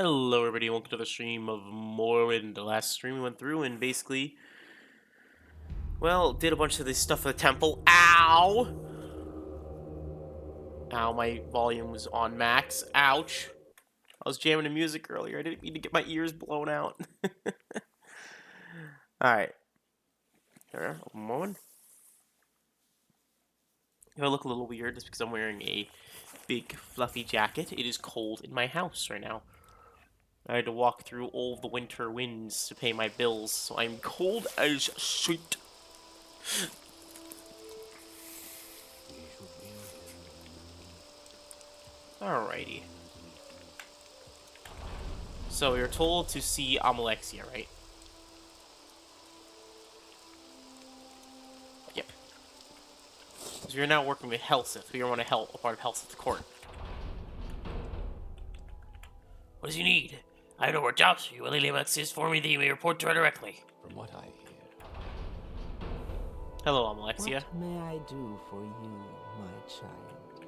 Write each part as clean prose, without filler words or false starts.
Hello everybody, welcome to the stream of Morrowind. The last stream we went through and basically, well, did a bunch of this stuff for the temple. Ow! Ow, my volume was on max. Ouch. I was jamming to music earlier. I didn't mean to get my ears blown out. Alright. Here, open Morrowind. I look a little weird just because I'm wearing a big fluffy jacket. It is cold in my house right now. I had to walk through all the winter winds to pay my bills, so I'm cold as shit. Alrighty. So you're told to see Amalexia, right? Yep. So you're now working with Helseth. You're one of a part of Helseth's court. What does he need? I have no more jobs for you. Will Alexius for me that you may report to her directly? From what I hear. Hello, Amalexia. What may I do for you, my child?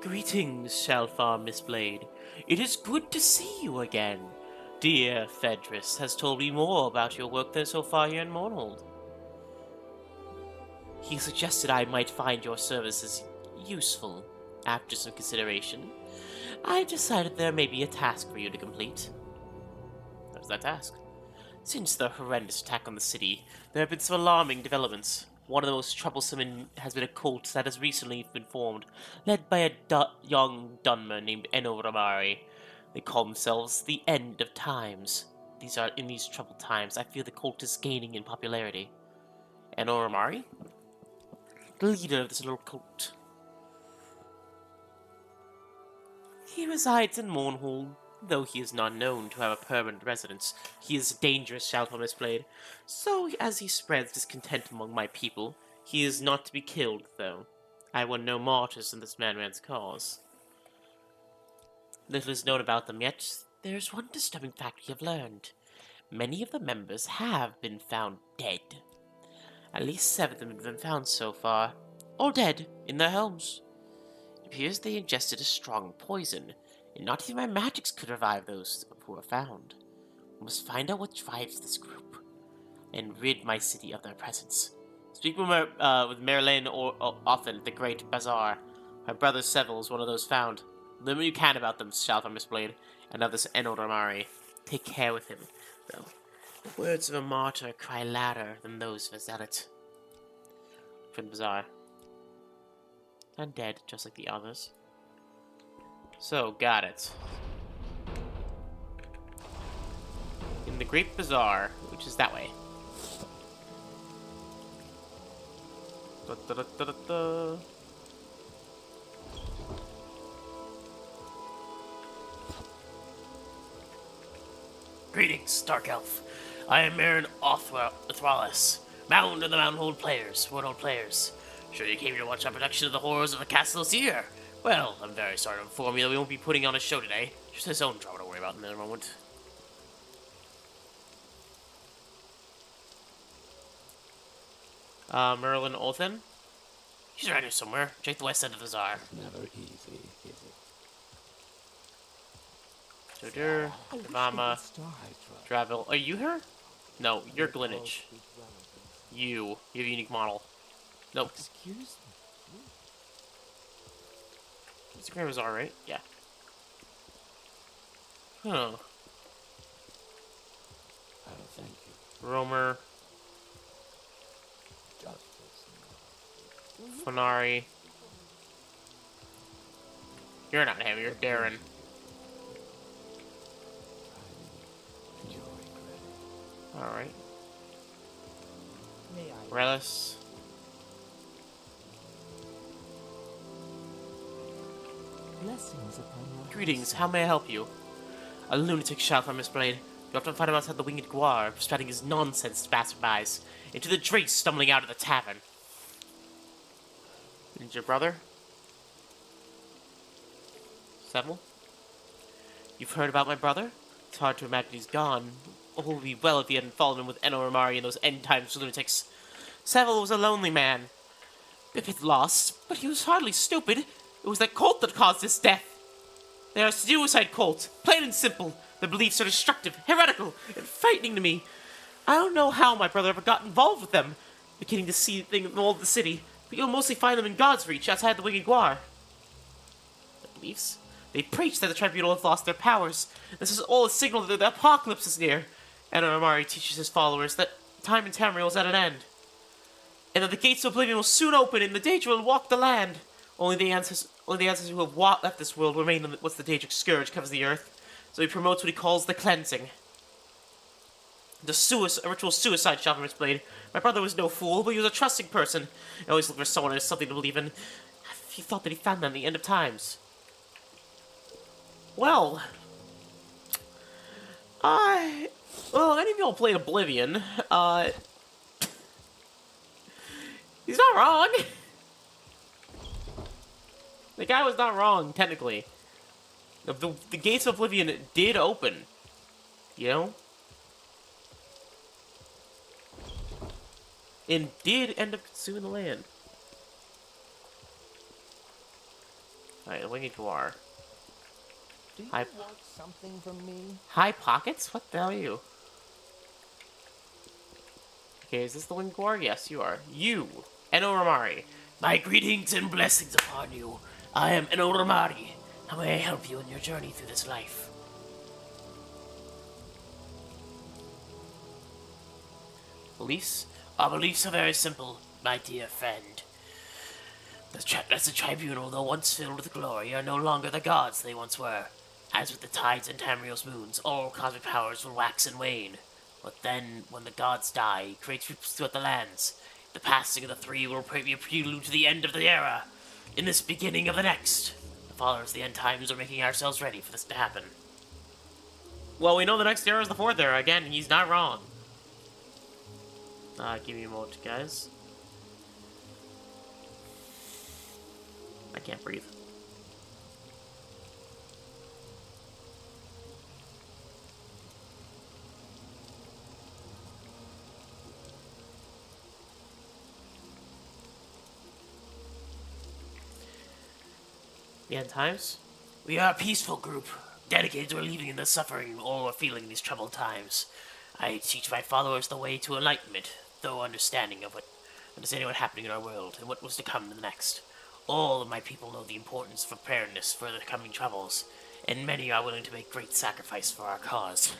Greetings, Shalfar Mistblade. It is good to see you again. Dear Fedris has told me more about your work there so far here in Mournhold. He suggested I might find your services useful. After some consideration, I decided there may be a task for you to complete. What is that task? Since the horrendous attack on the city, there have been some alarming developments. One of the most troublesome has been a cult that has recently been formed, led by a young dwemer named Enoramari. They call themselves the End of Times. In these troubled times, I feel the cult is gaining in popularity. Enoramari? The leader of this little cult. He resides in Mournhold, though he is not known to have a permanent residence. He is dangerous, Shalfar Mistblade. So, as he spreads discontent among my people, he is not to be killed, though. I want no martyrs in this madman's cause. Little is known about them yet. There is one disturbing fact we have learned. Many of the members have been found dead. At least 7 of them have been found so far. All dead, in their homes. It appears they ingested a strong poison, and not even my magics could revive those who were found. We must find out what drives this group, and rid my city of their presence. Speak with Merlin or often at the Great Bazaar. My brother Seville is one of those found. Learn what you can about them, Shalfar Mistblade, and of this Enoramari. Take care with him, though. The words of a martyr cry louder than those of a zealot. From the Bazaar. Undead, just like the others. So, got it. In the Great Bazaar, which is that way. Da, da, da, da, da. Greetings, darkelf. I am Mehrunesdagon, Mound of the Moundhold players, Woodhold players. Sure you came here to watch our production of the horrors of the castle here. Well, I'm very sorry to inform you that we won't be putting on a show today. Just his own drama to worry about in a moment. Merlin Othen? He's around here somewhere. Check the west end of the Bazaar. Never easy, is it? Jodur, Mama, Dravel. Are you her? No, you're Glinage. You have a unique model. Nope. Excuse me. It's a Grand Bazaar, right? Yeah. Huh. I don't thank you. Romer, Justice. Funari. You're not him, you're Darren. Alright. May I? Relis. Blessings upon your Greetings, how may I help you? A lunatic Shalfar Mistblade. You often find him outside the Winged Guar, spouting his nonsense to passerbys, into the drakes stumbling out of the tavern. And your brother? Seville? You've heard about my brother? It's hard to imagine he's gone. All would be well if he hadn't fallen in with Enoramari and those end-times lunatics. Seville was a lonely man. A bit lost, but he was hardly stupid. It was that cult that caused his death. They are a suicide cult, plain and simple. Their beliefs are destructive, heretical, and frightening to me. I don't know how my brother ever got involved with them, beginning to see things in all of the city, but you'll mostly find them in God's Reach outside the Winged Guar. Their beliefs? They preach that the tribunal have lost their powers. This is all a signal that the apocalypse is near. And Amari teaches his followers that time in Tamriel is at an end, and that the gates of oblivion will soon open and the daedra will walk the land. Only the ancestors who have left this world remain once the daedric scourge covers the earth. So he promotes what he calls the cleansing. A ritual suicide shall be displayed. My brother was no fool, but he was a trusting person. He always looked for someone who has something to believe in. He thought that he found that at the end of times. Well, any of y'all played Oblivion, he's not wrong. The guy was not wrong, technically. The gates of Oblivion did open, you know? And did end up consuming the land. Alright, the Winged Guar. Do you want something from me? High pockets? What the hell are you? Okay, is this the Winged Guar? Yes, you are. You, Enoramari. My greetings and blessings upon you. I am Enoramari. How may I help you in your journey through this life? Beliefs? Our beliefs are very simple, my dear friend. As the tribunal, though once filled with glory, are no longer the gods they once were. As with the tides and Tamriel's moons, all cosmic powers will wax and wane. But then, when the gods die, he creates ripples throughout the lands. The passing of the three will be a prelude to the end of the era. In this beginning of the next. The followers of the end times are making ourselves ready for this to happen. Well, we know the next era is the fourth era. Again, he's not wrong. Give me a moment, guys. I can't breathe. The end times? We are a peaceful group, dedicated to relieving the suffering all are feeling in these troubled times. I teach my followers the way to enlightenment, thorough understanding what's happening in our world and what was to come in the next. All of my people know the importance of preparedness for the coming troubles, and many are willing to make great sacrifice for our cause.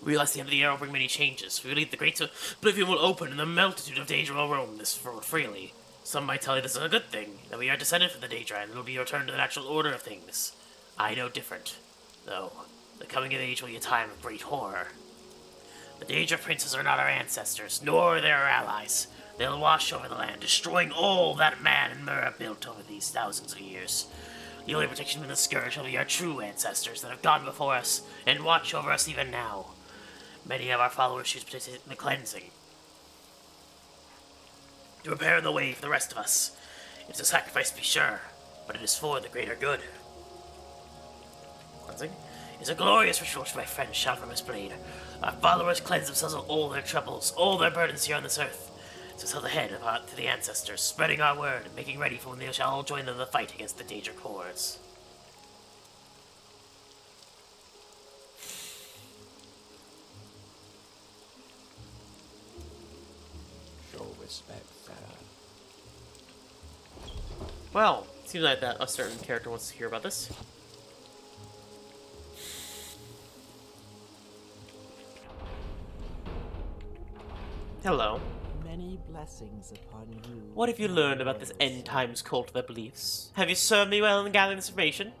We realize the end of the era will bring many changes. We believe the great oblivion will open and the multitude of daedra will roam this world freely. Some might tell you this is a good thing, that we are descended from the daedra and will be returned to the natural order of things. I know different, though. The coming of age will be a time of great horror. The daedra princes are not our ancestors, nor their allies. They'll wash over the land, destroying all that man and Mura built over these thousands of years. The only protection from the scourge will be our true ancestors that have gone before us and watch over us even now. Many of our followers choose to participate in the cleansing, to prepare the way for the rest of us. It's a sacrifice, to be sure, but it is for the greater good. Cleansing is a glorious ritual which my friend shall from his blade. Our followers cleanse themselves of all their troubles, all their burdens here on this earth. To sell the head to the ancestors, spreading our word and making ready for when they shall all join in the fight against the daedric hordes. Show respect, Sarah. Well, seems like that a certain character wants to hear about this. Hello. Many blessings upon you. What have you learned about this end times cult of their beliefs? Have you served me well in gathering this information?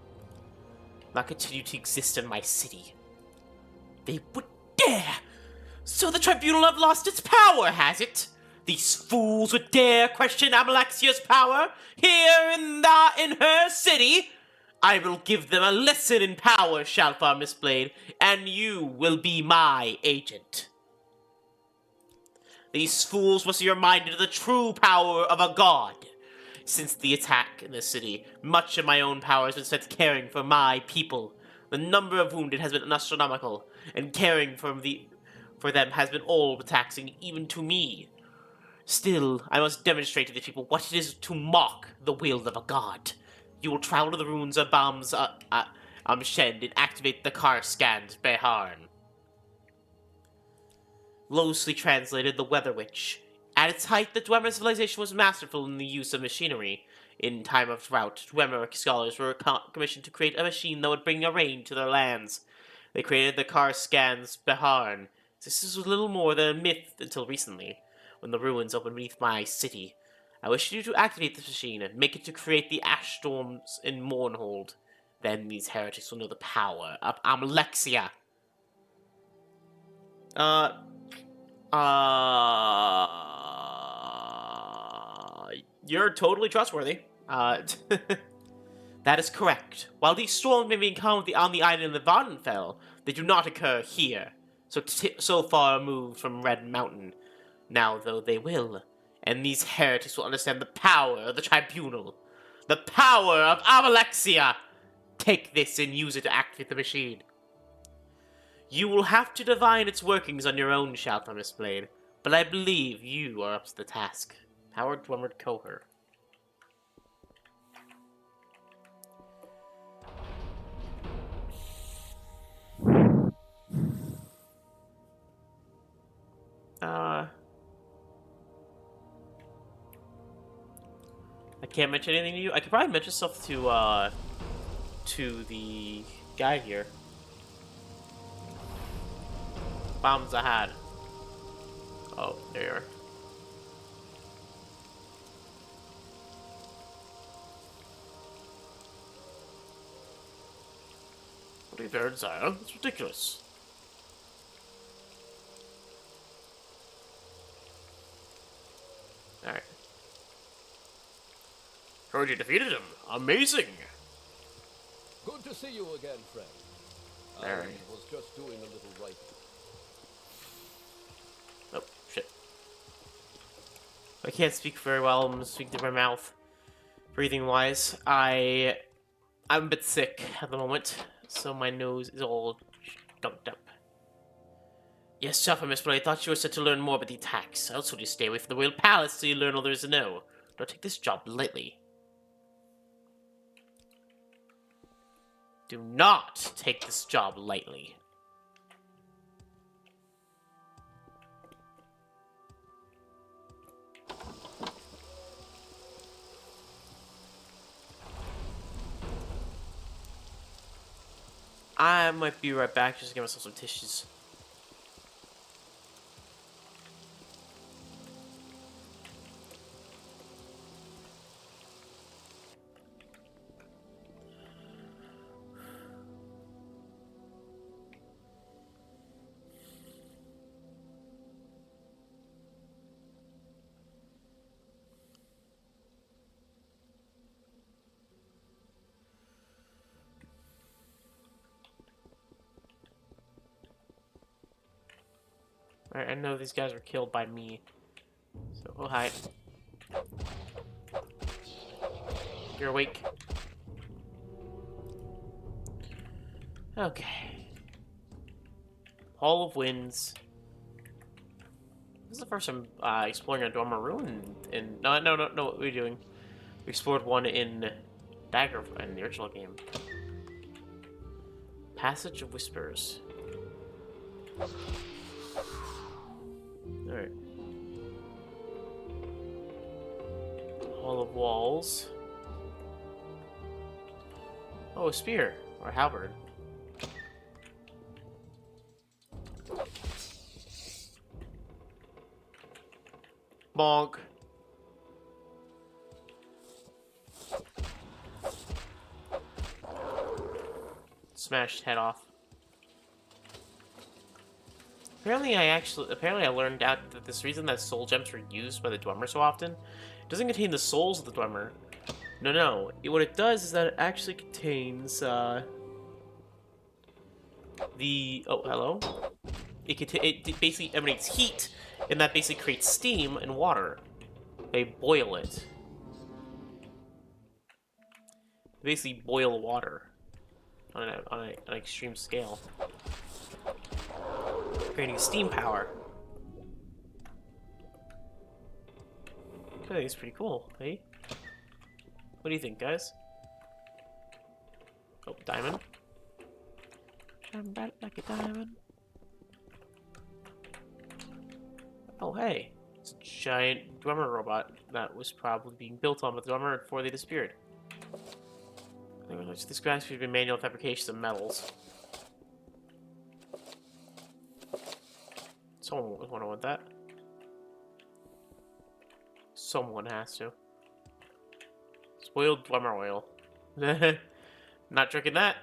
I'll continue to exist in my city. They would dare! So the tribunal have lost its power, has it? These fools would dare question Amalexia's power here in her city? I will give them a lesson in power, Shalfar Mistblade, and you will be my agent. These fools must be reminded of the true power of a god. Since the attack in the city, much of my own power has been spent caring for my people. The number of wounded has been astronomical, and caring for them has been all but taxing even to me. Still, I must demonstrate to these people what it is to mock the will of a god. You will travel to the ruins of Shed and activate the car scanned Beharn. Loosely translated, the Weather Witch. At its height, the Dwemer civilization was masterful in the use of machinery. In time of drought, Dwemer scholars were commissioned to create a machine that would bring a rain to their lands. They created the car scans Beharn. This was little more than a myth until recently, when the ruins opened beneath my city. I wish you to activate this machine and make it to create the ash storms in Mournhold. Then these heretics will know the power of Amalexia. You're totally trustworthy. That is correct. While these storms may be encountered on the island of Vardenfell, they do not occur here. So far removed from Red Mountain. Now, though, they will. And these heretics will understand the power of the tribunal. The power of Amalexia! Take this and use it to activate the machine. You will have to divine its workings on your own, Shalthamis Blade, but I believe you are up to the task. Howard Dwemer Coher. I can't mention anything to you. I could probably mention stuff to the guy here. Bombs I had. Oh, there you are. What are you, barenziah? It's ridiculous. Alright. Heard you defeated him. Amazing! Good to see you again, friend. Alright. I was just doing a little writing. Oh, shit. I can't speak very well. I'm speaking through my mouth. Breathing-wise, I'm a bit sick at the moment, so my nose is all dunked up. Yes, Shalthamis, but I thought you were set to learn more about the attacks. I also need to stay away from the Royal Palace so you learn all there is to know. Don't take this job lightly. Do not take this job lightly. I might be right back, just to get myself some tissues. Alright, I know these guys were killed by me. So, oh hi. You're awake. Okay. Hall of Winds. This is the first time exploring a Dwemer ruin. No, what are we doing? We explored one in dagoth-ur in the original game. Passage of Whispers. Alright. Hall of Walls. Oh, a spear. Or a halberd. Bonk. Smashed head off. Apparently I learned out that this reason that soul gems were used by the Dwemer so often, it doesn't contain the souls of the Dwemer. No. What it does is that it actually contains, oh, hello? It basically emanates heat, and that basically creates steam and water. They boil it. They basically boil water on an extreme scale, creating steam power. I think it's pretty cool, hey? What do you think, guys? Diamond. Shine bright like a diamond. Oh, hey. It's a giant dwemer robot that was probably being built on with dwemer before they disappeared. This grass should be manual fabrication of metals. Someone would want that. Someone has to. Spoiled dwemer oil. Not drinking that.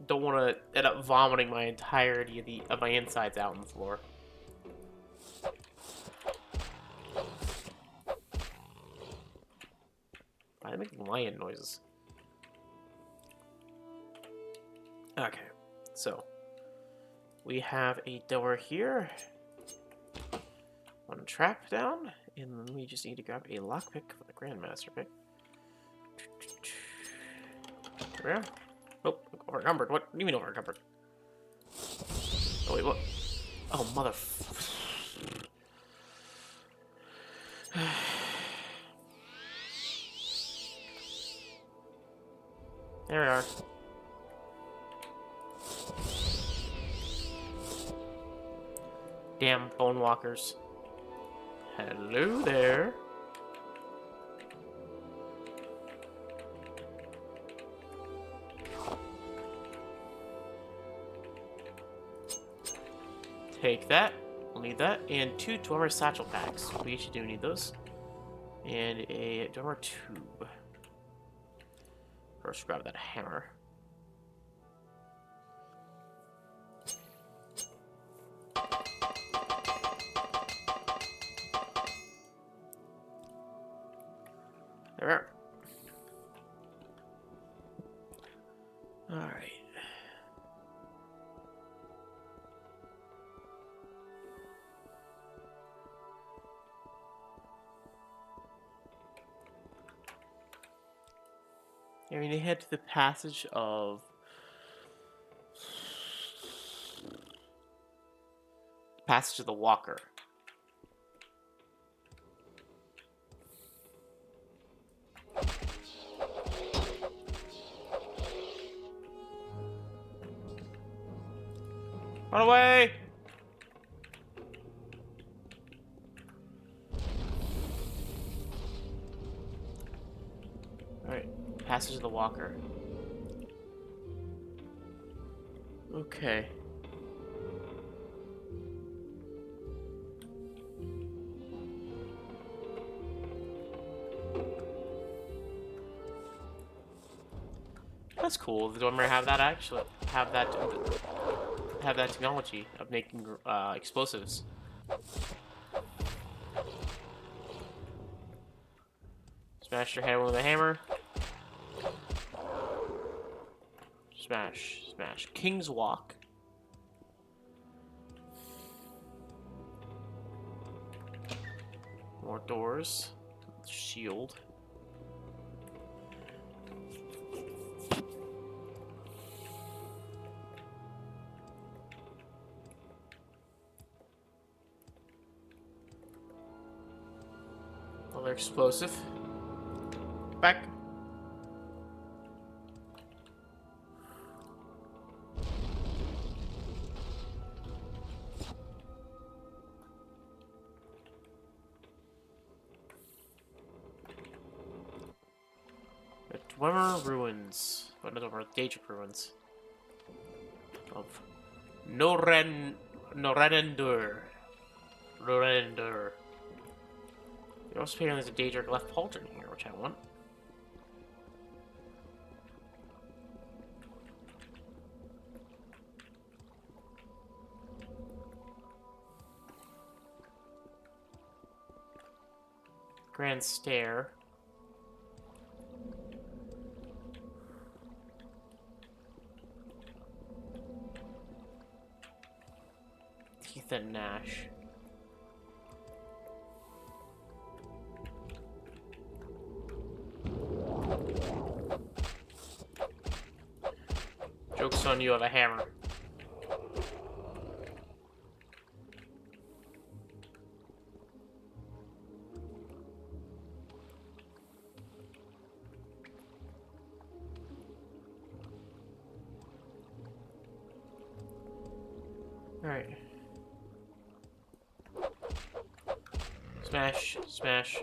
Don't want to end up vomiting my entirety of my insides out on the floor. Why are they making lion noises? Okay, so we have a door here. One trap down, and then we just need to grab a lockpick for the Grandmaster pick. There we are. Oh, overencumbered. What do you mean overencumbered? Oh, wait, what? Oh, mother... There we are. Damn bone walkers. Hello there. Take that. We'll need that. And 2 dwemer satchel packs. We actually do need those. And a dwemer tube. First, grab that hammer. There we are. Alright. And we need to head to the passage of... Passage of the Walker. Run away! Alright, Passage of the Walker. Okay. That's cool. The dwemer have that have that technology of making explosives. Smash your head with a hammer. Smash, smash. King's Walk. More doors. Shield. Another explosive. Back. The Dwemer ruins. What are the daedra ruins? Of Norendur. You're also apparently there's a daedra left pauldron here, which I want. Grand Stair. Teeth and Gnash. Joke's on you, have a hammer. Alright. Smash, smash.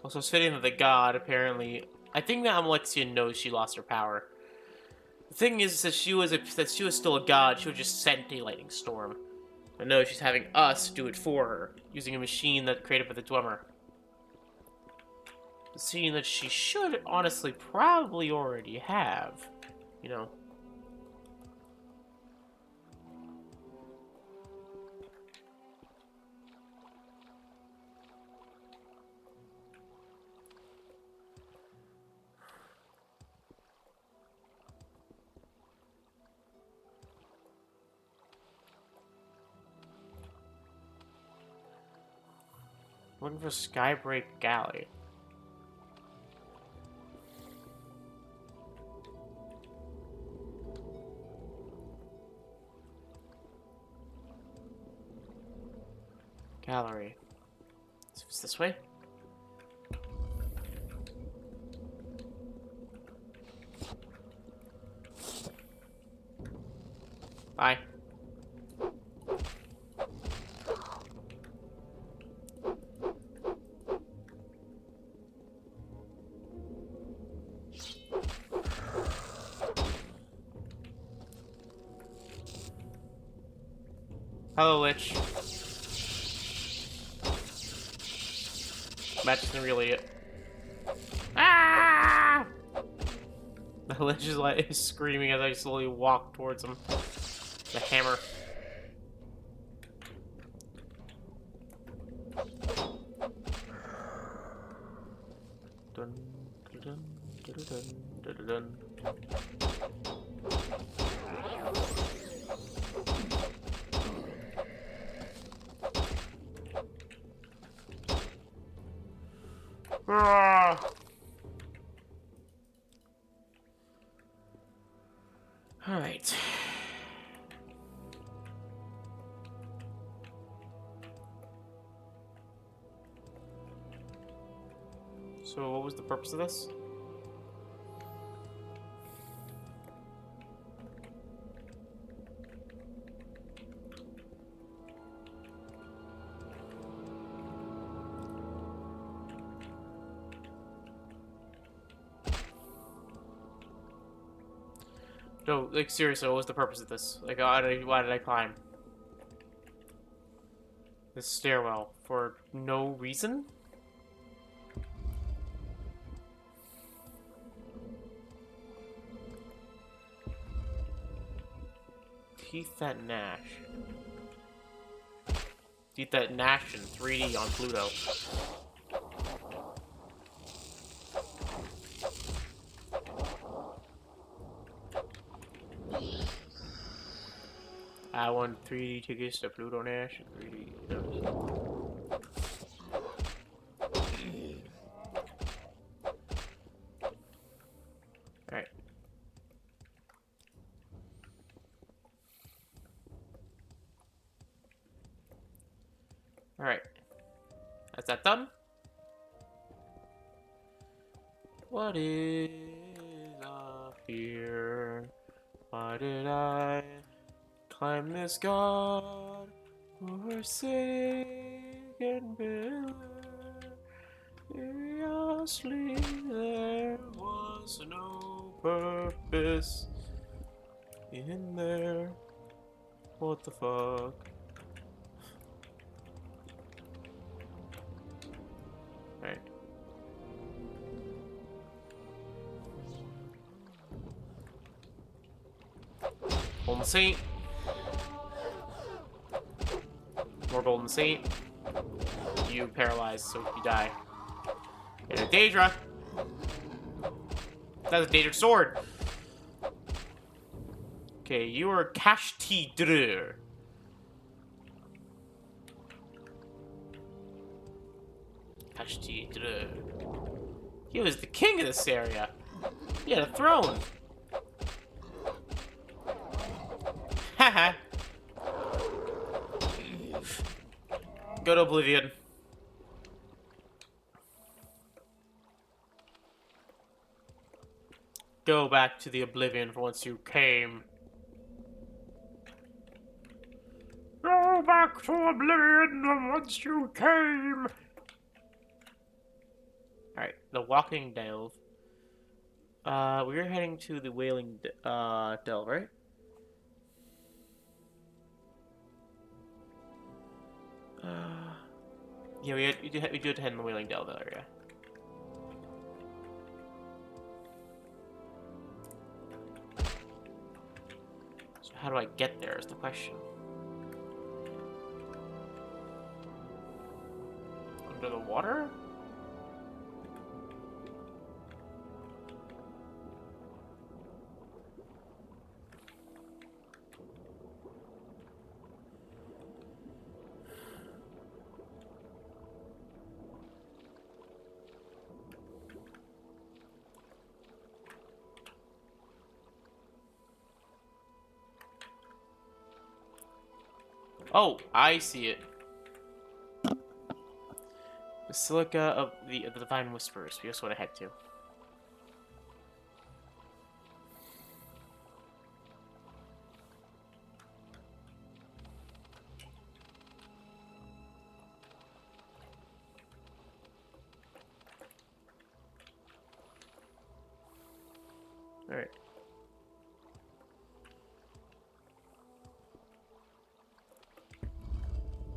Also, it's fitting that the god, apparently... I think that Alexia knows she lost her power. The thing is that she was still a god, she was just sent a lightning storm. But no, she's having us do it for her, using a machine that created by the dwemer. Seeing that she should, honestly, probably already have. You know. Looking for Skybreak Galley. Gallery. So it's this way? Bye. Hello, Lich. Match isn't really it. Ah! The Lich is like screaming as I slowly walk towards him. The hammer. Dun, dun, dun, dun, dun, dun, dun. Ah! All right. So what was the purpose of this? No, like seriously, what was the purpose of this? Like, why did I climb this stairwell for no reason? Teeth that gnash. Teeth that gnash in 3D on Pluto. I want 3D tickets to Pluto Nash. 3D. Alright. Alright. That's that done. What is up here? Why did I climb this god forsaken pillar? Seriously, there was no purpose in there. What the fuck? Right. Golden Saint. More Golden Saint. You paralyzed, so you die. And a daedra. That's a daedra sword. Okay, you are khajiit. Khajiit. He was the king of this area. He had a throne. Haha. Go to oblivion. go back to the oblivion from whence you came. Go back to oblivion from whence you came. Alright, the Walking Delve. We're heading to the Wailing Delve, right? Yeah, we do have to head in the Wailing Delve area. So how do I get there is the question. Under the water? Oh, I see it. Basilica of the Divine Whisperers. We just want to head to. Alright.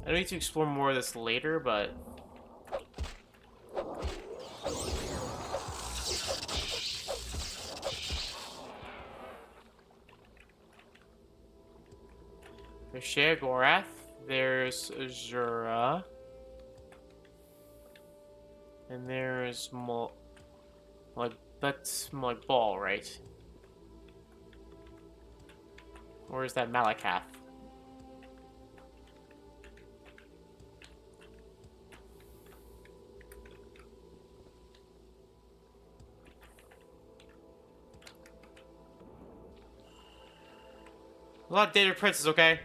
I need to explore more of this later, but... There's sheogorath, there's azura, and there's molagbal, right? Or is that malacath? A lot of daedra princes, okay?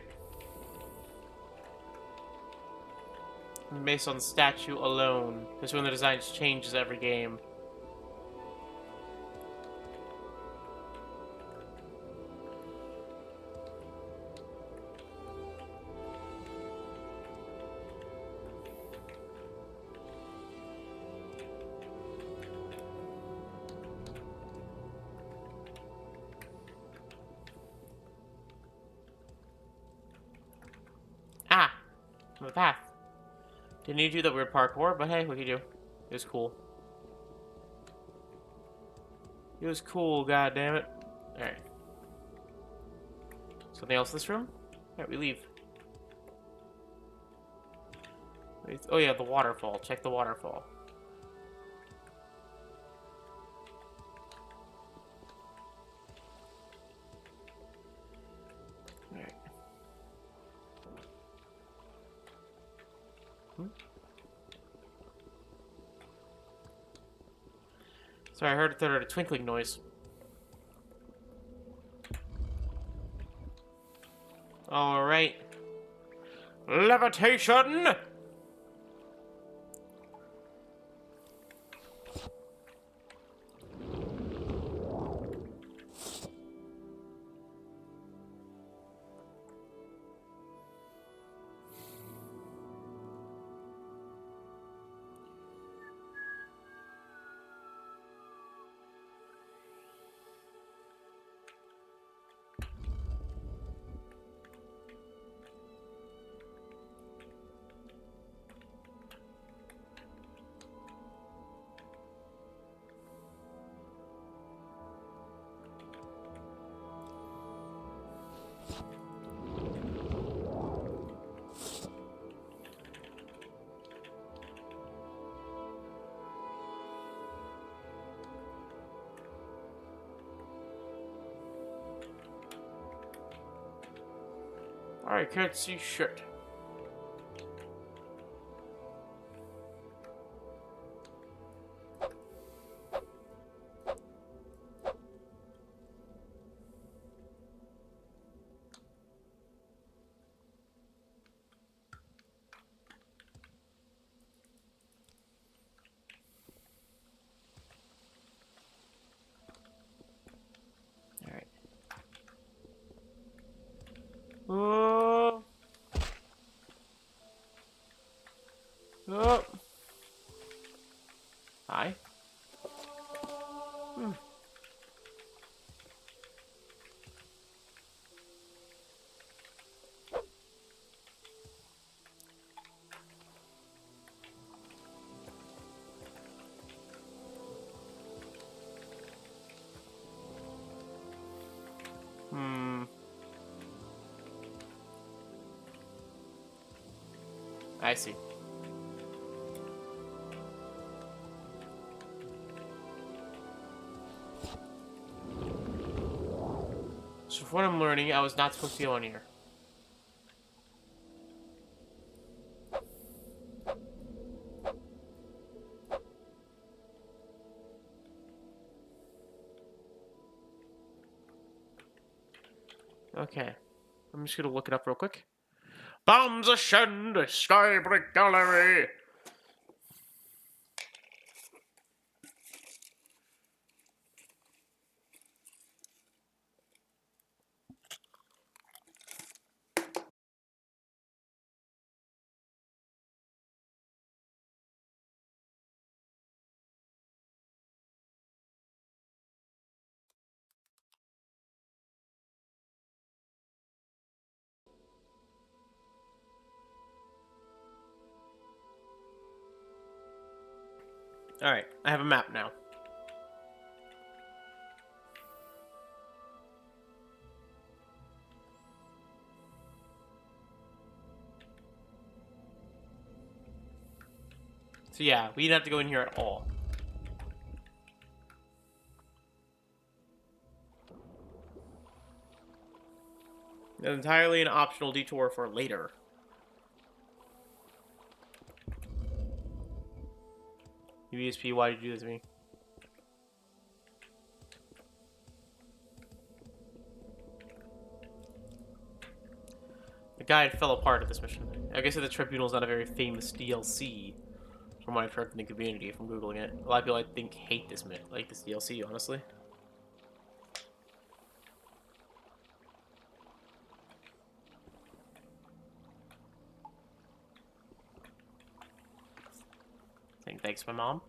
Based on the statue alone. This is when the design changes every game. Ah! On the path. Didn't need to do that weird parkour, but hey, what can you do? It was cool. It was cool, god damn it. Alright. Something else in this room? Alright, we leave. Oh yeah, the waterfall. Check the waterfall. Alright. Sorry, I heard a twinkling noise. Alright. Levitation! I can't see shit. Oh. Hi. I see. So from what I'm learning, I was not supposed to go in here. Okay. I'm just gonna look it up real quick. Bombs ascend, skybreak gallery. Alright, I have a map now. So yeah, we didn't have to go in here at all. It's entirely an optional detour for later. USP, why did you do this to me? The guide fell apart at this mission. I guess the Tribunal is not a very famous DLC, from what I've heard from the community from googling it. A lot of people, I think, hate this DLC, honestly. Saying thanks, my mom.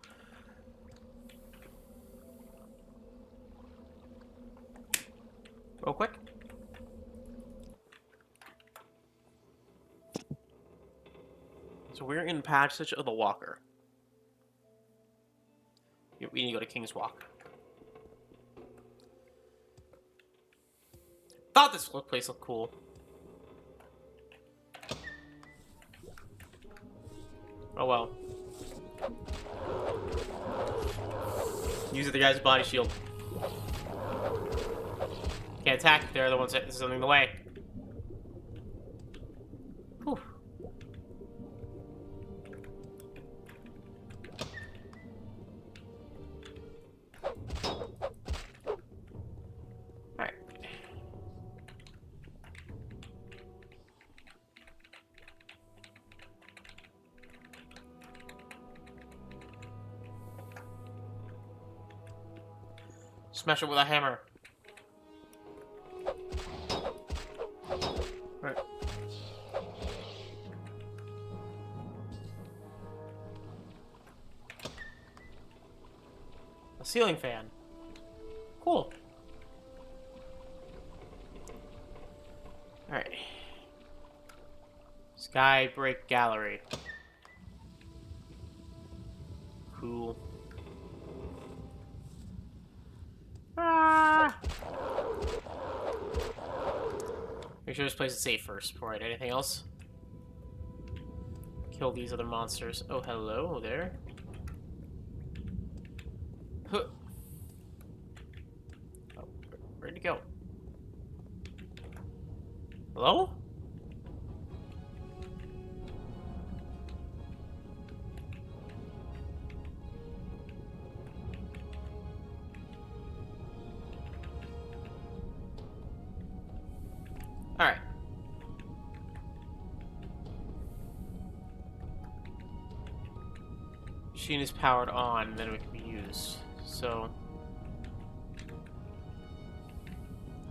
Real quick. So we're in Passage of the Walker. We need to go to King's Walk. Thought this place looked cool. Oh well. Use the guy's body shield. Can't attack. They're the ones that is something in the way. Whew. Alright. Smash it with a hammer. Right. A ceiling fan. Cool. Alright. Skybreak Gallery. Cool. Ah! Make sure this place is safe first before I do anything else. Kill these other monsters. Oh, hello there. Huh. Oh, where'd he go? Hello? Alright. Machine is powered on, then it can be used. So,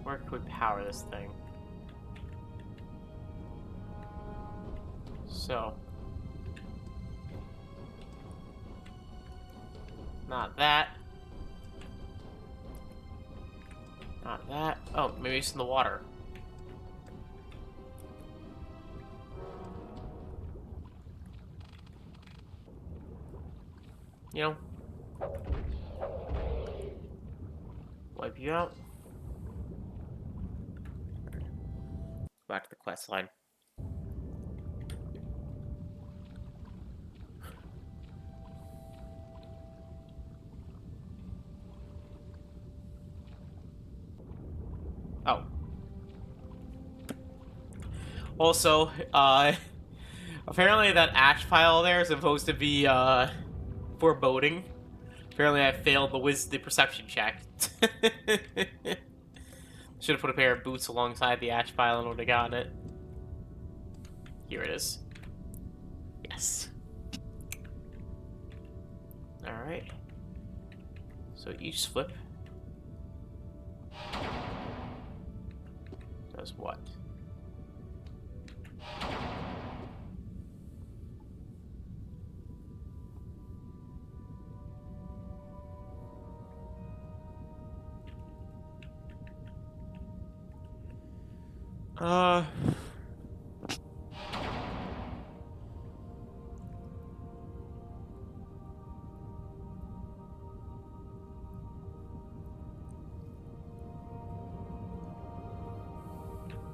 where can we power this thing? So, Not that. Not that. Oh, maybe it's in the water. You know, wipe you out. Back to the quest line. Oh. Also, apparently that ash pile there is supposed to be, foreboding. Apparently I failed the perception check. Should have put a pair of boots alongside the ash pile and would have gotten it. Here it is. Yes. Alright. So each flip does what?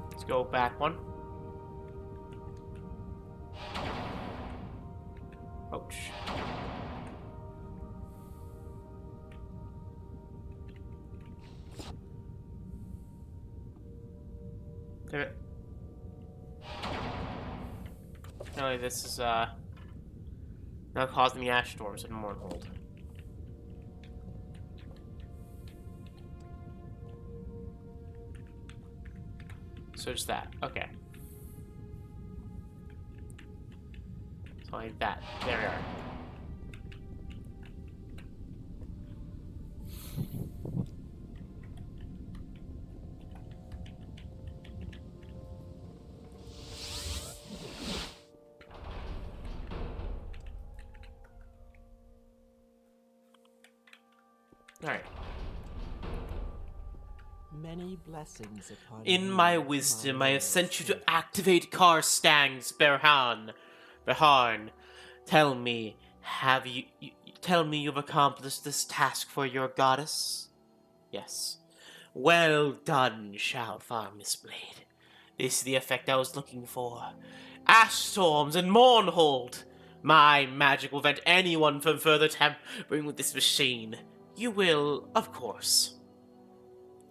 Let's go back one. Ouch. There it. Apparently this is, now causing the ash storms in Morrowind. So just that. Okay. So like that. There we are. Alright. Many blessings upon In you, my wisdom, I have sent you to activate Karstang's Berhan. Tell me, tell me you've accomplished this task for your goddess? Yes. Well done, Shoutfire Mistblade. This is the effect I was looking for. Ash storms and Mournhold! My magic will prevent anyone from further tampering with this machine. You will, of course,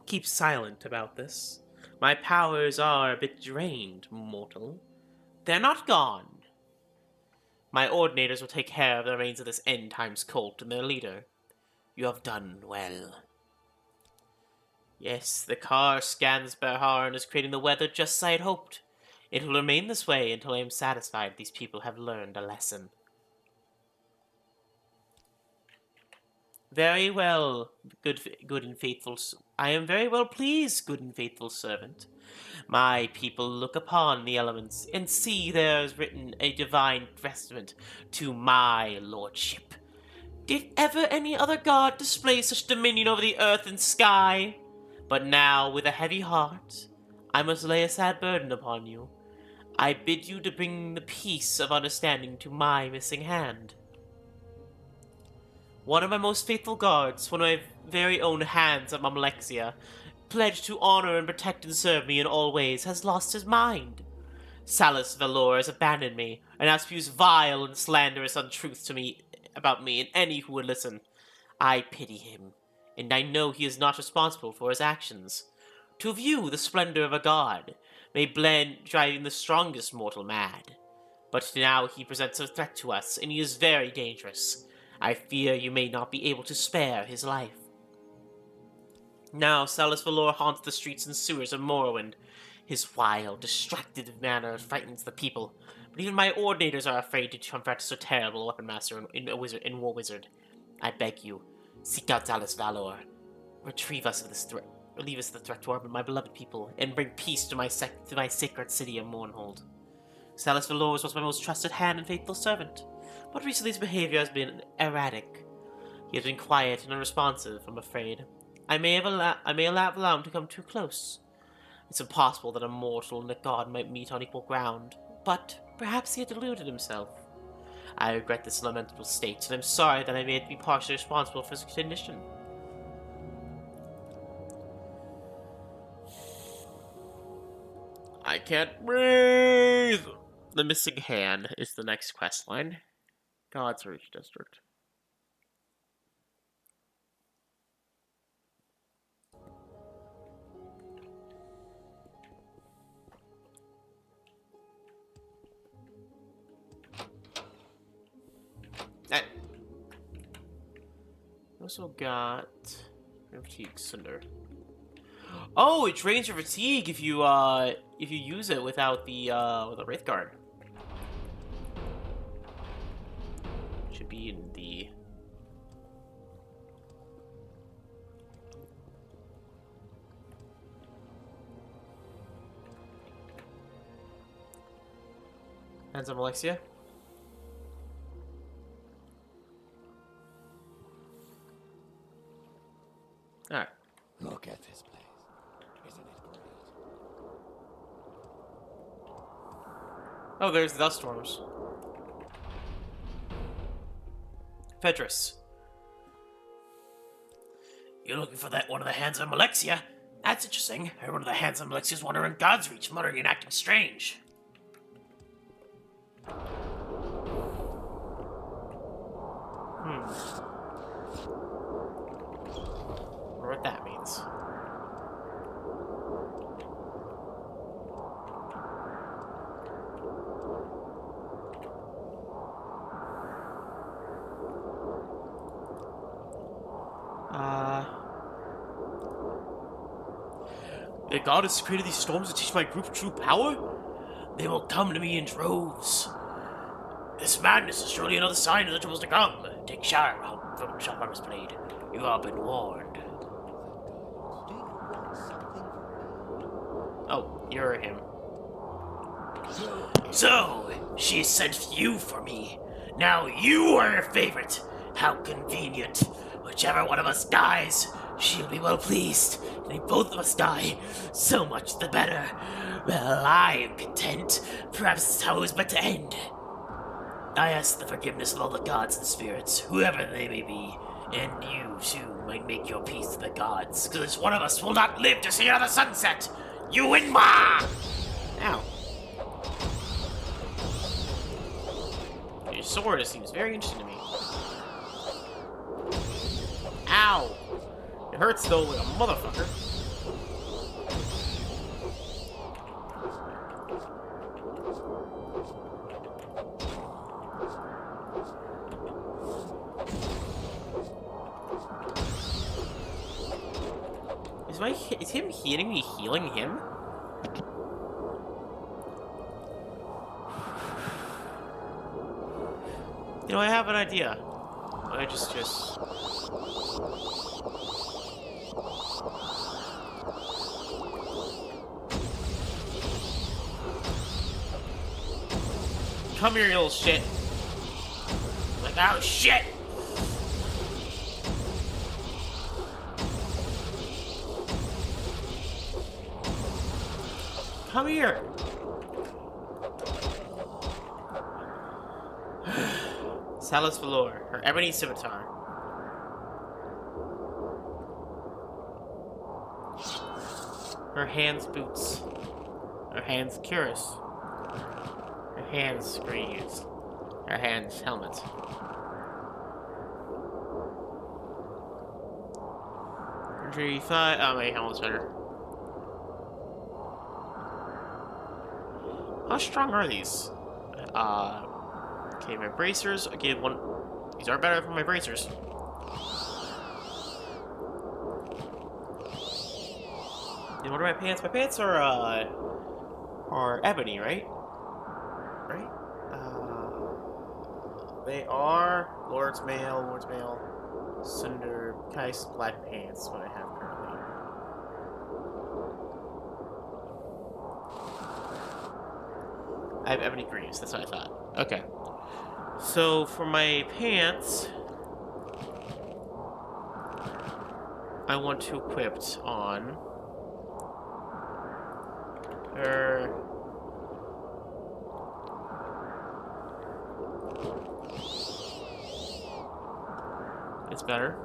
keep silent about this. My powers are a bit drained, mortal. They're not gone. My ordinators will take care of the remains of this end times cult and their leader. You have done well. Yes, the car scans Berharn is creating the weather just as I had hoped. It will remain this way until I am satisfied these people have learned a lesson. Very well, good and faithful. I am very well pleased, good and faithful servant. My people look upon the elements and see there is written a divine testament to my lordship. Did ever any other god display such dominion over the earth and sky? But now, with a heavy heart, I must lay a sad burden upon you. I bid you to bring the peace of understanding to my missing hand. One of my most faithful guards, one of my very own hands at Malexia, pledged to honor and protect and serve me in all ways, has lost his mind. Salus Valor has abandoned me, and has spewed vile and slanderous untruth to me about me and any who would listen. I pity him, and I know he is not responsible for his actions. To view the splendor of a god may blend driving the strongest mortal mad. But now he presents a threat to us, and he is very dangerous. I fear you may not be able to spare his life. Now Salus Valor haunts the streets and sewers of Morrowind. His wild, distracted manner frightens the people, but even my ordinators are afraid to confront so terrible a weapon master in War Wizard. I beg you, seek out Salus Valor. Relieve us of the threat to my beloved people, and bring peace to my sacred city of Mournhold. Salus Valor was my most trusted hand and faithful servant, but recently his behavior has been erratic. He has been quiet and unresponsive, I'm afraid. I may have allowed him to come too close. It's impossible that a mortal and a god might meet on equal ground, but perhaps he had deluded himself. I regret this lamentable state, and I'm sorry that I may be partially responsible for his condition. I can't breathe! The missing hand is the next quest line. God's Reach District. Also got fatigue cinder. Oh, it drains your fatigue if you use it without the redguard. Should be in the hands on Alexia. Alright. Look at this place. Isn't it great? Oh, there's the dust storms. Fedris. You're looking for that one of the hands of Alexia? That's interesting. I heard one of the hands of Alexia's wandering God's Reach, muttering and acting strange. I wonder what that means. The god has created these storms to teach my group true power? They will come to me in droves. This madness is surely another sign of the troubles to come. Take shire from Shapar's blade. You have been warned. Do you want something from me? Oh, you're him. So, she sent you for me. Now you are her favorite. How convenient. Whichever one of us dies, she'll be well pleased. And if both of us die, so much the better. Well, I am content. Perhaps this is how it was meant to end. I ask the forgiveness of all the gods and spirits, whoever they may be, and you, too, might make your peace with the gods, because one of us will not live to see another sunset! You win, ma! Ow. Your sword seems very interesting to me. Ow! It hurts though like a motherfucker. Is him hitting me healing him? You know, I have an idea. I just... Come here, you little shit. Like, oh shit! Come here! Salas Valor, her ebony scimitar. Her hands boots. Her hands cuirass. Her hands greaves. Her hands helmet. Injury 5. Oh, my helmet's better. How strong are these? Okay, my bracers. Okay, one. These are better for my bracers. And what are my pants? My pants are ebony, right? Right? They are Lord's Mail, Cinder, nice black pants. What I have currently. I have ebony greaves. That's what I thought. Okay. So for my pants, I want to equip on her. It's better.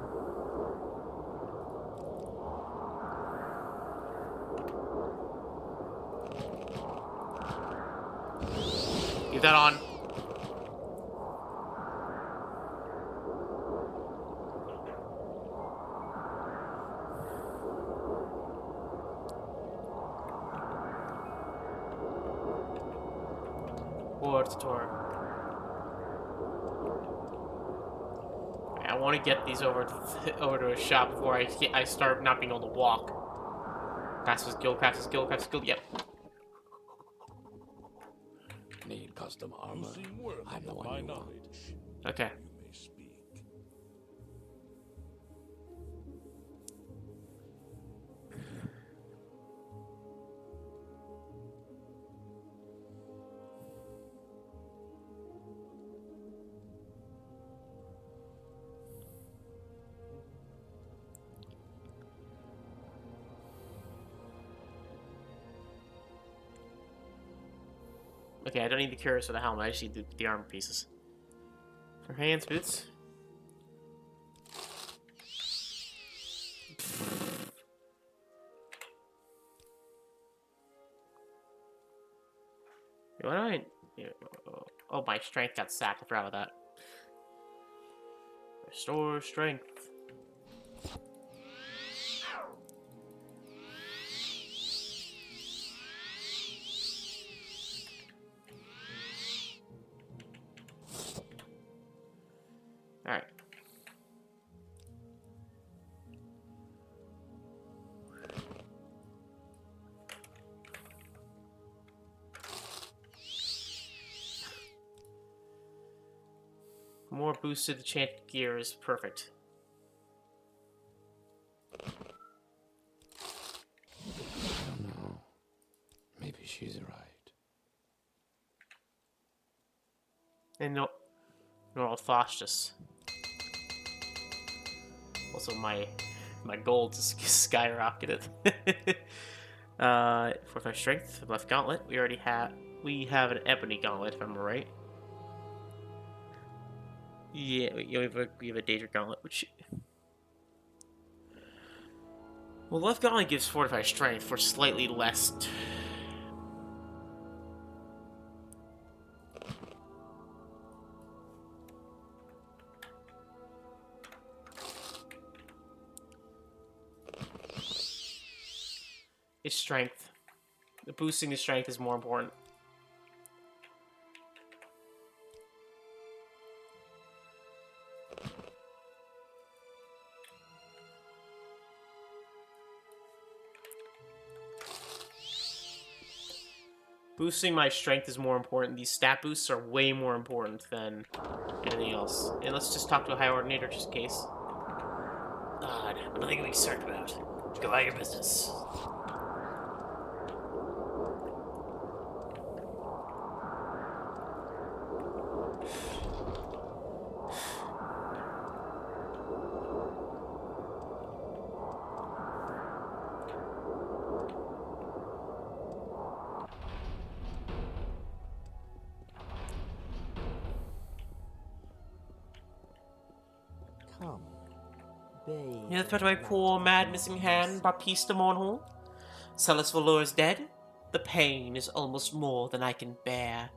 Leave that on. Tour. I want to get these over to a shop before I start not being able to walk. Craft skill, craft skill, craft skill. Yep. Need custom armor. I'm the one you want. Okay. You may speak. Okay, I don't need the cuirass or the helmet. I just need the armor pieces. For hands, boots. What do I? Oh, my strength got sacked. I forgot about that. Restore strength. Alright. More boosted enchanted gear is perfect. I don't know. Maybe she's right. And no Faustus. Also, my gold just skyrocketed. Fortified strength, left gauntlet. We have an ebony gauntlet, if I'm right. Yeah, we have a daedra gauntlet, which. Well, left gauntlet gives fortified strength for slightly less. It's strength. Boosting the strength is more important. Boosting my strength is more important. These stat boosts are way more important than anything else. And let's just talk to a high ordinator just in case. God, nothing we can start about. Just go about your business. Come, bathe. You threat my poor, mad, missing hand, Baptiste de Mornhall? Celis Valor is dead? The pain is almost more than I can bear.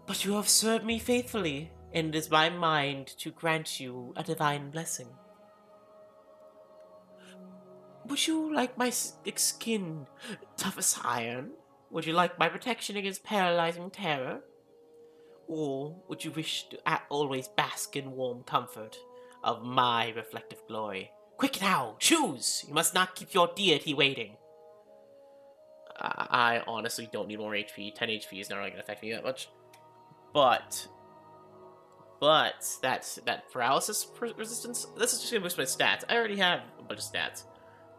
But you have served me faithfully, and it is my mind to grant you a divine blessing. Would you like my skin tough as iron? Would you like my protection against paralyzing terror? Or would you wish to always bask in warm comfort of my reflective glory? Quick now, choose! You must not keep your deity waiting. I honestly don't need more HP. 10 HP is not really going to affect me that much. But that paralysis resistance, this is just going to boost my stats. I already have a bunch of stats.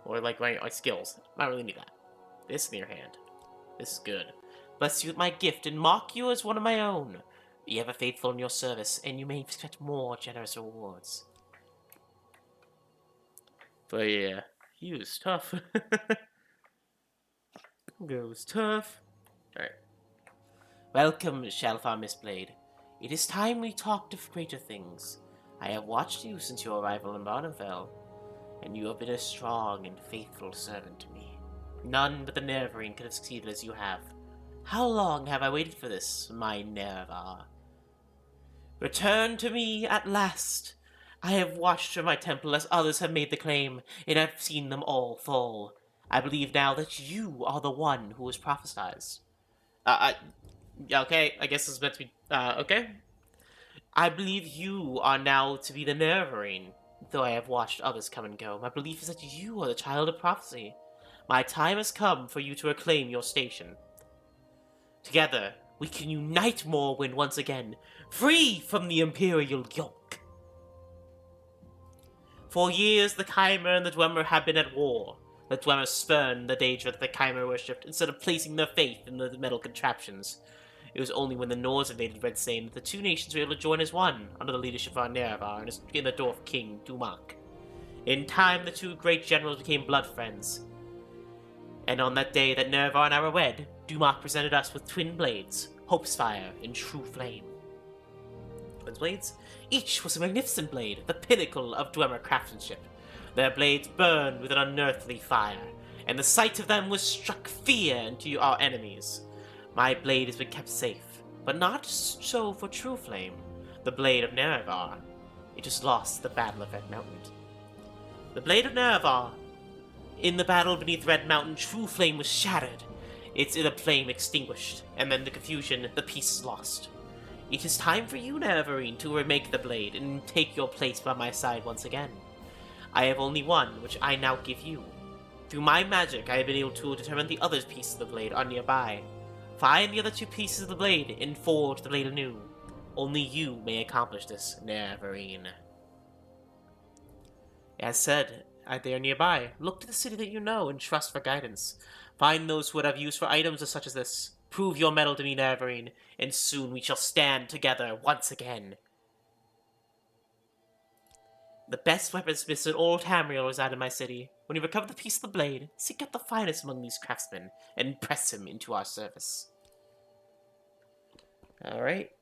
Or like my skills. I don't really need that. This in your hand. This is good. Bless you with my gift and mark you as one of my own. Be ever faithful in your service, and you may expect more generous rewards. But yeah, he was tough. Goes tough. Alright. Welcome, Shalfar Mistblade. It is time we talked of greater things. I have watched you since your arrival in Barnumfell, and you have been a strong and faithful servant to me. None but the nerevarine could have succeeded as you have. How long have I waited for this, my Nerevar? Return to me at last. I have watched from my temple as others have made the claim, and I've seen them all fall. I believe now that you are the one who was prophesied. Okay, I guess this is meant to be, okay. I believe you are now to be the nerevarine. Though I have watched others come and go, my belief is that you are the child of prophecy. My time has come for you to reclaim your station. Together, we can unite Morrowind once again, free from the imperial yoke. For years, the Chimera and the Dwemer have been at war. The Dwemer spurned the daedra that the Chimera worshipped instead of placing their faith in the metal contraptions. It was only when the Nords invaded redguard that the two nations were able to join as one, under the leadership of our Nerevar and the Dwarf King, Dumak. In time, the two great generals became blood friends. And on that day that Nerevar and I were wed, Dumak presented us with twin blades, Hope's Fire and True Flame. Twin blades? Each was a magnificent blade, the pinnacle of Dwemer craftsmanship. Their blades burned with an unearthly fire, and the sight of them was struck fear into our enemies. My blade has been kept safe, but not so for True Flame, the blade of Nerevar. It was lost at the Battle of Red Mountain. The blade of Nerevar. In the battle beneath Red Mountain, True Flame was shattered, its inner flame extinguished, and then the confusion, the pieces lost. It is time for you, Nerevarine, to remake the blade and take your place by my side once again. I have only one, which I now give you. Through my magic, I have been able to determine the other pieces of the blade are nearby. Find the other two pieces of the blade and forge the blade anew. Only you may accomplish this, Nerevarine. As said, they are nearby. Look to the city that you know and trust for guidance. Find those who would have use for items such as this. Prove your mettle to me, Nerevarine, and soon we shall stand together once again. The best weaponsmiths in all Tamriel reside in my city. When you recover the piece of the blade, seek out the finest among these craftsmen and press him into our service. Alright.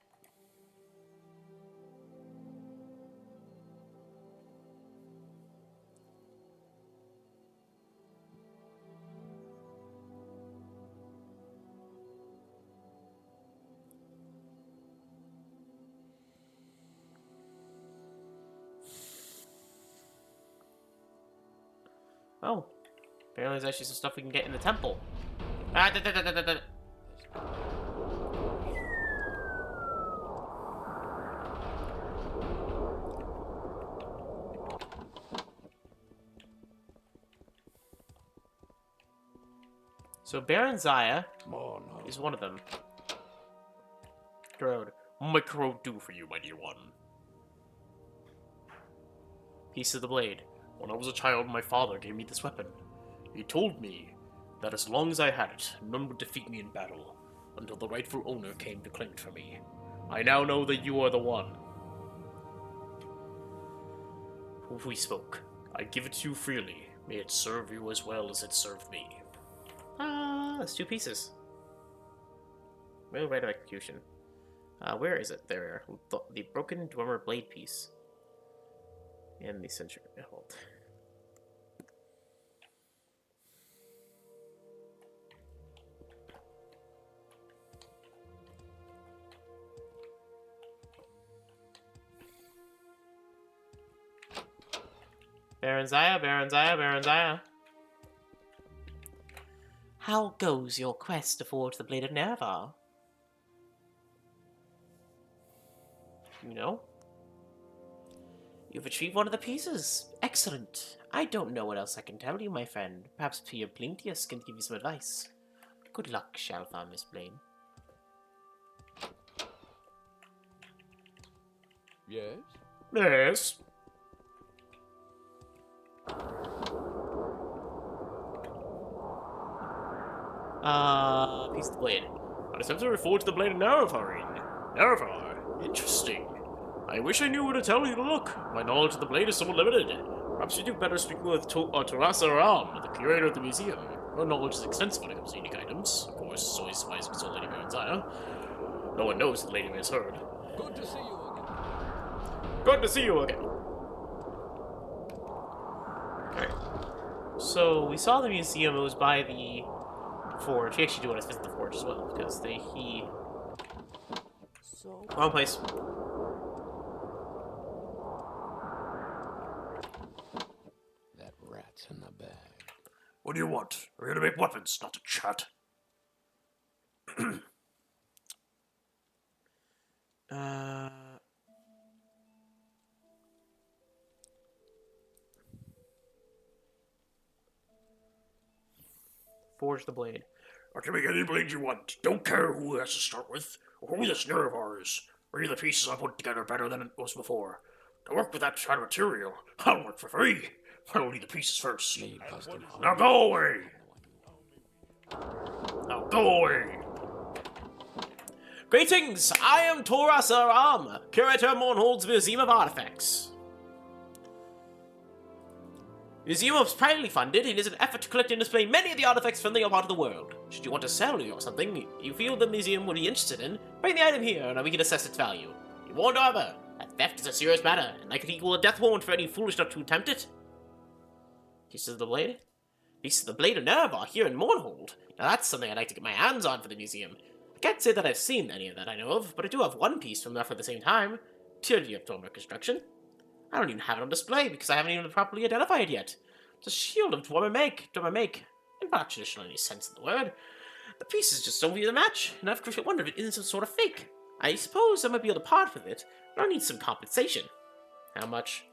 Oh, apparently there's actually some stuff we can get in the temple. So barenziah is one of them. Road. What can I do for you, my dear one? Piece of the blade. When I was a child, my father gave me this weapon. He told me that as long as I had it, none would defeat me in battle, until the rightful owner came to claim it for me. I now know that you are the one. We spoke. I give it to you freely. May it serve you as well as it served me. That's two pieces. Real right of execution. Where is it? There. The broken Dwemer blade piece. And the century. Hold. Barenziah. How goes your quest to forge the blade of Nerevar? You know? You've retrieved one of the pieces. Excellent. I don't know what else I can tell you, my friend. Perhaps Pierre Plintius can give you some advice. Good luck, Shalfar Mistblade. Yes? Yes. Piece of the blade. I attempt to reforge the blade of Nerevarine. Nerevar. Interesting. I wish I knew where to tell you to look. My knowledge of the blade is somewhat limited. Perhaps you do better speaking with Tarasa Ram, the curator of the museum. Her knowledge is extensive when it comes to unique items. Of course, it's always wise to consult Lady Barenziah. No one knows that Lady has heard. Good to see you again. Good to see you again. Alright. So, we saw the museum, it was by the forge. We actually do want to visit the forge as well, because So, Wrong place. That rat's in the bag. What do you want? We're here to make weapons, not to chat. Forge the blade. I can make any blade you want. Don't care who it has to start with, or who this nerevar is. Bring the pieces I put together better than it was before. To work with that kind of material, I'll work for free. I don't need the pieces first. Me busted. Now go away! Now go away! Greetings! I am Toras Aram, curator of Mournhold's Museum of Artifacts. Museum is privately funded and is an effort to collect and display many of the artifacts from the part of the world. Should you want to sell or something you feel the museum would be interested in, bring the item here and we can assess its value. Be warned, however, that theft is a serious matter and likely equal a death warrant for any foolish enough to attempt it. Pieces of the blade? Pieces of the blade of Nerevar here in Mournhold. Now that's something I'd like to get my hands on for the museum. I can't say that I've seen any of that I know of, but I do have one piece from roughly the same time. Purely of dwemer construction. I don't even have it on display because I haven't even properly identified it yet. It's a shield of dwemer make, in not traditional in any sense of the word. The pieces just don't really match, and I've wondered if it isn't some sort of fake. I suppose I might be able to part with it, but I need some compensation. How much?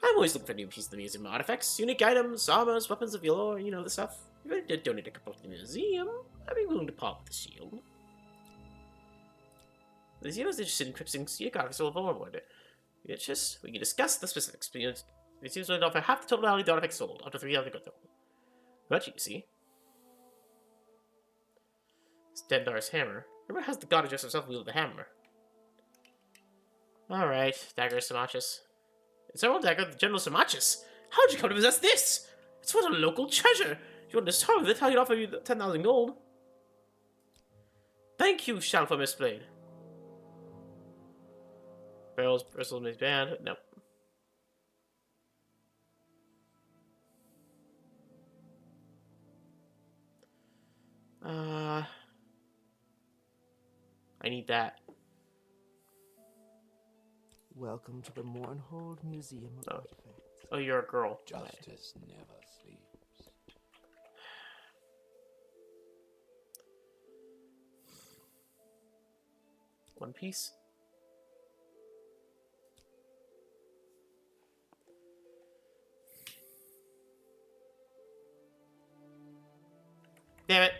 I'm always looking for new pieces of the museum artifacts, unique items, armors, weapons of yore, you know, the stuff. If I did donate a couple to the museum, I'd be willing to part with the shield. The museum is interested in encrypting sheogorath overboard. We can discuss the specifics. The museum will offer half the total value of the artifacts sold, up to 3 other good though. But you see. It's Dendar's hammer. Remember how the god addressed himself wielded the hammer? Alright, dagger Samachus. It's our own dagger, the General Samachus. How'd you come to possess this? It's what a local treasure. If you want to start with it, I'll offer you 10,000 gold. Thank you, shall for Miss Blade. Barrels bristle in his band. Nope. I need that. welcome to the Mournhold Museum of Oh. Artifacts. Oh, you're a girl. Justice never sleeps. One piece. Damn it.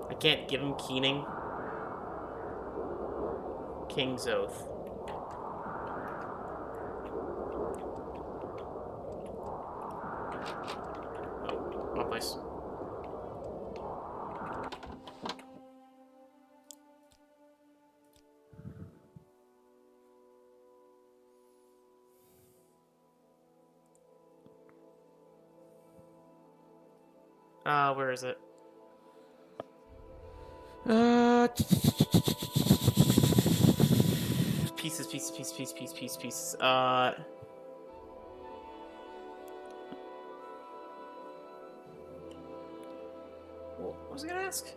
I can't give him keening. King's Oath. Oh, wrong place. Where is it? Pieces. What was I gonna ask?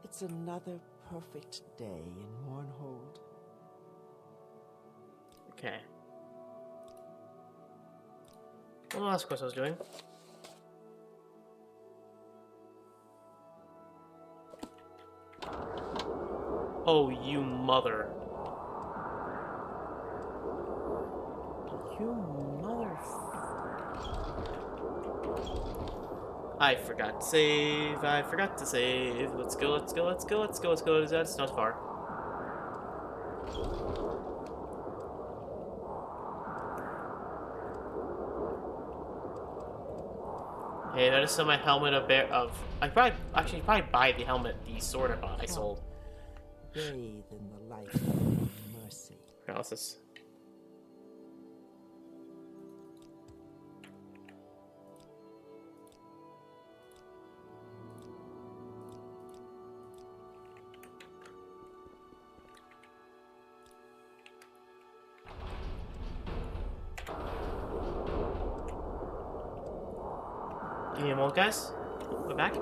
It's another perfect day in Mournhold. Okay. What was the last quest I was doing? Oh, you mother. You mother... I forgot to save. I forgot to save. Let's go, let's go, let's go, let's go, let's go. That's not far. Hey, that is still my helmet of I probably buy the helmet, the sword I sold. Bathe in the light of mercy. Analysis. Give me a moment, guys. We're back.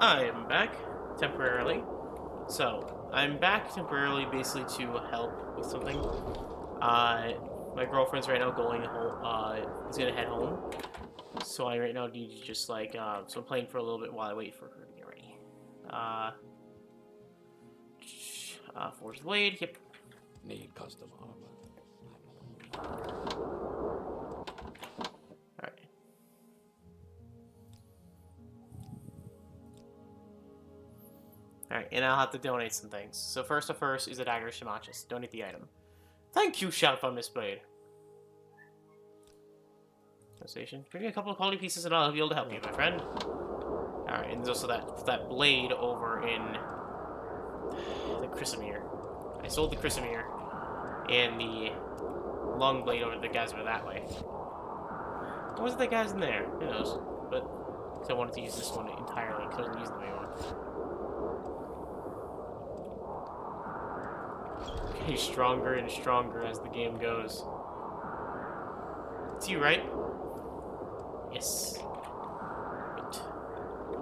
I am back temporarily. So, I'm back temporarily basically to help with something. My girlfriend's right now going home, is gonna head home. So I right now need to just like, so I'm playing for a little bit while I wait for her to get ready. Forge the blade, yep. Need custom armor. Alright. Alright, and I'll have to donate some things. So first is a dagger Shimachis. Donate the item. Thank you, Shelf on this blade. Station. Bring me a couple of quality pieces and I'll be able to help you, my friend. Alright, and there's also that blade over in the Chrysamere. I sold the Chrysamere and the long blade over to the guys that are that way. What was the guys in there? Who knows? But I wanted to use this one entirely because I wasn't using them anymore. Getting stronger and stronger as the game goes. It's you, right? Yes. Great.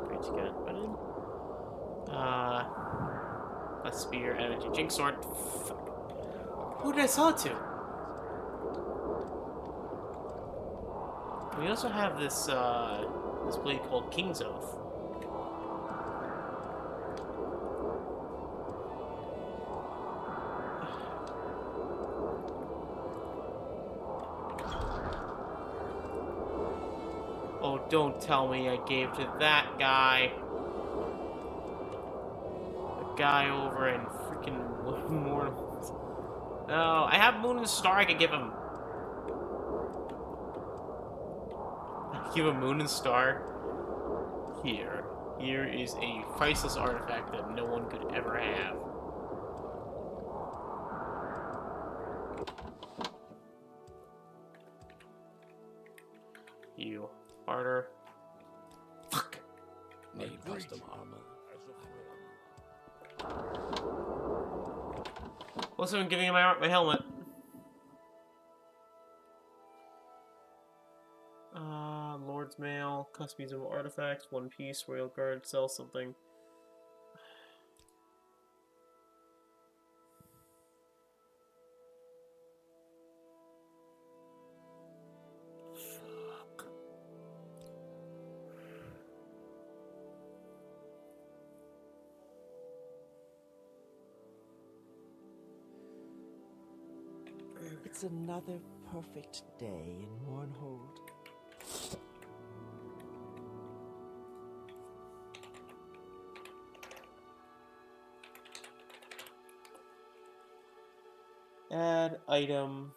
Great to get it put in. Let's spear, energy, jinx sword. Fuck. Who did I sell it to? We also have this, this blade called King's Oath. Oh, don't tell me I gave to that guy. The guy over in freaking Morrowind. No, I have Moon and Star I could give him. Give a Moon and Star. Here. Here is a priceless artifact that no one could ever have. You. Barter. Fuck. Need custom armor. Also, I'm giving him my helmet. Lord's Mail, customizable artifacts, one piece, royal guard, sell something. Fuck. It's another perfect day in Mournhold. Add item.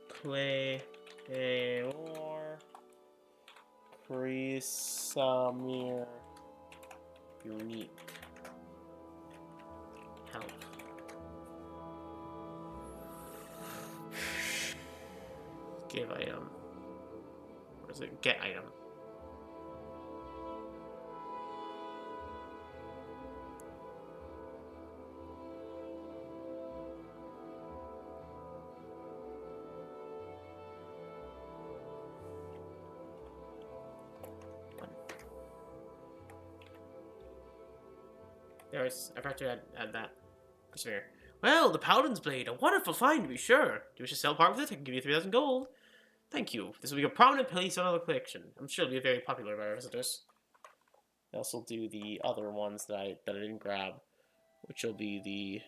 Play a war. Chrysamere. Unique. Help. Give item. Or is it get item? I forgot to add that. Persevere. Well, the Paladin's Blade, a wonderful find to be sure. Do you wish to sell part with it? I can give you 3,000 gold. Thank you. This will be a prominent piece on our collection. I'm sure it'll be very popular by our visitors. I also do the other ones that I didn't grab, which will be the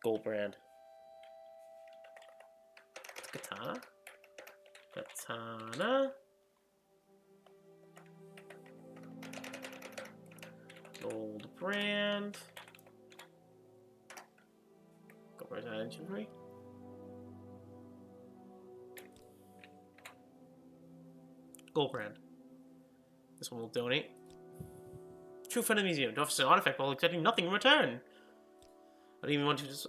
gold brand. Katana. Katana. Gold brand. Gold brand inventory. Gold brand. This one will donate. True friend of the museum. Don't have to sell an artifact while accepting nothing in return. I don't even want to just,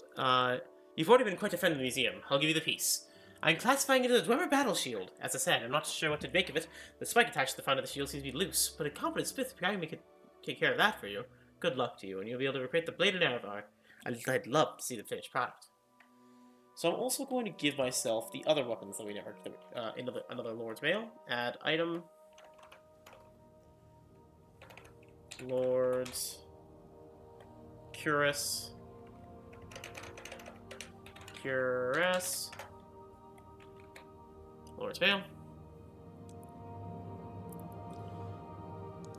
you've already been quite a friend of the museum. I'll give you the piece. I'm classifying it as a dwemer battle shield. As I said, I'm not sure what to make of it. The spike attached to the front of the shield seems to be loose, but a competent smith can take care of that for you. Good luck to you, and you'll be able to recreate the blade of Nerevar. I'd love to see the finished product. So I'm also going to give myself the other weapons that we never another Lord's Mail. Add item. Lord's Cuirass. Lord's Mail.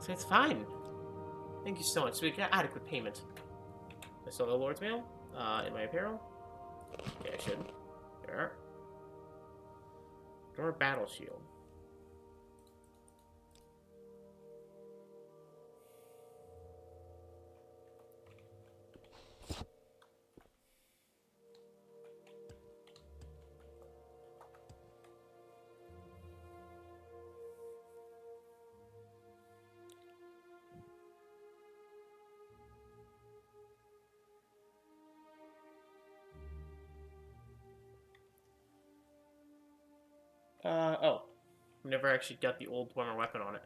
So it's fine. Thank you so much. So we got adequate payment. I still have the Lord's Mail in my apparel. Yeah, I should. There. Door battle shield. Oh. Never actually got the old dwemer weapon on it.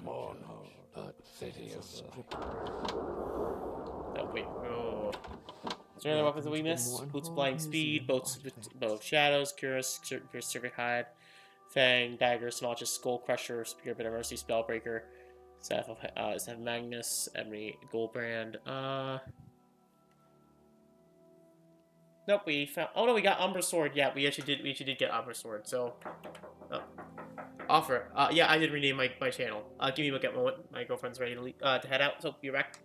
Morno, but city of the... Oh, wait. Oh. Is there any other weapons that we missed? Boots of Flying Speed, Bow of Shadows, Cuirass, Circuit Hide, Fang, Dagger, Smotches, Skull Crusher, Spear, Bit of Mercy, Spellbreaker, Staff of Magnus, Emery, Goldbrand. Nope, we found. Oh no, we got Umbra Sword. Yeah, we actually did get Umbra Sword. So, offer. Yeah, I did rename my channel. Give me a moment. My girlfriend's ready to head out. So be right back.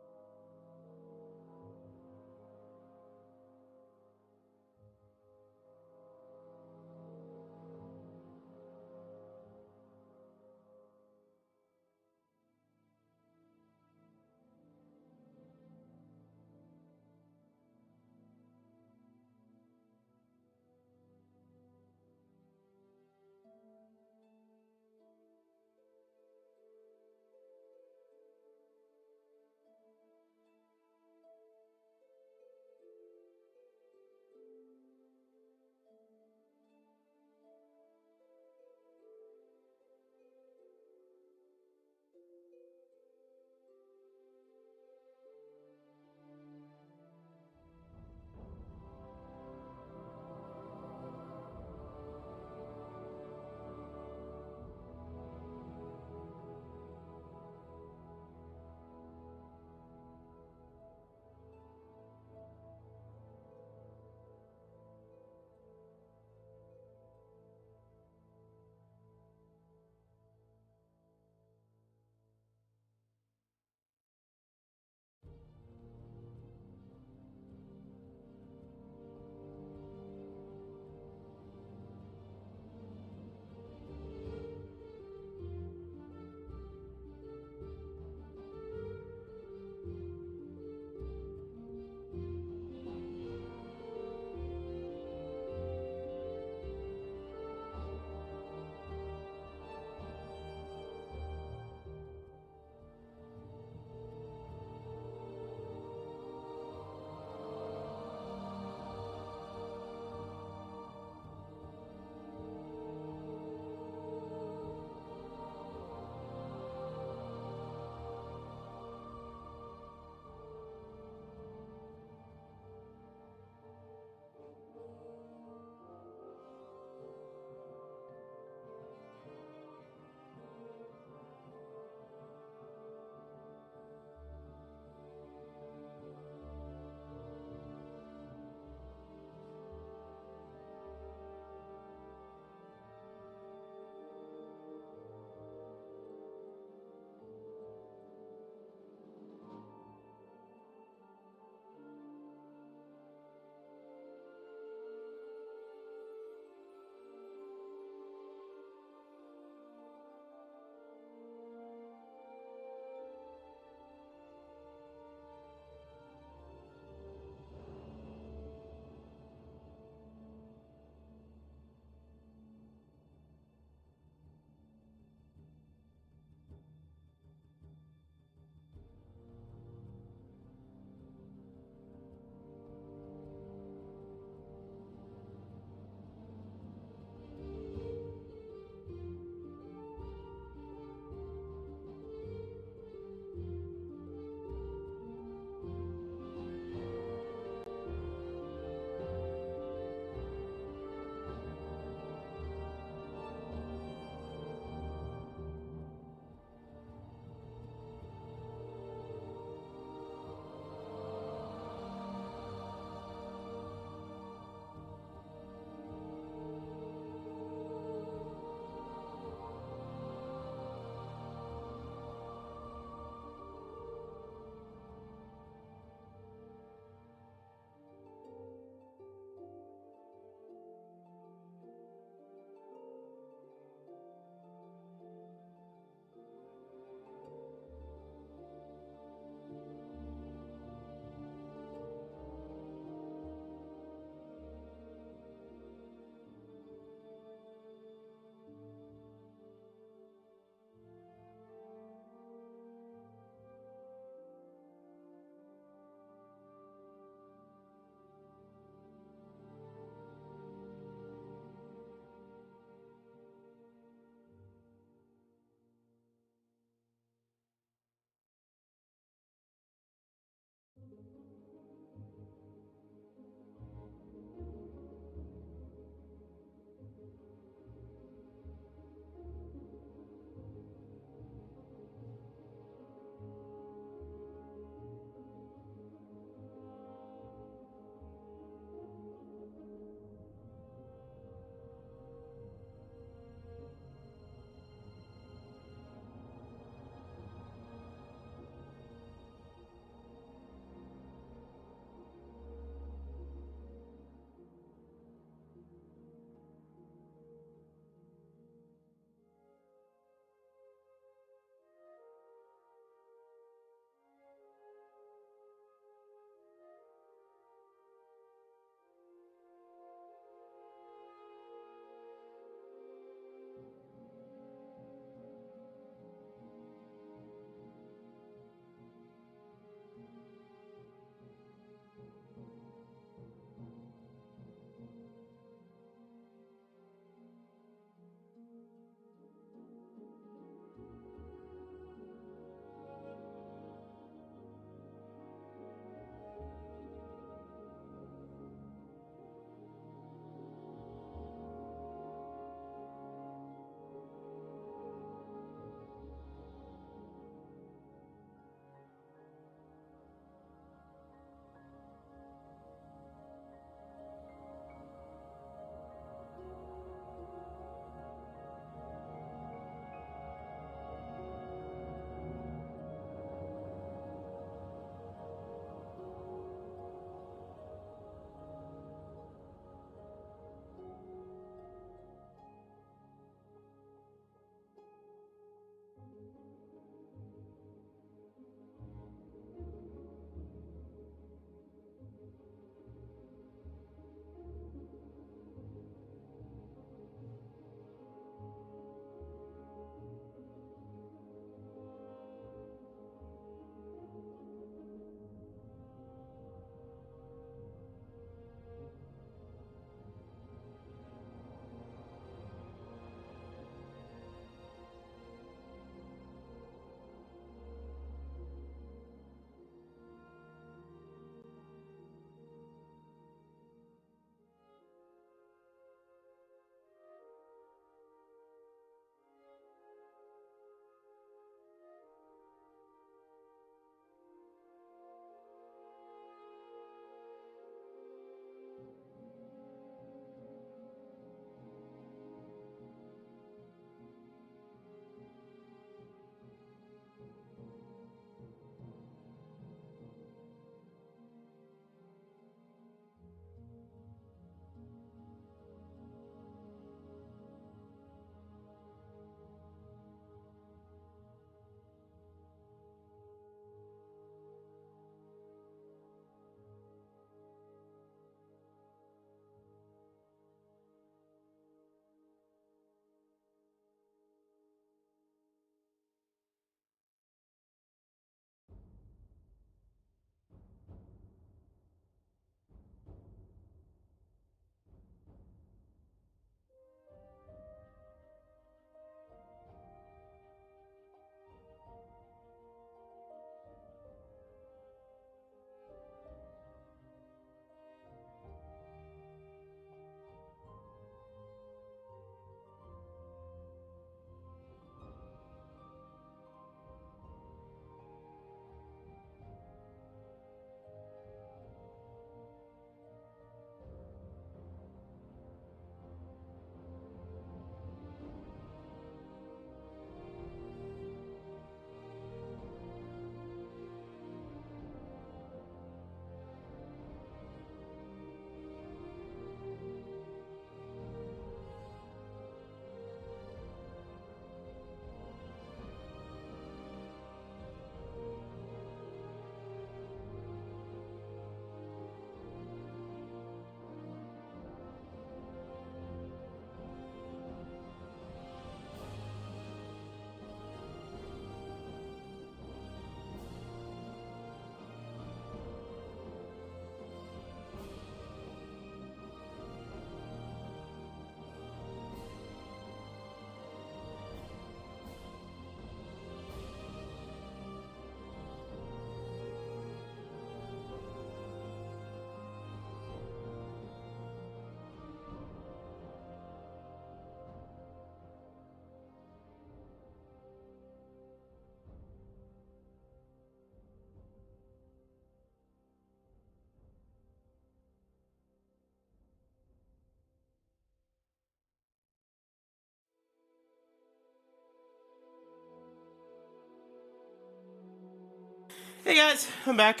Hey guys, I'm back.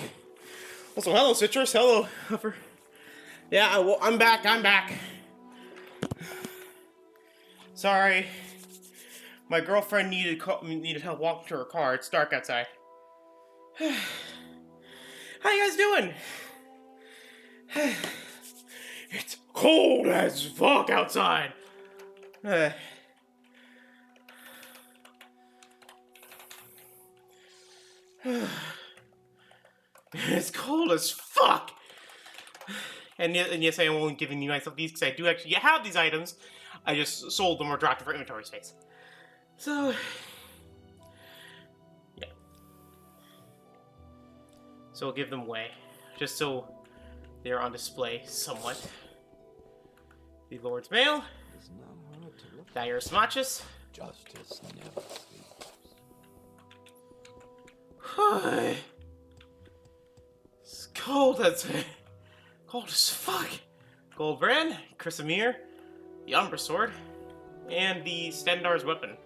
Also, hello Citrus, hello Huffer. Yeah, I'm back. Sorry, my girlfriend needed help walking to her car. It's dark outside. How you guys doing? It's cold as fuck outside. It's cold as fuck. And yes, I am only giving you myself these because I do actually have these items. I just sold them or dropped them for inventory space. So, yeah. So we'll give them away, just so they're on display somewhat. The Lord's Mail. It's not hard to look. Dire Smotches. Justice never sleeps. It's cold. That's cold as fuck. Goldbrand, Chrysamere, the Umbra Sword, and the Stendar's Weapon.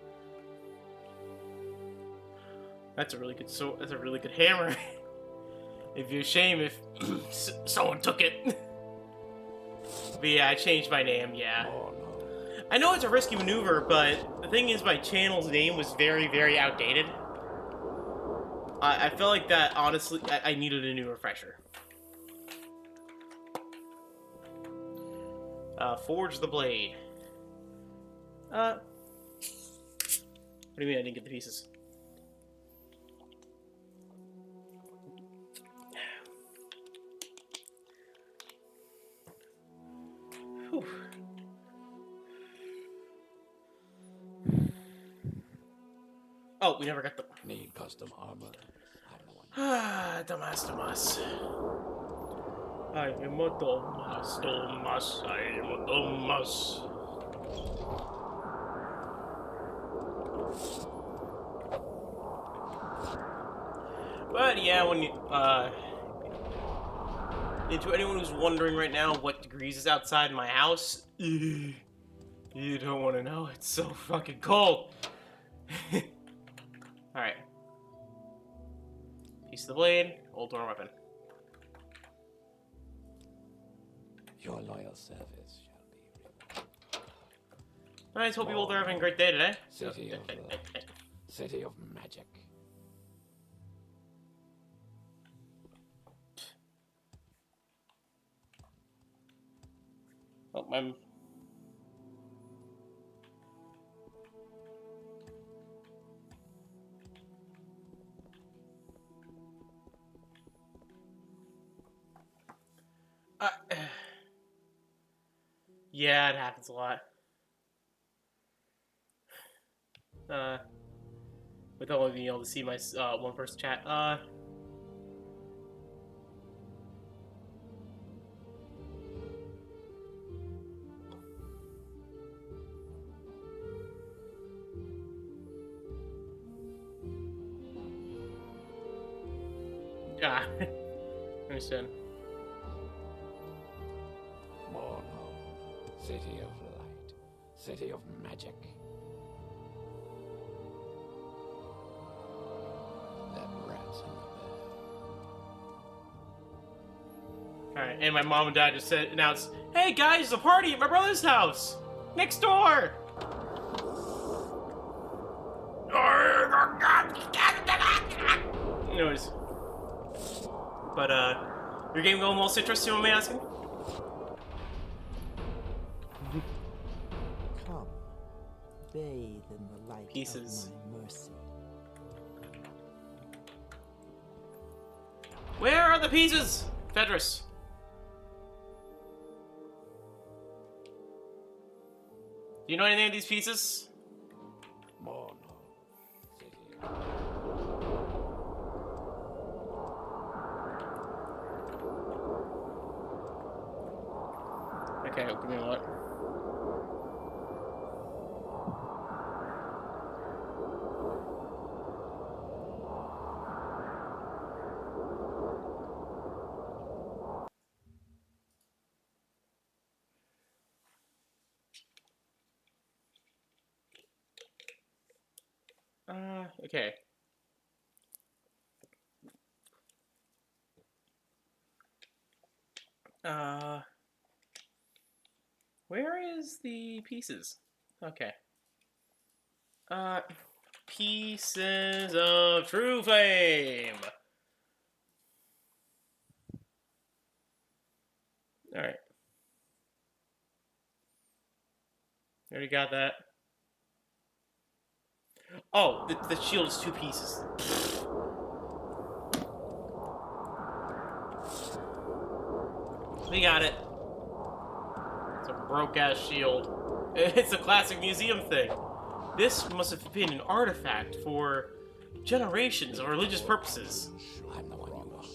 That's a really good That's a really good hammer. It'd be a shame if someone took it. But yeah, I changed my name. Yeah. Oh no. I know it's a risky maneuver, but the thing is, my channel's name was very, very outdated. I felt like that, honestly, I needed a new refresher. Forge the blade. What do you mean I didn't get the pieces? Whew. Oh, we never got the... Need custom armor. Damas. I am a Thomas. I am a Thomas. But yeah, when you, and to anyone who's wondering right now what degrees is outside my house, you don't want to know. It's so fucking cold. Alright. Piece of the blade, old door weapon. Your loyal service shall be rewarded. Alright, hope you all are having a great day today. City of City of Magic. Oh, I'm... yeah, it happens a lot. With only being able to see my one-person chat. Understand. Morrowind, City of Light, City of Magic. That rat's in the bed. Alright, and my mom and dad just announced, "Hey guys, there's a party at my brother's house! Next door!" Anyways. But, your game going well, Citrus, you want me asking? Come, bathe in the light Pieces. of my mercy. Where are the pieces? Fedrus. Do you know anything of these pieces? Morrowind, City of Okay, give me a lot. Okay. Where is the pieces? Okay. Pieces of true flame. All right. Already got that. Oh, the shield is 2 pieces. We got it. It's a broke-ass shield. It's a classic museum thing. This must have been an artifact for generations of religious purposes. I'm the one you want.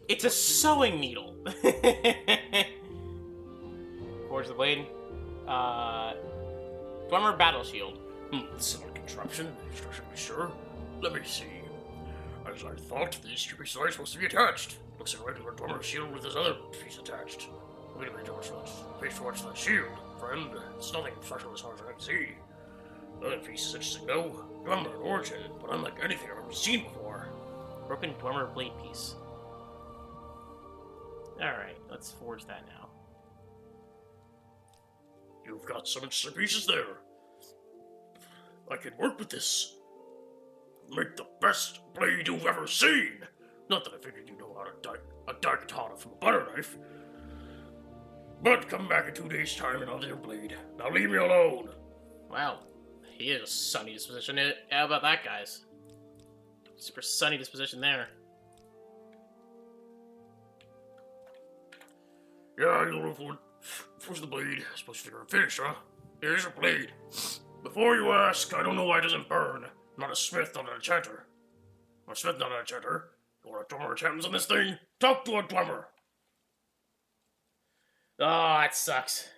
It's a sewing needle. Forge the blade. Dwemer battle shield. Similar contraption, to be sure. Let me see. As I thought, these 2 pieces are supposed to be attached. Looks like a regular Dwemer shield with this other piece attached. Wait a minute, what's the shield, friend? It's nothing special as far as I can see. The other piece is interesting though. Dwemer in origin, but unlike anything I've ever seen before. Broken Dwemer blade piece. Alright, let's forge that now. You've got some interesting pieces there. I can work with this. Make the best blade you've ever seen. Not that I figured you know how to a dagoth-ur from a butter knife. But come back in 2 days' time and I'll do your blade. Now leave me alone. Wow, he is a sunny disposition. How about that, guys? Super sunny disposition there. Yeah, you'll force the blade. I suppose you're finished, huh? Here's your blade. Before you ask, I don't know why it doesn't burn. I'm not a smith, not an enchanter. I'm a smith, not an enchanter. You want a Dwemer enchantments on this thing? Talk to a Dwemer. Oh, that sucks.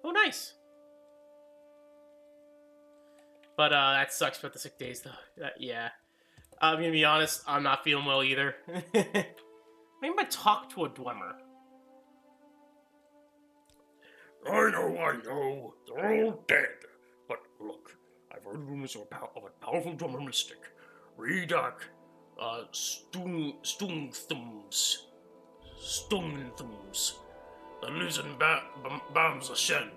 Oh, nice. But that sucks about the sick days, though. Yeah. I'm gonna be honest, I'm not feeling well either. Maybe I talk to a Dwemer. I know. They're all dead. But look, I've heard rumors of a powerful Dwemer mystic. Redak, Stunthums, that lives in Barenziah.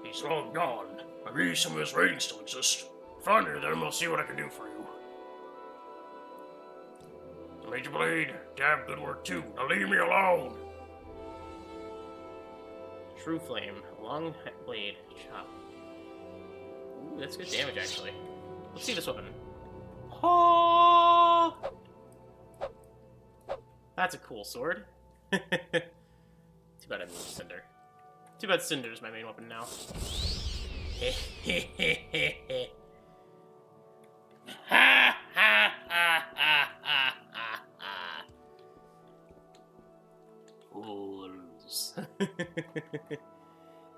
He's long gone. Maybe some of his writings still exist. Find me them, I'll see what I can do for you. Major Blade, damn good work too. Now leave me alone. True Flame, long blade, chop. Ooh, that's good damage actually. Let's see this weapon. Oh! That's a cool sword. Too bad I moved Cinder. Too bad Cinder is my main weapon now. Ha ha ha ha ha ha. Fools.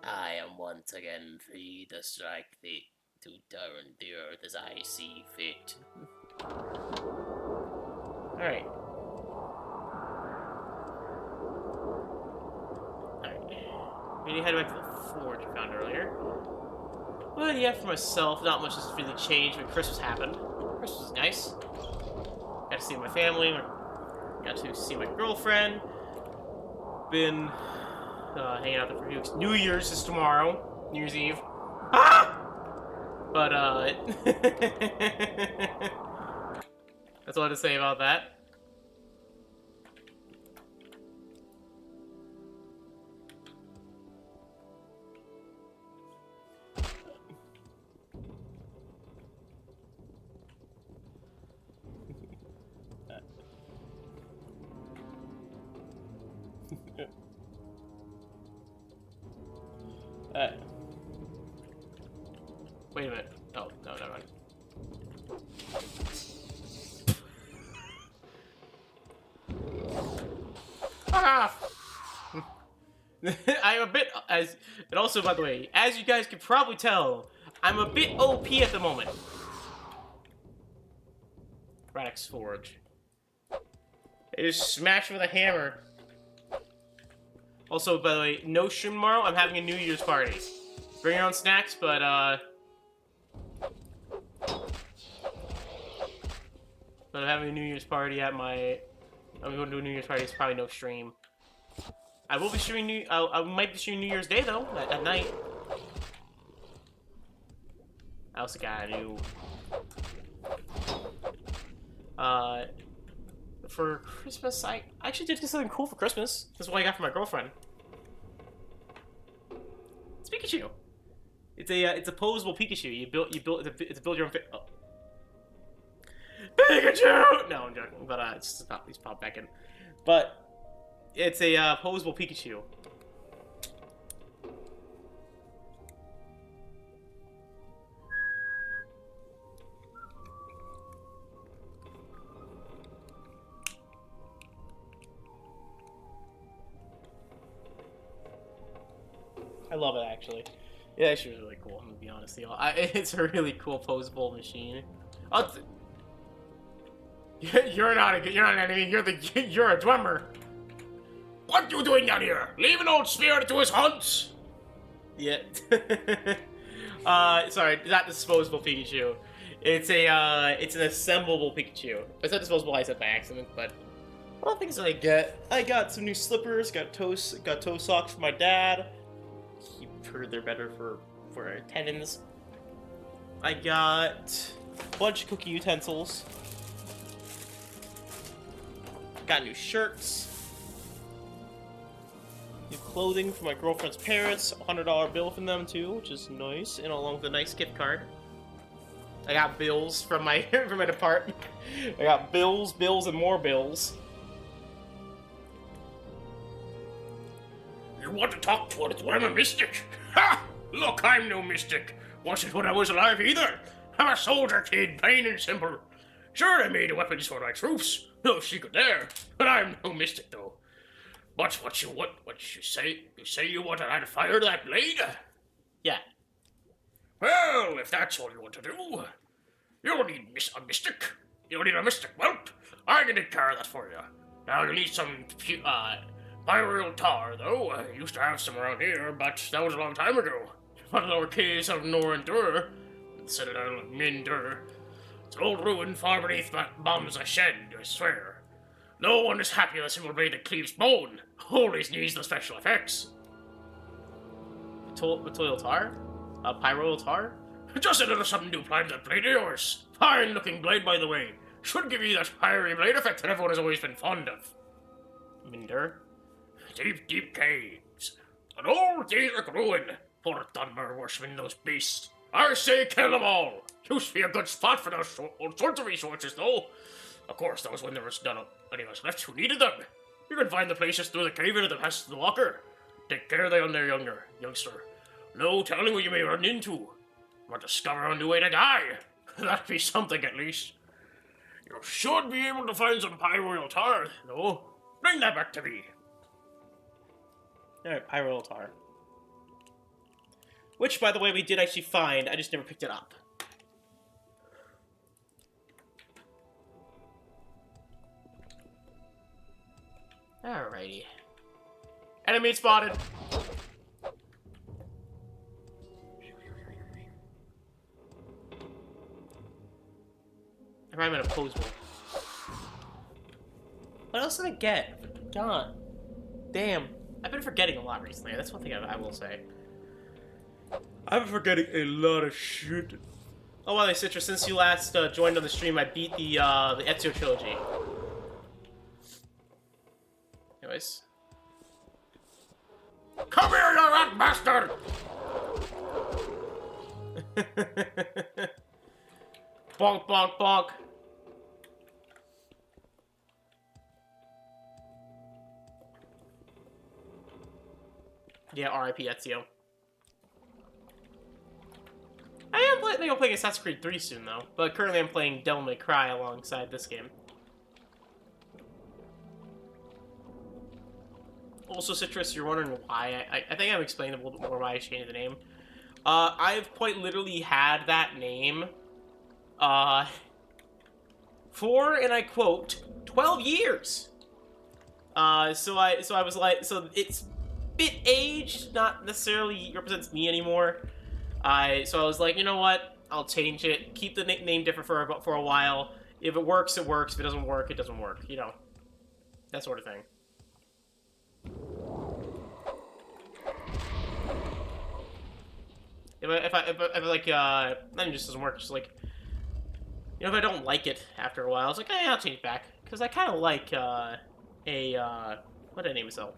I am once again free to strike thee, to turn the earth as I see fit. Alright. We need to head back to the forge we found earlier. Well, yeah, for myself, not much has really changed when Christmas happened. Christmas was nice. Got to see my family, got to see my girlfriend. Been hanging out there for 2 weeks. New Year's is tomorrow, New Year's Eve. Ah! But, that's all I have to say about that. Wait a minute. Oh, no, never mind. Ah! I'm a bit, and also, by the way, as you guys can probably tell, I'm a bit OP at the moment. Radix Forge. I just smashed with a hammer. Also, by the way, no stream tomorrow. I'm having a New Year's party. Bring your own snacks, but I'm having a New Year's party at my I'm going to do a New Year's party. It's probably no stream. I will be streaming I might be streaming New Year's Day though, at night. I also got a new for Christmas, I actually did get something cool for Christmas. This is what I got for my girlfriend. It's Pikachu. It's a posable Pikachu. It's a build your own. Oh. Pikachu! No, I'm joking. But it's not. He's popped back in. But it's a posable Pikachu. I love it, actually. Yeah, actually was really cool, I'm gonna be honest with you. It's a really cool posable machine. You're not an enemy, you're a dwemer. What you doing down here? Leave an old spirit to his haunts! Yeah. Sorry, not disposable Pikachu. It's an assemblable Pikachu. It's not disposable, I said by accident, but all the things that I got some new slippers, got toe socks for my dad. Heard they're better for tendons. I got a bunch of cooking utensils. Got new shirts. New clothing for my girlfriend's parents. $100 bill from them too, which is nice, and along with a nice gift card. I got bills from my from my department. I got bills, and more bills. You want to talk to it? I'm a mystic. Ha! Look, I'm no mystic. Wasn't when I was alive either. I'm a soldier kid, plain and simple. Sure, I made weapons for my troops. No secret there. But I'm no mystic, though. But what you say? You say you want to light fire to that blade? Yeah. Well, if that's all you want to do, you don't need a mystic. You don't need a mystic whelp. I can take care of that for you. Now you need some pyroreal tar, though. I used to have some around here, but that was a long time ago. One lowercase of Nor-and-Dur, the citadel of Min-Dur. It's an old ruin far beneath bombs I shed, I swear. No one is happy with a simple blade that cleaves bone. Always needs the special effects. Toil tar? Pyroreal tar? Just a little something to apply to that blade of yours. Fine looking blade, by the way. Should give you that fiery blade effect that everyone has always been fond of. Min-Dur? Deep caves. An old daedra ruin. Poor Dunmer worshipping those beasts. I say kill them all. Used to be a good spot for those all sorts of resources, though. Of course, that was when there was none of any of us left who needed them. You can find the places through the cave into the past of the walker. Take care they on there, youngster. No telling what you may run into. Or discover a new way to die. That'd be something at least. You should be able to find some pyroreal tar, though. Bring that back to me. Alright, pyroreal tar. Which, by the way, we did actually find. I just never picked it up. Alrighty. Enemy spotted! I'm in a posable. What else did I get? God. Damn. I've been forgetting a lot recently. That's one thing I will say. I've been forgetting a lot of shit. Oh, by the way, Citra, since you last joined on the stream, I beat the Ezio trilogy. Anyways. Come here, you rat bastard! Bonk, bonk, bonk. Yeah, R.I.P. Ezio. I am planning on playing Assassin's Creed 3 soon, though. But currently I'm playing Devil May Cry alongside this game. Also, Citrus, you're wondering why. I think I've explained a little bit more why I changed the name. I've quite literally had that name for, and I quote, 12 years. So I was like, so it's bit aged, not necessarily represents me anymore. So I was like, you know what? I'll change it. Keep the name different for a while. If it works, it works. If it doesn't work, it doesn't work. You know. that sort of thing. If I like, that just doesn't work. Just like, you know, if I don't like it after a while, it's like, hey, I'll change it back. Because I kind of like, what did I name myself?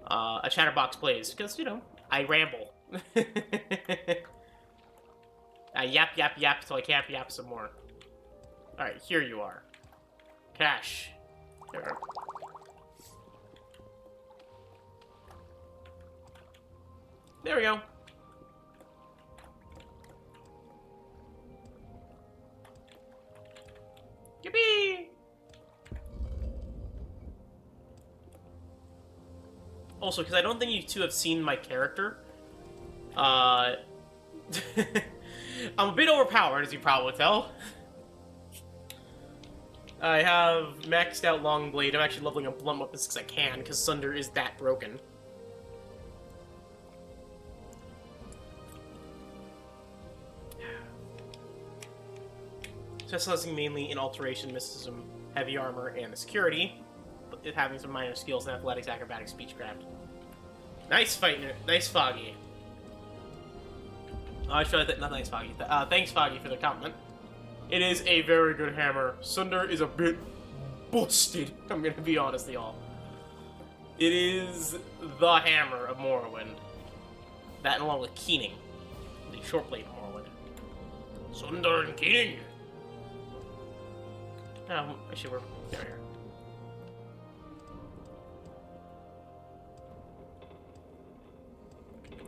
A Chatterbox Plays. Because, you know, I ramble. I yap, yap, yap until I can't yap some more. Alright, here you are. Cash. There. There we go. Yippee! Also, because I don't think you two have seen my character, I'm a bit overpowered, as you probably tell. I have maxed out Long Blade. I'm actually leveling up blunt weapons because I can, because Sunder is that broken. Specializing mainly in alteration, mysticism, heavy armor, and security, but having some minor skills in athletics, acrobatics, speechcraft. Nice fighting, nice Foggy. Oh, I should have not nice Foggy. Thanks, Foggy, for the compliment. It is a very good hammer. Sunder is a bit busted. I'm gonna be honest, y'all. It is the hammer of Morrowind. That, and along with Keening, the short blade of Morrowind. Sunder and Keening. Oh, actually, we're here.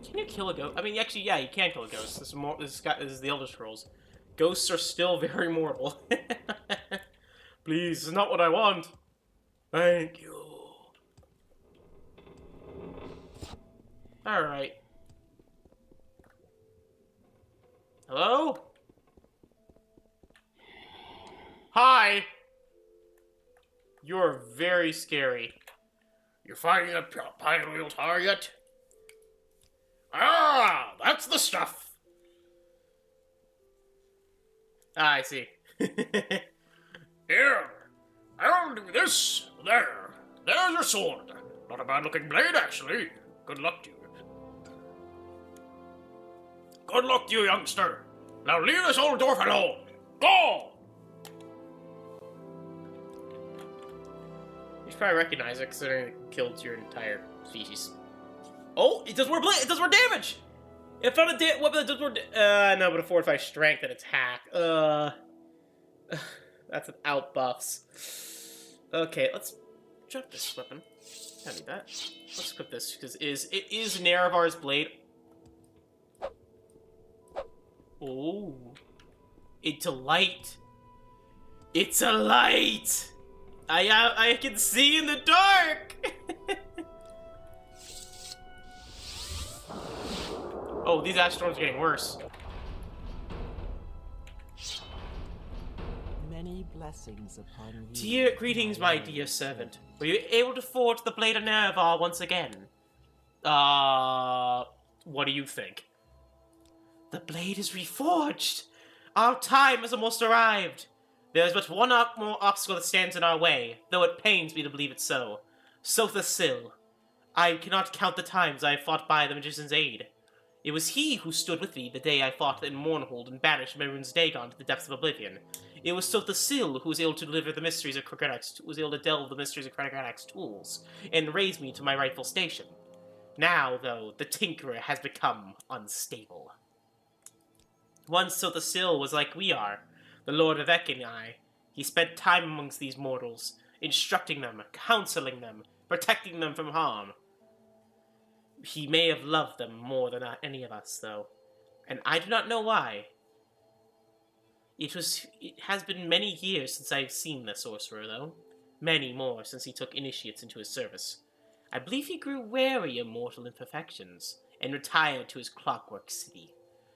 Can you kill a ghost? I mean, actually, yeah, you can kill a ghost. This is the Elder Scrolls. Ghosts are still very mortal. Please, this is not what I want. Thank you. Alright. Hello? Hi! You're very scary. You're finding a pile target? Ah, that's the stuff. Ah, I see. Here, I'll do this. There. There's your sword. Not a bad-looking blade, actually. Good luck to you. Good luck to you, youngster. Now leave this old dwarf alone. Go! You should probably recognize it, considering it killed your entire species. Oh, it does more blade. It does more damage. It found a weapon that does more. No, but a fortified strength and attack. That's an out buffs. Okay, let's drop this weapon. I need that. Let's equip this because it is Nerevar's blade. Oh, it's a light. It's a light. I can see in the dark. Oh, these ash storms are getting worse. Many blessings upon you. Dear greetings, my dear servant. Were you able to forge the blade of Nerevar once again? What do you think? The blade is reforged. Our time has almost arrived. There is but one more obstacle that stands in our way, though it pains me to believe it so. Sotha Sil. I cannot count the times I have fought by the magician's aid. It was he who stood with me the day I fought in Mournhold and banished mehrunesdagon to the depths of oblivion. It was Sotha Sil who was able to deliver the mysteries of Kragranak's tools, and raise me to my rightful station. Now, though, the Tinkerer has become unstable. Once Sotha Sil was like we are, the Lord Vivec and I. He spent time amongst these mortals, instructing them, counseling them, protecting them from harm. He may have loved them more than any of us, though, and I do not know why. It has been many years since I have seen the sorcerer, though. Many more since he took initiates into his service. I believe he grew wary of mortal imperfections, and retired to his clockwork city,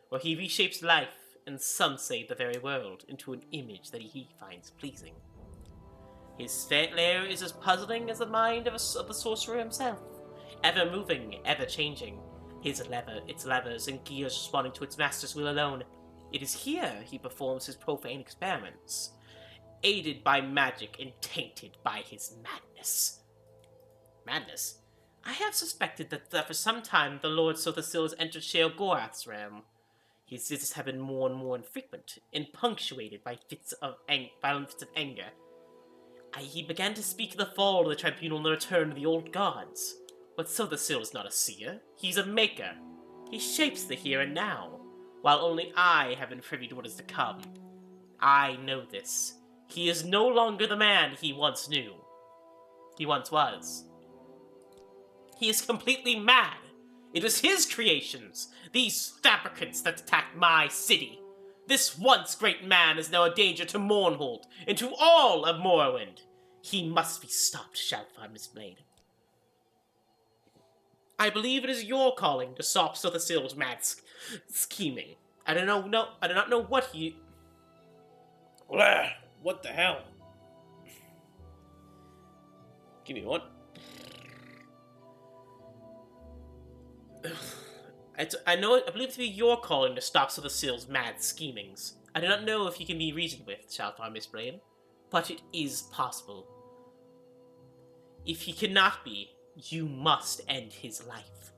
where he reshapes life, and some say the very world, into an image that he finds pleasing. His lair is as puzzling as the mind of the sorcerer himself. Ever moving, ever changing. Its levers and gears responding to its master's will alone. It is here he performs his profane experiments, aided by magic and tainted by his madness. madness. Madness? I have suspected that for some time the Lord Solstheim has entered sheogorath's realm. His visits have been more and more infrequent, and punctuated by violent fits of anger. He began to speak of the fall of the tribunal and the return of the old gods. But Solstheim is not a seer. He's a maker. He shapes the here and now, while only I have been privy to what is to come. I know this. He is no longer the man he once knew. He once was. He is completely mad. It was his creations, these fabricants, that attacked my city. This once great man is now a danger to Mournhold and to all of Morrowind. He must be stopped, Shalfheim's blade. I believe it is your calling to stop Solstheim's mad scheming. I do not know what he... Blah, what the hell? Give me one. I believe it to be your calling to stop Solstheim's mad schemings. I do not know if he can be reasoned with, Shalfheim's blade, but it is possible. If he cannot be, you must end his life.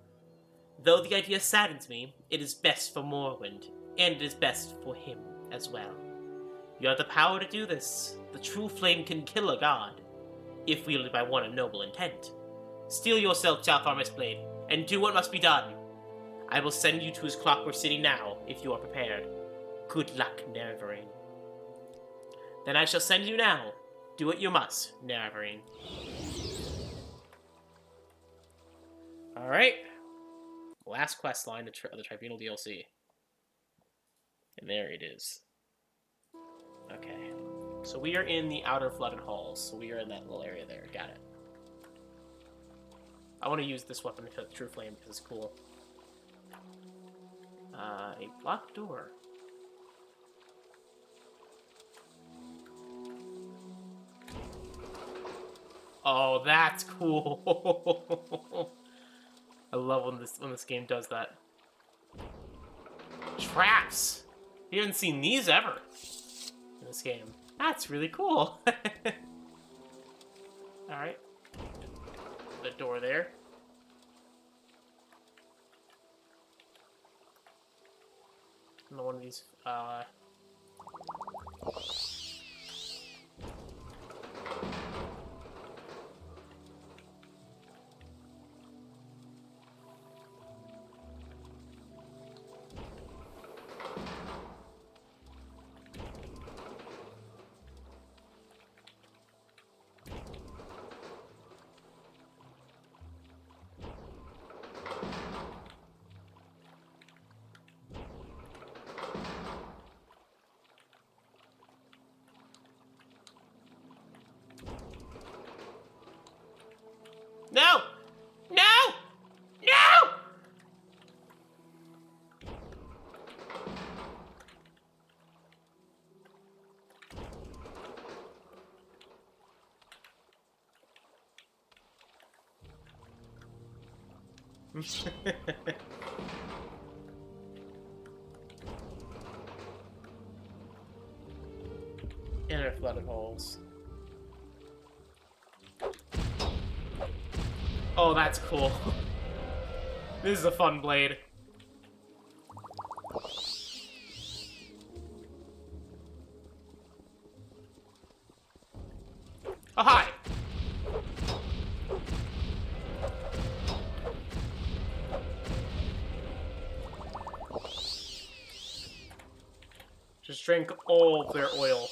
Though the idea saddens me, it is best for Morrowind, and it is best for him as well. You have the power to do this. The true flame can kill a god, if wielded by one of noble intent. Steel yourself, Shalfheim's blade, and do what must be done. I will send you to his clockwork city now, if you are prepared. Good luck, nerevarine. Then I shall send you now. Do what you must, nerevarine. Alright. Last quest line of the Tribunal DLC. And there it is. Okay. So we are in the outer flooded halls. So we are in that little area there. Got it. I want to use this weapon to cut the True Flame because it's cool. A blocked door. Oh, that's cool. I love when this game does that. Traps! You haven't seen these ever in this game. That's really cool. Alright. The door there. Another one of these, No! No! No! Inner flooded holes. Oh, that's cool. This is a fun blade. Oh, hi! Just drink all of their oil.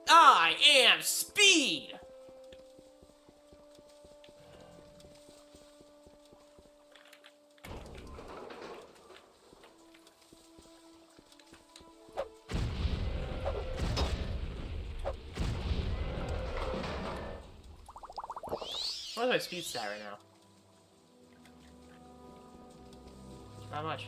I am speed! What's my speed stat right now? Not much.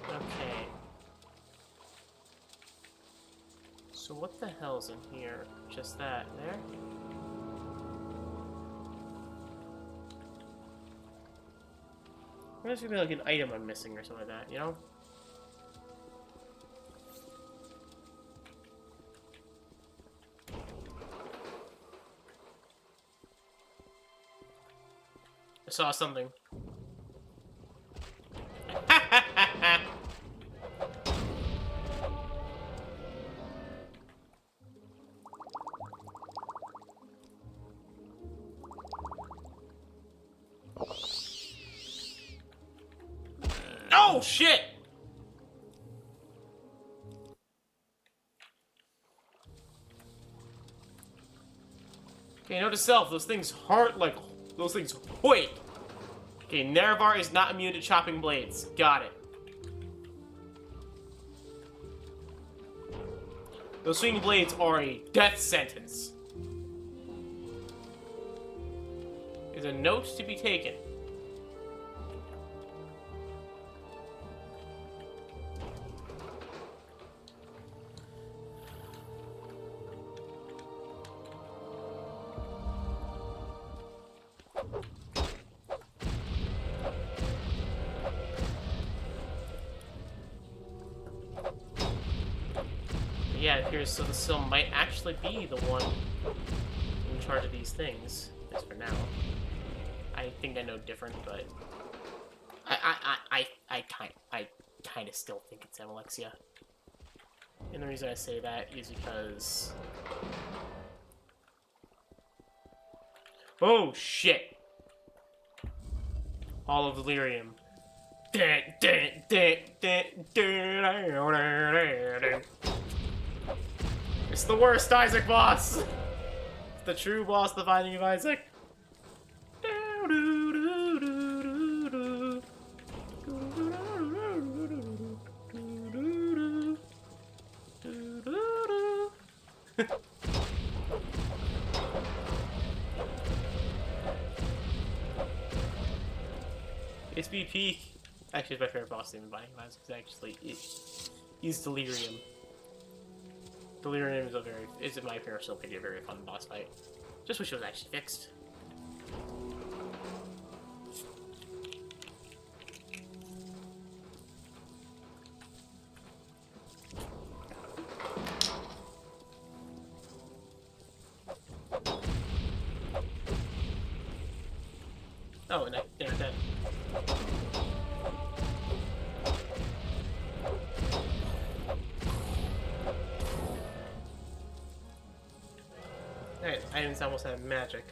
Okay. So what the hell's in here? Just that there? There's gonna be like an item I'm missing or something like that, you know? I saw something. Oh shit! Okay, note to self, those things hurt like those things wait. Okay, Nerevar is not immune to chopping blades. Got it. Those swinging blades are a death sentence. There's a note to be taken. Yeah, it appears so the Sill might actually be the one in charge of these things, at least for now. I think I know different, but I kind of still think it's Alexia. And the reason I say that is because... Oh, shit! Hall of Delirium. It's the worst Isaac boss! It's the true boss, the Binding of Isaac. It's BP. Actually, it's my favorite boss theme in Binding of Isaac. Actually, he's Delirium. Delirium is in my personal opinion, a very fun boss fight. Just wish it was actually fixed. Oh, and they're dead. Alright, items almost have magic.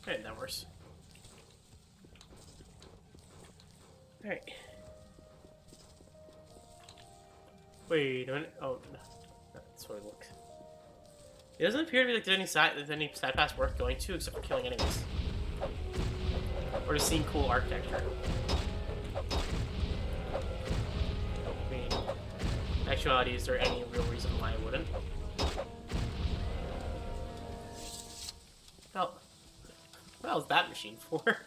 Alright, that works. Alright. Wait a minute. Oh, no. That's what it looks. It doesn't appear to be like there's any side paths worth going to except for killing enemies. Or just seeing cool architecture. I mean, in actuality, is there any real reason why I wouldn't? Well, what else is that machine for?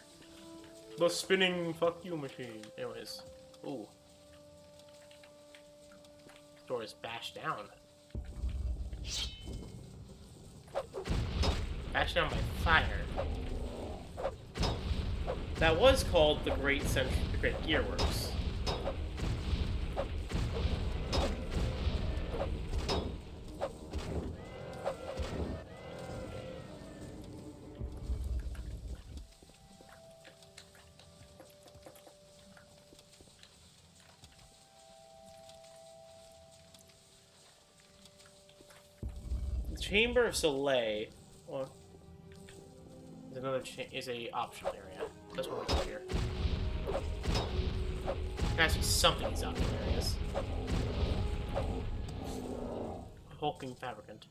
The spinning fuck you machine. Anyways. Ooh. Door is bashed down. Bashed down by fire. That was called the Great Gearworks. The Chamber of Soleil, or is another is a optional area. That's what we go here. There has to be something in these optional areas. Hulking Fabricant.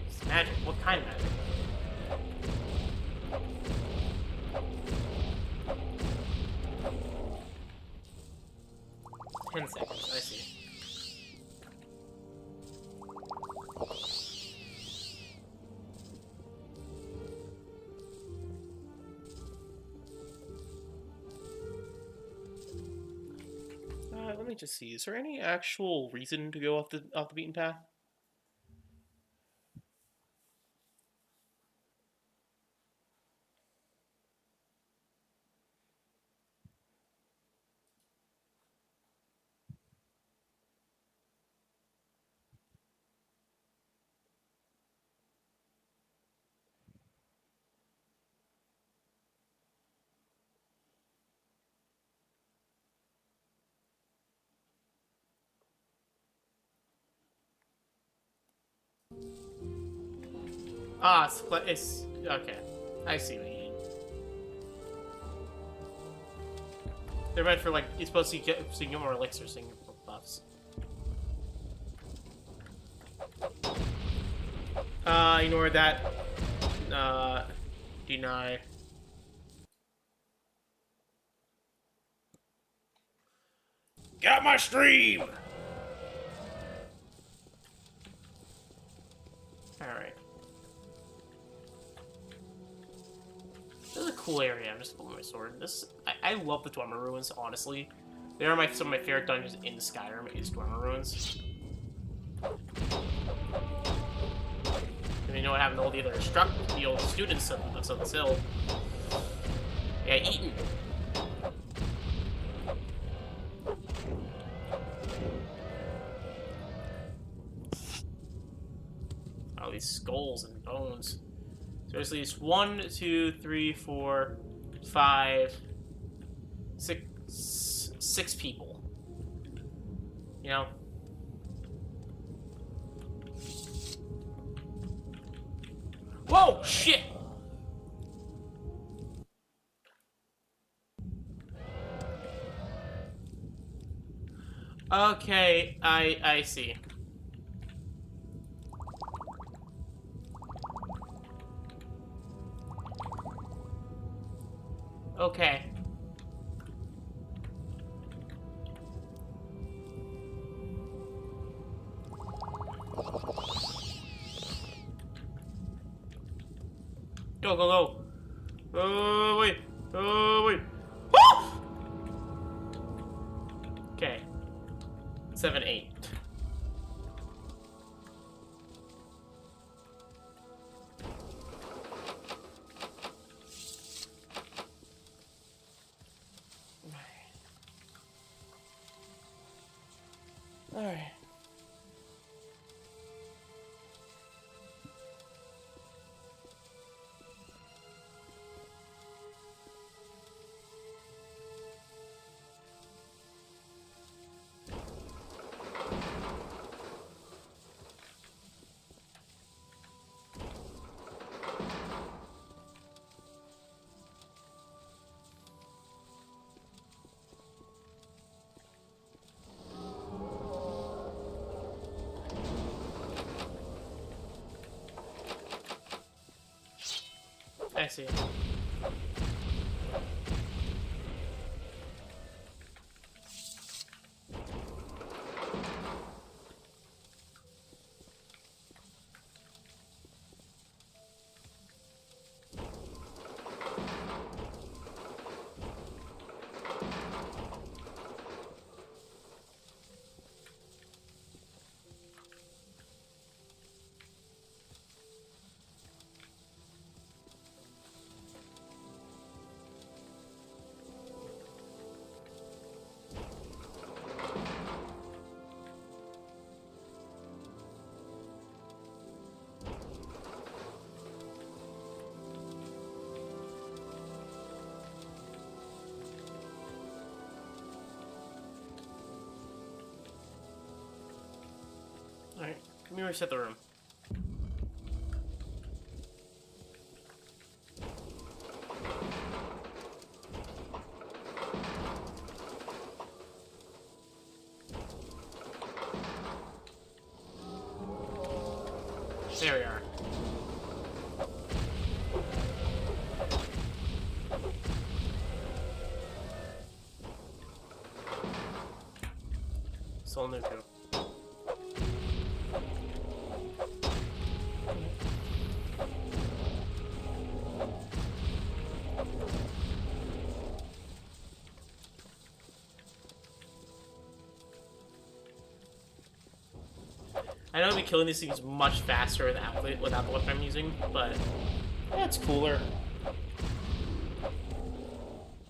It's magic. What kind of magic? Ten seconds, I see. me just see. Is there any actual reason to go off the beaten path? Ah, it's okay. I see what you mean. They're meant for like it's supposed to get so you get more elixirs, so you get more buffs. Ignore that. Deny. Get out my stream! Alright. This is a cool area. I'm just pulling my sword. I love the Dwemer ruins, honestly. They are some of my favorite dungeons in Skyrim is Dwemer ruins. And you know what happened to all the other the old students of the Sill? Yeah, eaten. Oh, these skulls and bones. Seriously, it's 1, 2, 3, 4, 5, 6 people. You know? Whoa! Shit! Okay, I see. Okay. Go, go, go. Oh, wait. Oh, wait. Ah! Okay. 7, 8. Alright. I see. Alright, let me reset the room. There we are. Sol Nuku. I know I'll be killing these things much faster without the weapon I'm using, but yeah, it's cooler.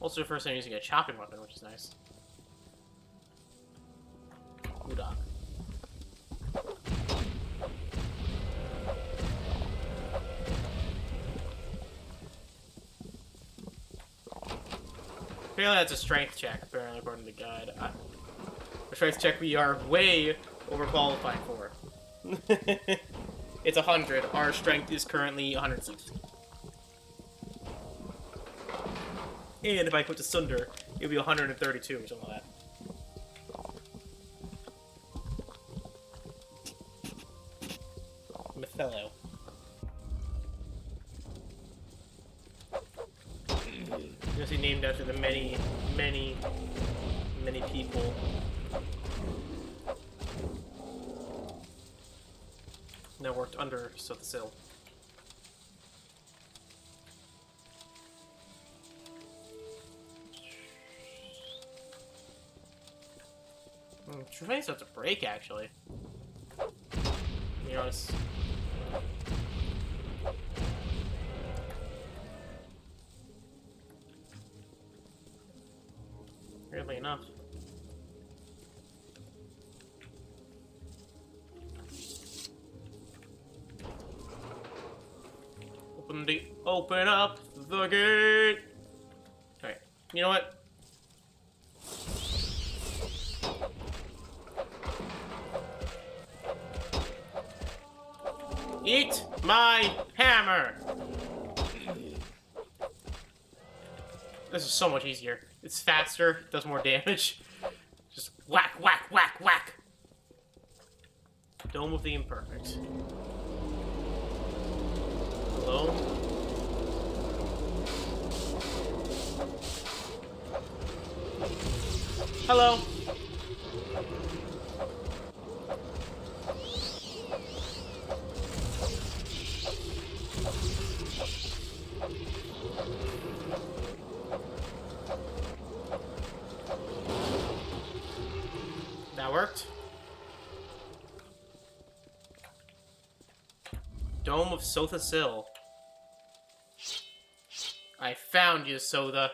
Also, the first time using a chopping weapon, which is nice. Udok. Apparently that's a strength check, apparently, according to the guide. A strength check we are way overqualified for. It's 100. Our strength is currently 160. And if I put to Sunder, it'll be 132 or something like that. Methello. You'll see named after the many people that worked under Solstheim. True face has to break, actually. You know, it's... Weirdly enough. Open up the gate! Alright, you know what? Eat my hammer! This is so much easier. It's faster, does more damage. Just whack, whack, whack, whack! Dome of the Imperfect. Hello? Hello? That worked. Dome of Solstheim. I found you, Soda.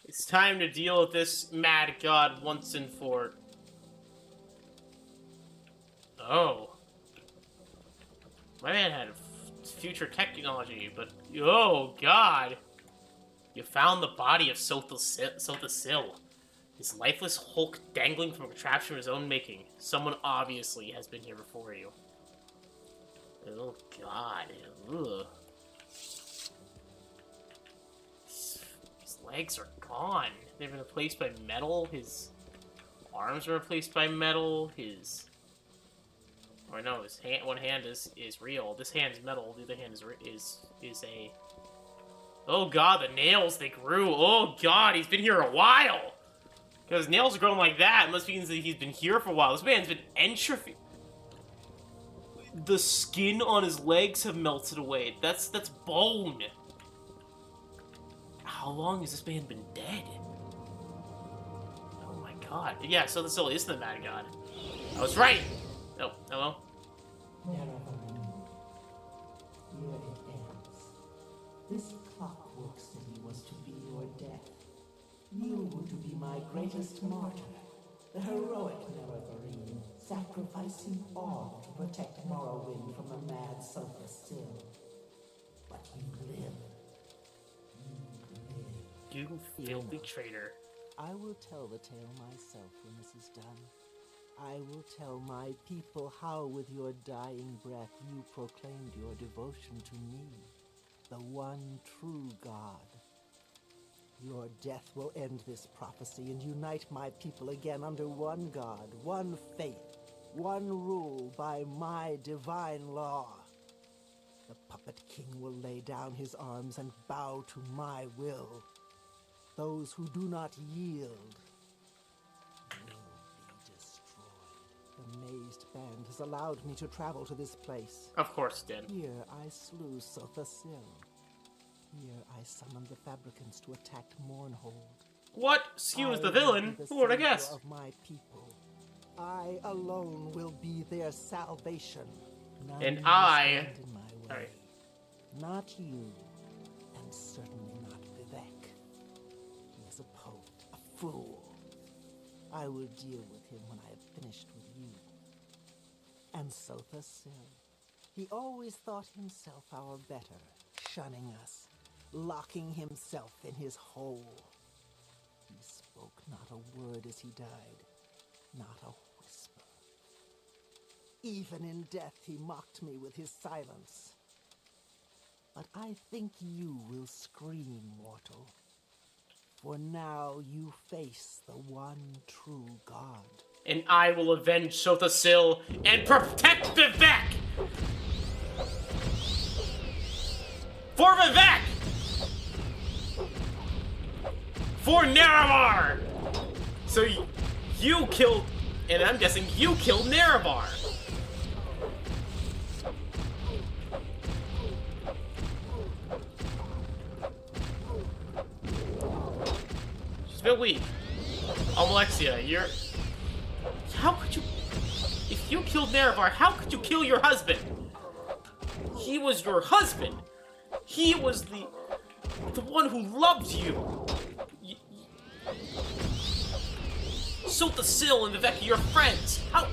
It's time to deal with this mad god once and for... Oh. My man had future technology, but... Oh, God. You found the body of Solstheim. This lifeless hulk dangling from a contraption of his own making. Someone obviously has been here before you. Oh, God. Ugh. His legs are gone. They've been replaced by metal. His arms are replaced by metal. His... Oh, no, his hand, one hand is real. This hand is metal. The other hand is a... Oh, God, the nails, they grew. Oh, God, he's been here a while. Because his nails are growing like that. It must mean that he's been here for a while. This man's been entropy. The skin on his legs have melted away. That's bone. How long has this man been dead? Oh my god. Yeah, so this still is the mad god. I was right! Oh, hello? Nerevarine. Here it ends. This clockwork city was to be your death. You were to be my greatest martyr, the heroic Nerevarine, sacrificing all to protect Morrowind from a mad Solstheim. But you live. You filthy traitor. I will tell the tale myself when this is done. I will tell my people how with your dying breath you proclaimed your devotion to me, the one true God. Your death will end this prophecy and unite my people again under one God, one faith, one rule by my divine law. The puppet king will lay down his arms and bow to my will. Those who do not yield will be destroyed. The mazed band has allowed me to travel to this place. Of course it did. Here I slew Solstheim. Here I summoned the fabricants to attack Mournhold. What? Skew is the villain? Who would I guess? Of my people. I alone will be their salvation. None And will I- stand in my way. Alright. Not you, and certainly not Vivec. He is a poet, a fool. I will deal with him when I have finished with you. And solstheim. He always thought himself our better, shunning us, locking himself in his hole. He spoke not a word as he died, not a whisper. Even in death he mocked me with his silence. But I think you will scream, mortal. For now you face the one true God. And I will avenge solstheim and protect Vivec! For Vivec! For Nerevar! So you killed, and I'm guessing you killed Nerevar. She's a bit weak. Alexia, you're... How could you... If you killed Nerevar, how could you kill your husband? He was your husband. He was the one who loved you. Solstheim and Vivec are your friends. How...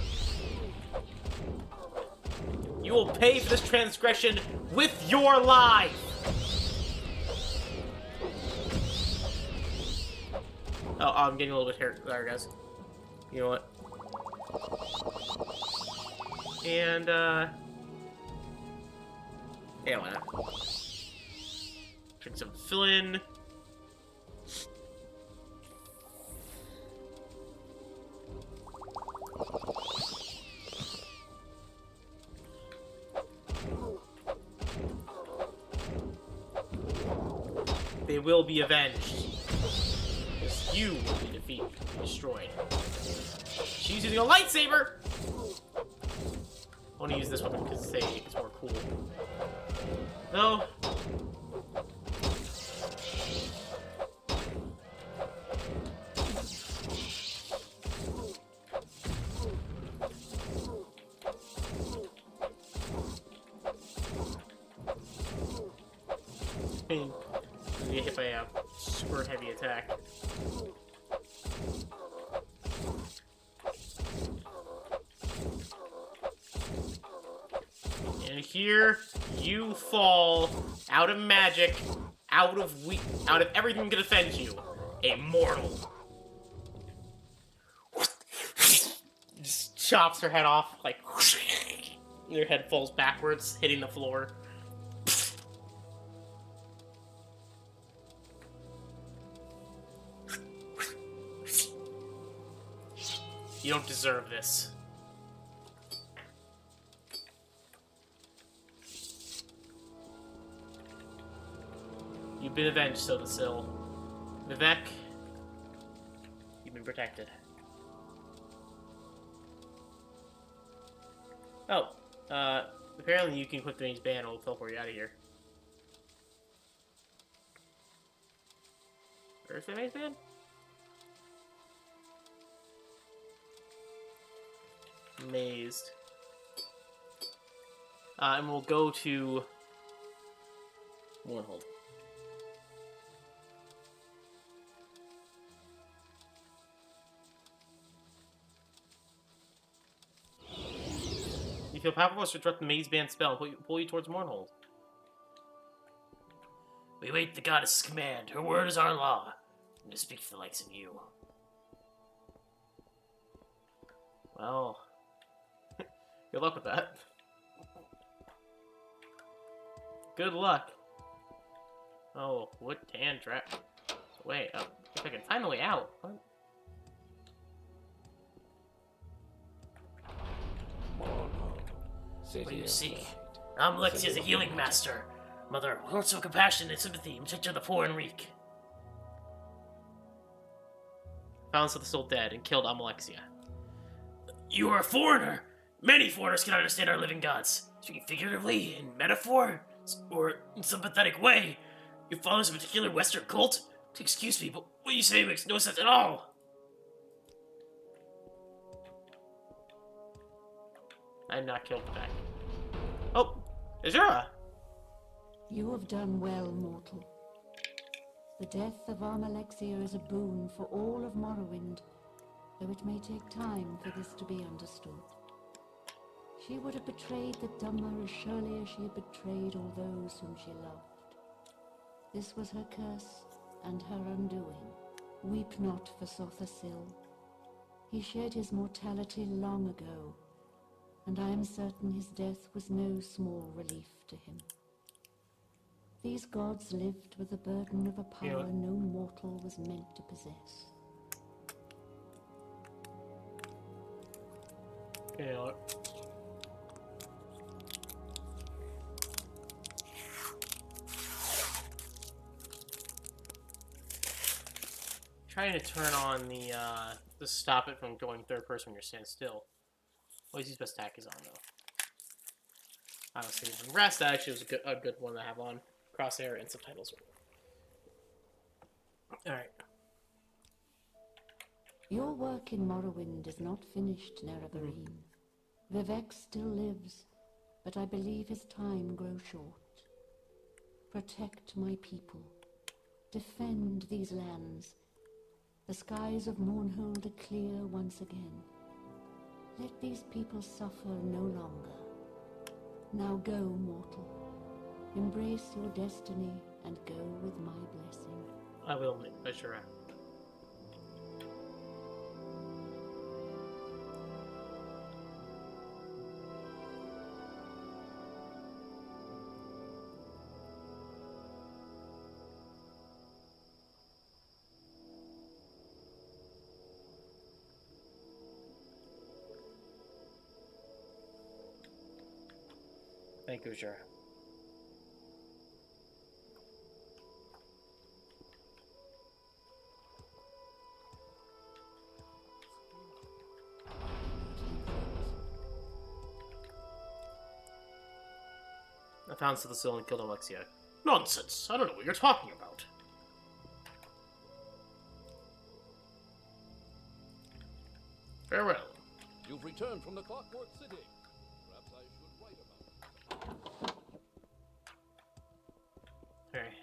You will pay for this transgression with your life. Oh, I'm getting a little bit here. Sorry, guys. You know what? And, yeah, why not? Drink some fill in. They will be avenged. Because you will be defeated, destroyed. She's using a lightsaber! I want to use this weapon because it's more cool. No. I'm gonna get hit by a super heavy attack. And here you fall out of magic, out of everything that can defend you. A mortal. Just chops her head off, like your head falls backwards, hitting the floor. You don't deserve this. You've been avenged, solstheim. Vivec, you've been protected. Oh, apparently you can click the maze ban and it'll teleport you out of here. Where's the maze ban? Mazed. And we'll go to Mournhold. You feel powerful to interrupt the maze band spell and pull you towards Mournhold. We wait the goddess's command. Her word is our law. And to speak for the likes of you. Well, good luck with that. Good luck. Oh, wood tan trap. Wait, if I can find the way out. What? What do you seek? I'm Lexia's healing master. Mother, words of compassion and sympathy, protect the poor and weak. Found solstheim dead and killed Alexia. You are a foreigner! Many foreigners cannot understand our living gods. Speaking figuratively, in metaphor, or in some pathetic way. You follow a particular Western cult? Excuse me, but what you say makes no sense at all. I had not killed the back. Oh, Azura! You have done well, mortal. The death of our Malexia is a boon for all of Morrowind, though it may take time for this to be understood. She would have betrayed the dwemer as surely as she had betrayed all those whom she loved. This was her curse and her undoing. Weep not for solstheim. He shed his mortality long ago, and I am certain his death was no small relief to him. These gods lived with the burden of a power no mortal was meant to possess. Yeah. Trying to turn on the to stop it from going third person when you're standing still. Always use best attack is on though. Honestly, rest actually was a good one to have on. Crosshair and subtitles. Alright. Your work in Morrowind is not finished, nerevarine. Vivec still lives, but I believe his time grows short. Protect my people. Defend these lands. The skies of Mournhold are clear once again. Let these people suffer no longer. Now go, mortal. Embrace your destiny and go with my blessing. I will, Azura. Thank you, Azura. I found solstheim and killed Alexia. Nonsense! I don't know what you're talking about. Farewell. You've returned from the Clockwork City. Perhaps I should write about it. Alright.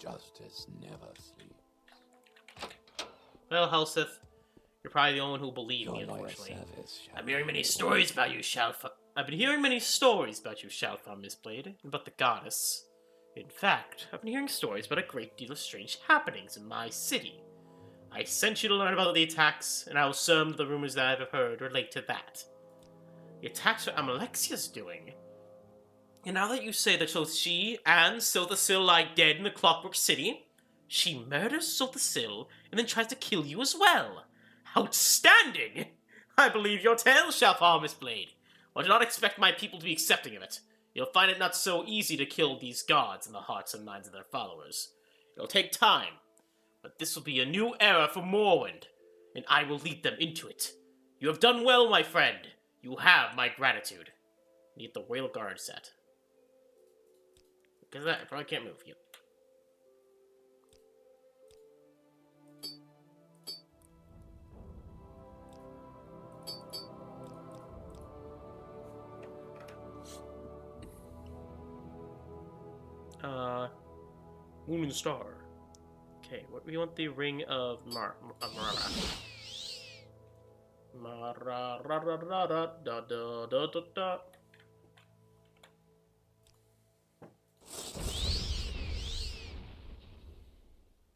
Justice never sleeps. Well, Helseth, you're probably the only one who will believe Your me, loyal unfortunately. service shall I've been hearing many be stories about you, Shalfa. I've been hearing many stories about you, Shalfa Mistblade, and about the goddess. In fact, I've been hearing stories about a great deal of strange happenings in my city. I sent you to learn about the attacks, and I will some of the rumors that I've heard relate to that. The attacks are Amalexia's doing. And now that you say that both she and solstheim lie dead in the Clockwork City, she murders solstheim and then tries to kill you as well. Outstanding! I believe your tale, Shalfa Mistblade. I do not expect my people to be accepting of it. You'll find it not so easy to kill these gods in the hearts and minds of their followers. It'll take time, but this will be a new era for Morrowind, and I will lead them into it. You have done well, my friend. You have my gratitude. Need the Royal Guard set. Because that, I probably can't move. Yep. Moon and Star. Okay, what we want the Ring of Mara. Mara da da da da da da da da.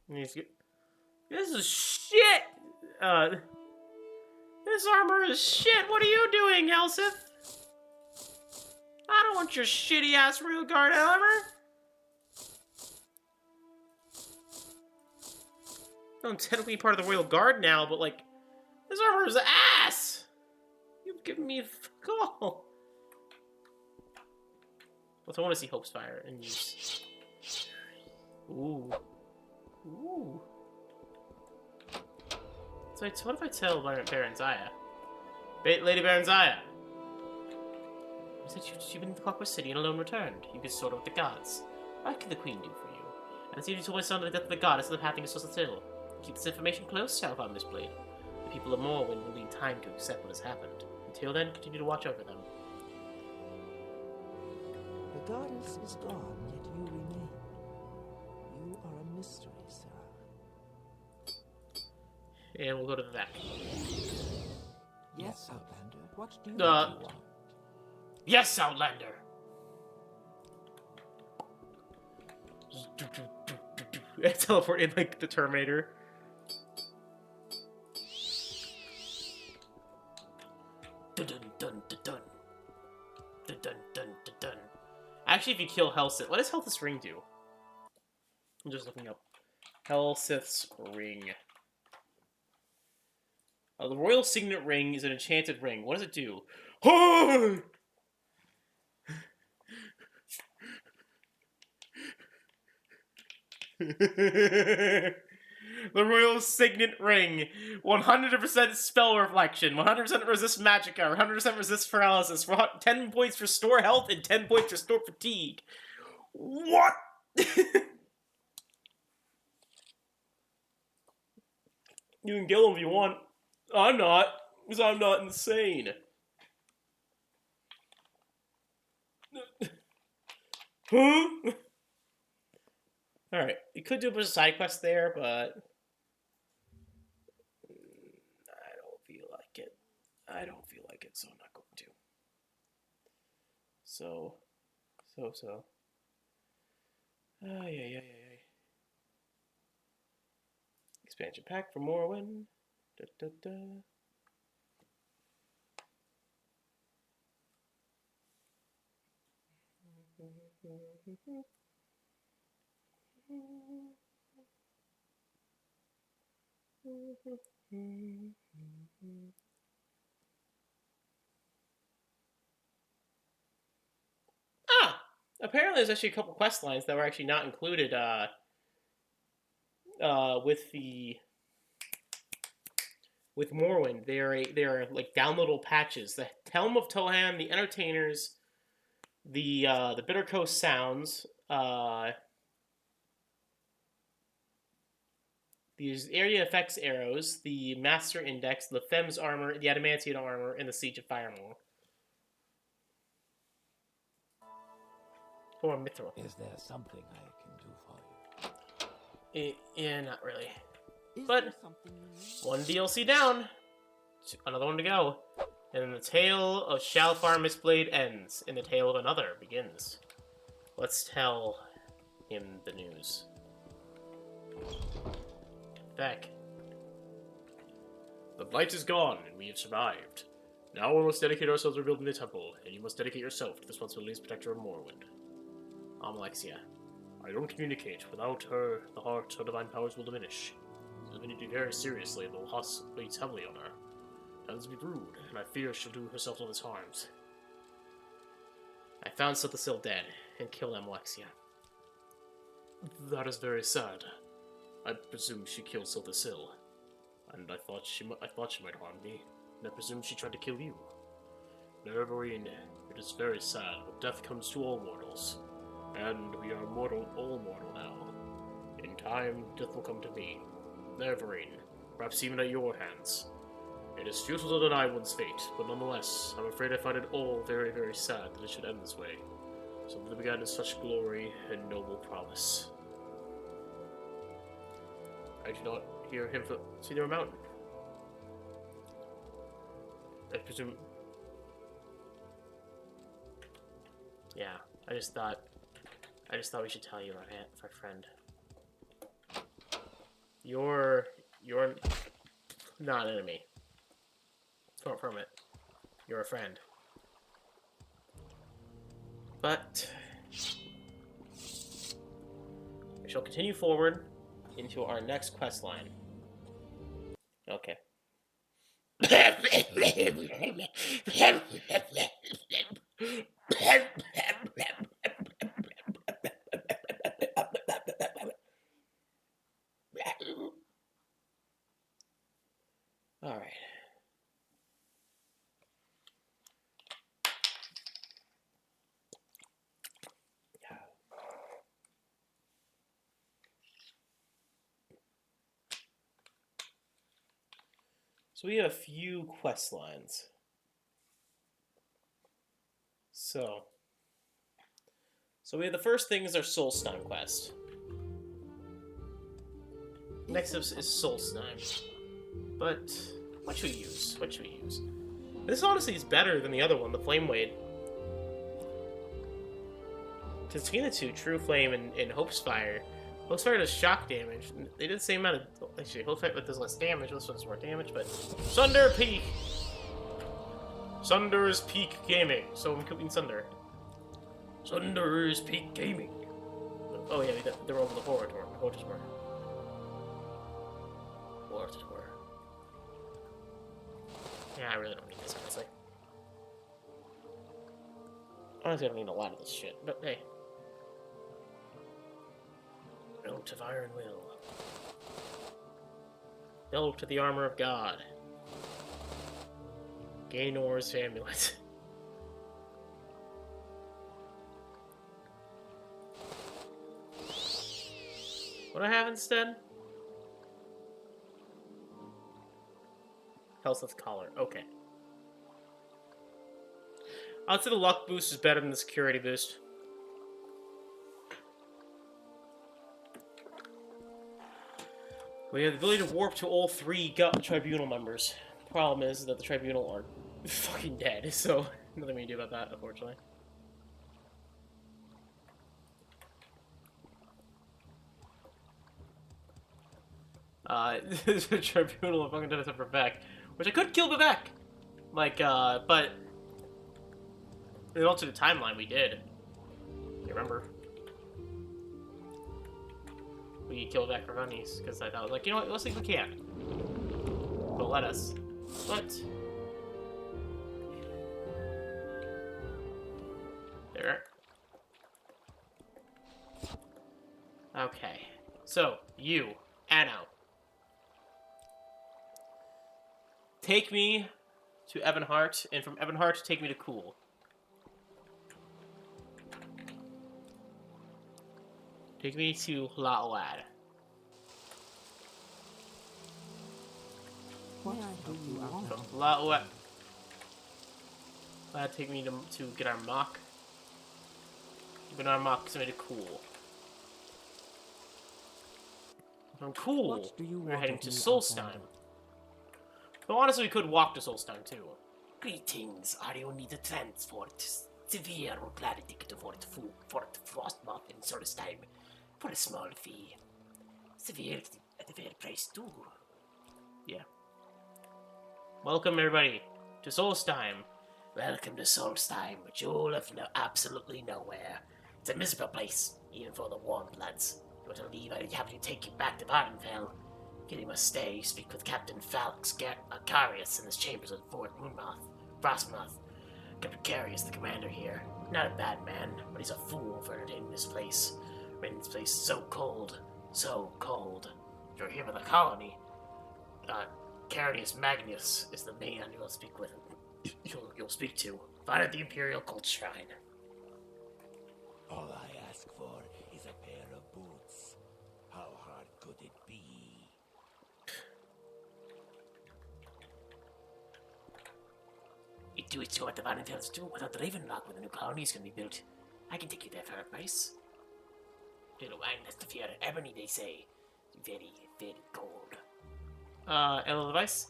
This is shit! This armor is shit! What are you doing, Helseth? I don't want your shitty-ass Royal Guard armor! I'm technically part of the Royal Guard now, but, like, this armor is ass! You've given me a fuck all. Well, I want to see Hope's Fire in use. Ooh. Ooh. So what if I tell barenziah? Lady Barenziah! You said you've been in the Clockwork City and alone returned. You consorted with the gods. What can the Queen do for you? And it seems you told my son of the death of the goddess and the pathing of solstheim. Keep this information close, Shalfa Mistblade. The people of Morrowind will need time to accept what has happened. Until then, continue to watch over them. goddess is gone, yet you remain. You are a mystery, sir. And we'll go to Vivec. Yes, Outlander. What do you Uh, want? Yes, Outlander! Teleport in like the Terminator. Dun dun dun dun dun. Dun dun dun dun dun. Actually, if you kill Helsith, what does Helsith's ring do? I'm just looking up. Helsith's ring. The Royal Signet Ring is an enchanted ring. What does it do? The Royal Signet Ring. 100% spell reflection. 100% resist magicka. 100% resist paralysis. 10 points restore health and 10 points restore fatigue. What? You can kill him if you want. I'm not, because I'm not insane. Huh? Alright, you could do a bunch of side quests there, but I don't feel like it. I don't feel like it, so I'm not going to. So. Yeah. Expansion pack for Morrowind. Apparently there's actually a couple quest lines that were actually not included with Morrowind. They're like downloadable patches. The Helm of Toham, the Entertainers, the Bitter Coast Sounds, these area effects arrows, the Master Index, the Fem's armor, the Adamantium armor, and the Siege of Firemore. Or Mithril. Is there something I can do for you? Yeah, not really. Is But there something you need? one DLC down, another one to go, and then the tale of Shalfar Mistblade ends, and the tale of another begins. Let's tell him the news. Back. The blight is gone, and we have survived. Now we must dedicate ourselves to rebuilding the temple, and you must dedicate yourself to the responsibility as protector of Morrowind. Alexia. I don't communicate. Without her, the heart, her divine powers will diminish. We need to be very seriously, and the loss weighs heavily on her. Tends to be rude, and I fear she'll do herself all this harms. I found Silthasil dead, and killed Alexia. That is very sad. I presume she killed Silthasil, and I thought she might harm me, and I presume she tried to kill you. Nerevarine, it is very sad, but death comes to all mortals, and we are all mortal now. In time, death will come to me, Nerevarine, perhaps even at your hands. It is futile to deny one's fate, but nonetheless, I'm afraid I find it all very, very sad that it should end this way. Something that began in such glory and noble promise. I do not hear him see their mountain. I presume. Yeah, I just thought we should tell you, our friend. You're not an enemy. Far from it. You're a friend. But we shall continue forward into our next quest line. Okay. All right. So we have a few quest lines. So So we have the first thing is our solstheim quest. Next up is solstheim. But what should we use? What should we use? This honestly is better than the other one, the Flame Wade. Between the two, True Flame and Hopespire. Hopespire does shock damage. They did the same amount of... Actually, Hopespire does less damage. This one does more damage, but... Sunder Peak! Sunder's Peak Gaming. So I'm including Sunder. Sunder's Peak Gaming. Oh yeah, they're over the Horror Tour. Horror Tour. Yeah, I really don't need this, honestly. Honestly, I don't need a lot of this shit, but hey. Belt of Iron Will. Belt of the Armor of God. Gaynor's Amulet. What do I have instead? Health Collar. Okay. I'd say the luck boost is better than the security boost. We have the ability to warp to all 3 tribunal members. Problem is that the tribunal are fucking dead, so nothing we can do about that, unfortunately. The tribunal are fucking dead except for Vivec. Which I could kill Vivec! Like, but... In alternate timeline, we did. You remember? We killed Vivec for funnies, because I thought, like, you know what, let's see if we can. But let us. But... There. Okay. So, you, Anno. Take me to Evanhart, and from Evanhart, take me to Cool. Take me to Laoad. What do you want? From Laoad. Take me to get our mock. Get our mock, send me to Cool. From Cool, What do you we're want heading of to me, Solstheim. Outlander? But honestly, we could walk to Solstheim too. Greetings, are you need to transport severe or gladly ticket for the Frostmoth in Solstheim for a small fee. Severe at a fair price too. Yeah. Welcome everybody to Solstheim. Welcome to Solstheim, which you'll have absolutely nowhere. It's a miserable place, even for the warm bloods. You want to leave, I'd have to take you back to Bardenfell. Getting must stay, speak with Captain Falx Carius in his chambers at Fort Frostmoth. Captain Carius, the commander here. Not a bad man, but he's a fool for entertaining this place. Making this place so cold. So cold. If you're here with the colony, Carius Magnus is the man you'll speak with. You'll speak to. Find at the Imperial Cult Shrine. All I ask for is a pair of boots. How hard could it be? You do it what the Bardenfells do without the Ravenlock when the new colony is going to be built. I can take you there for a price. Little wine has to fear ebony, they say. Very, very cold. Elo device?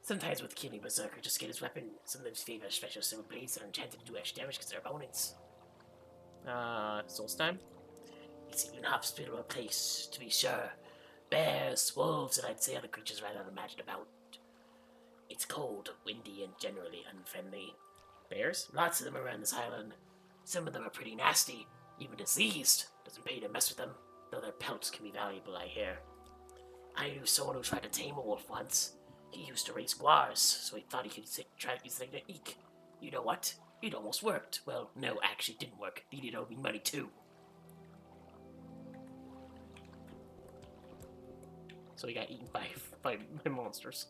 Sometimes with killing Berserker, just get his weapon. Sometimes favor special silver blades that are enchanted to do extra damage because they're opponents. Solstheim? It's an inhospitable place, to be sure. Bears, wolves, and I'd say other creatures right unimagined about. It's cold, windy, and generally unfriendly. Bears? Lots of them around this island. Some of them are pretty nasty, even diseased. Doesn't pay to mess with them, though their pelts can be valuable, I hear. I knew someone who tried to tame a wolf once. He used to raise guars, so he thought he could try to use the technique. You know what? It almost worked. Well, no, actually it didn't work. He did owe me money too. So he got eaten by monsters.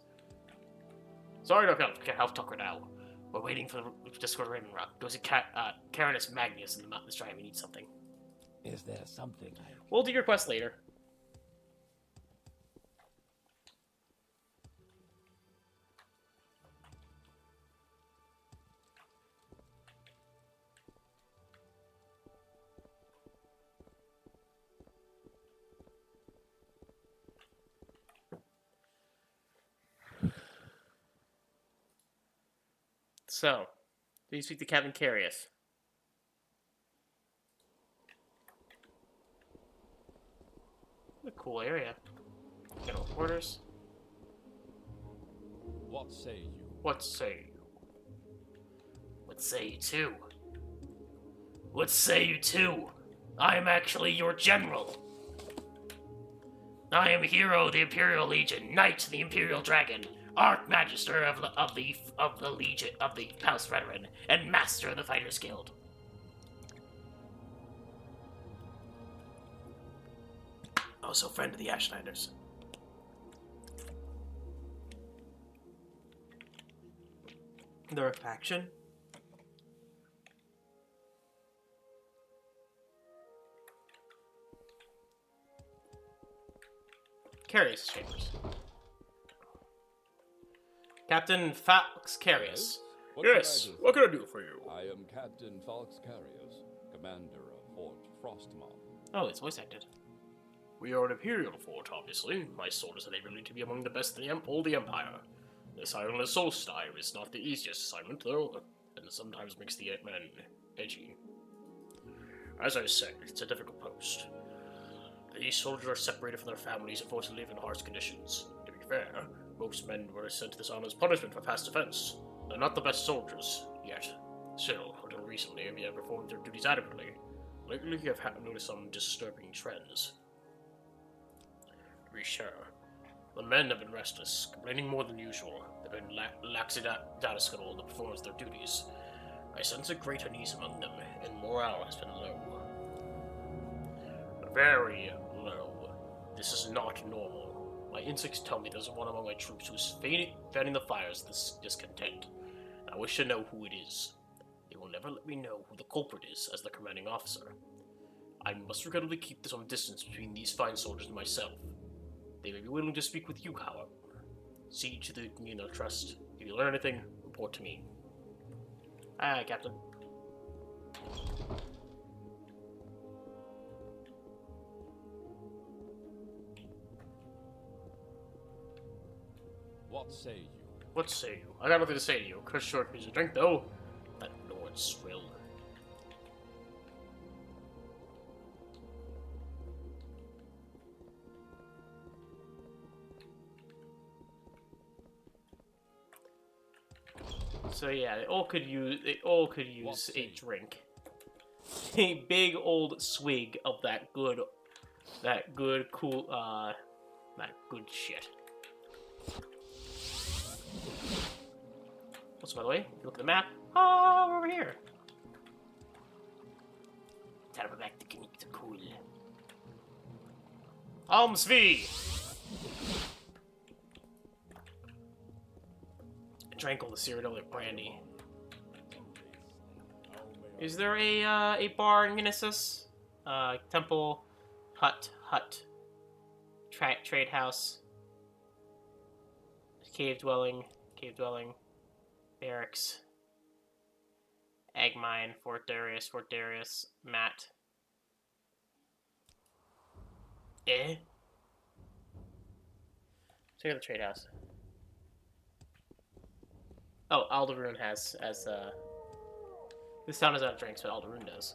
Sorry, don't help Tucker now. We're waiting for the Discord Raven Rock. Go see Carinus Magnus in the mountains trying. We need something. Is there something I We'll do your quest later. So, do you speak to Captain Carius? A cool area. General quarters. What say you? What say you? What say you too? What say you too? I am actually your general. I am Hero of the Imperial Legion, Knight of the Imperial Dragon, Archmagister of the Legion of the House Veteran, and Master of the Fighters Guild. Also, friend of the Ashlanders. They're a faction? Carius Chambers. Captain Fox Carius. What can I Yes, do? what can I do for you? I am Captain Falx Carius, commander of Fort Frostmoth. Oh, it's voice acted. We are an Imperial fort, obviously. My soldiers are able to be among the best in all the Empire. This island of Solstheim is not the easiest assignment, though, and sometimes makes the men edgy. As I said, it's a difficult post. These soldiers are separated from their families and forced to live in harsh conditions. To be fair, most men were sent to this island as punishment for past offense. They're not the best soldiers, yet. Still, until recently, they have performed their duties adequately. Lately, I've noticed some disturbing trends. To be sure, the men have been restless, complaining more than usual. They've been lackadaisical in the performance of their duties. I sense a great unease among them, and morale has been low. Very low. This is not normal. My instincts tell me there's one among my troops who is fanning the fires of this discontent. I wish to know who it is. They will never let me know who the culprit is as the commanding officer. I must regrettably keep some distance between these fine soldiers and myself. They may be willing to speak with you, however. See to the gain their trust. If you learn anything, report to me. Aye, Captain. What say you? What say you? I got nothing to say to you. Cut short piece of drink, though. That Lord Swill. So yeah, they all could use a drink. A big old swig of that good cool that good shit. Also, by the way, if you look at the map, we're over here. Time back to keep the cool. Almsvi! I drank all the Cyrodiilic brandy. Is there a bar in Genesis? Temple, hut, trade house, cave dwelling, barracks, egg mine, Fort Darius, Matt. Check out the trade house. Oh, Alderun has this town is out of drinks, but Alderun does.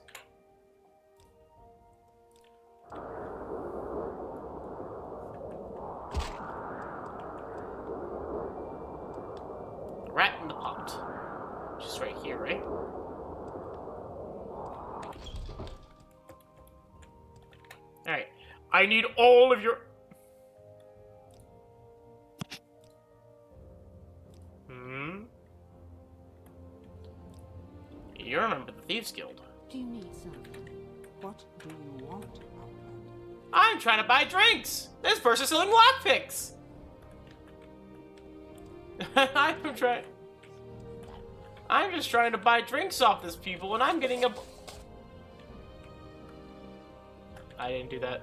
The rat in the pot. Which is right here, right? Alright. I need all of your... You remember the Thieves Guild. Do you need something? What do you want, Outlander? I'm trying to buy drinks! This person's selling lockpicks! I'm just trying to buy drinks off this people, and I'm getting a... I didn't do that.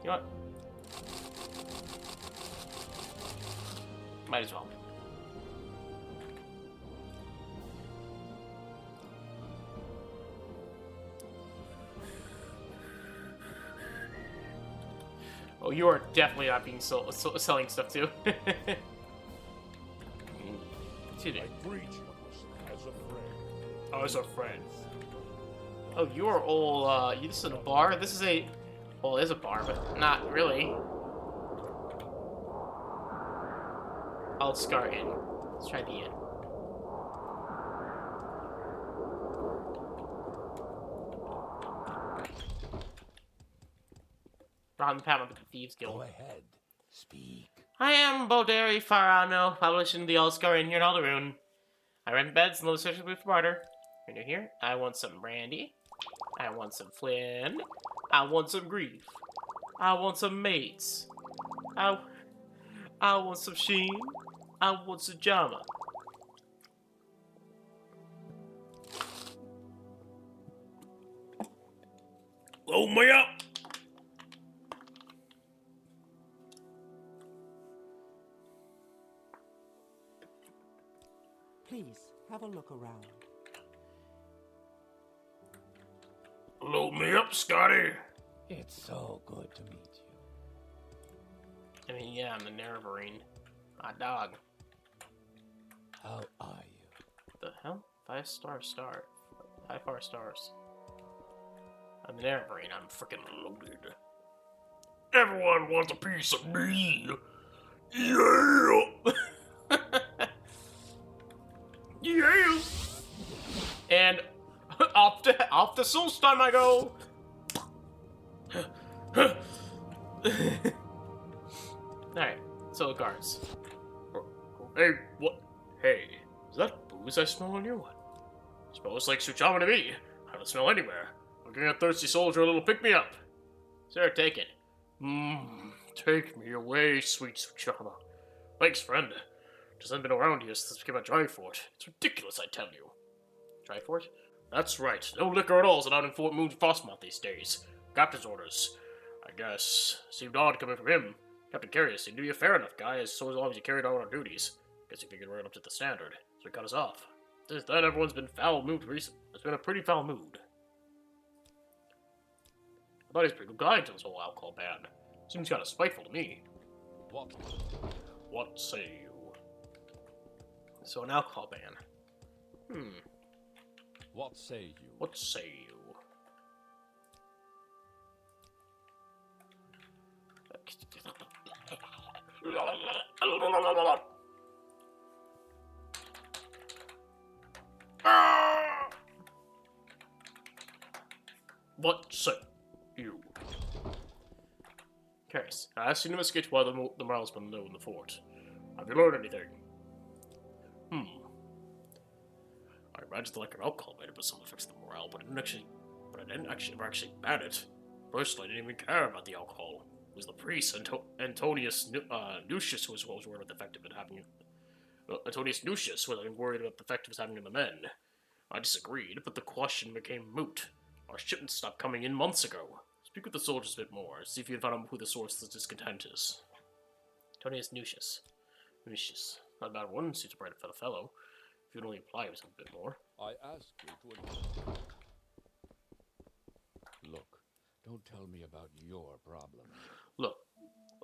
You know what? Might as well. Oh, you are definitely not being selling stuff too. Excuse me. I greet you as a friend. Oh, as a friend. Oh, you are all, this is a bar? This is a... Well, it is a bar, but not really. Scar Inn. Let's try the inn. Rob and Pat of the Thieves Guild. Go ahead. Speak. I am Bolderi Farano, published in the All-Scar Inn here in Alderun. I rent beds and live socially for barter. When you're here, I want some brandy. I want some Flynn. I want some grief. I want some mates. I want some sheen. I want some jama. Load me up! Please, have a look around. Load me up, Scotty! It's so good to meet you. I mean, yeah, I'm the nerevarine. Hot dog. How are you? What the hell? 5-star star. 5 stars. I'm the nerevarine. I'm freaking loaded. Everyone wants a piece of me! Yeah! Yeah! And off to Solstheim I go! Alright, so guards. Hey, what? Hey, is that booze I smell on you? Smells like Suchama to me. I don't smell anywhere. Looking at thirsty soldier, a little pick-me-up. Sir, take it. Take me away, sweet Suchama. Thanks, friend. Just haven't been around here since we became a dry fort. It's ridiculous, I tell you. Dry fort? That's right. No liquor at all is allowed in Fort Moon Frostmoth these days. Captain's orders. I guess. Seemed odd coming from him. Captain Carius seemed to be a fair enough guy, as so long as he carried out our duties. Guess he figured we weren't up to the standard, so he cut us off. Since then, everyone's been foul mood recently. It's been a pretty foul mood. I thought he was a pretty good guy until this whole alcohol ban. Seems kind of spiteful to me. What say you? So an alcohol ban. What say you? What say you? What say you? Curious. I asked you to investigate why the morale's been low in the fort. Have you learned anything? I imagine the lack of alcohol might have been some effects of the morale, but I didn't actually ban it. Personally, I didn't even care about the alcohol. It was the priest, Antonius Nucius, who was worried about the effect of it having. Antonius Nucius was worried about the effect it was having on the men. I disagreed, but the question became moot. Our shipments stopped coming in months ago. Speak with the soldiers a bit more, see if you can find out who the source of this discontent is. Antonius Nucius. Not a bad one, seems a bright fellow. If you'd only apply yourself a bit more. I ask you to... Look, don't tell me about your problems. Look,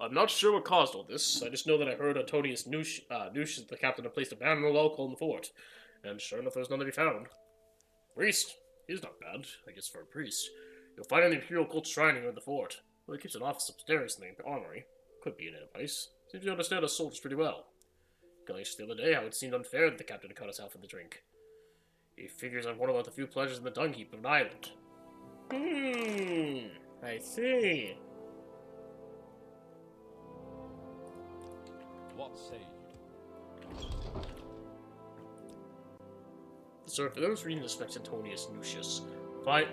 I'm not sure what caused all this. I just know that I heard Antonius Nucius, the captain, had placed a ban on all alcohol in the fort. And sure enough, there was none to be found. Priest, he's not bad, I guess, for a priest. You'll find an imperial cult shrine in the fort. Well, he keeps an office upstairs in the armory. Could be an advice. Seems to understand us soldiers pretty well. Just the other day, how it seemed unfair that the captain cut us out for the drink. He figures I'm one of the few pleasures in the dung heap of an island. I see. What say you? Sir, for those reading the specs Antonius Nucius, find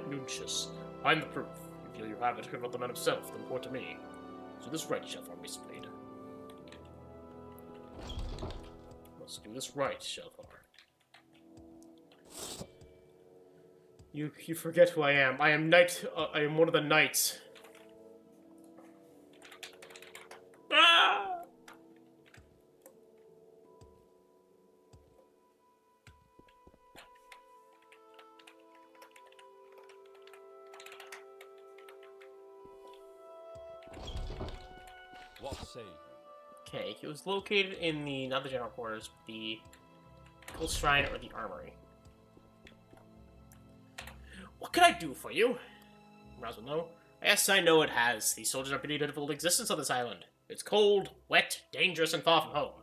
the proof. If you have it, confront the man himself, then report to me. So this right shall be displayed. Let's do this right, Shelfar. You forget who I am. I am I am one of the knights. Ah! What say you? Okay, he was located in the, not the general quarters, but the Cold Shrine or the Armory. What can I do for you? Might as well know. Yes, I know it has. These soldiers are pretty difficult existence on this island. It's cold, wet, dangerous, and far from home.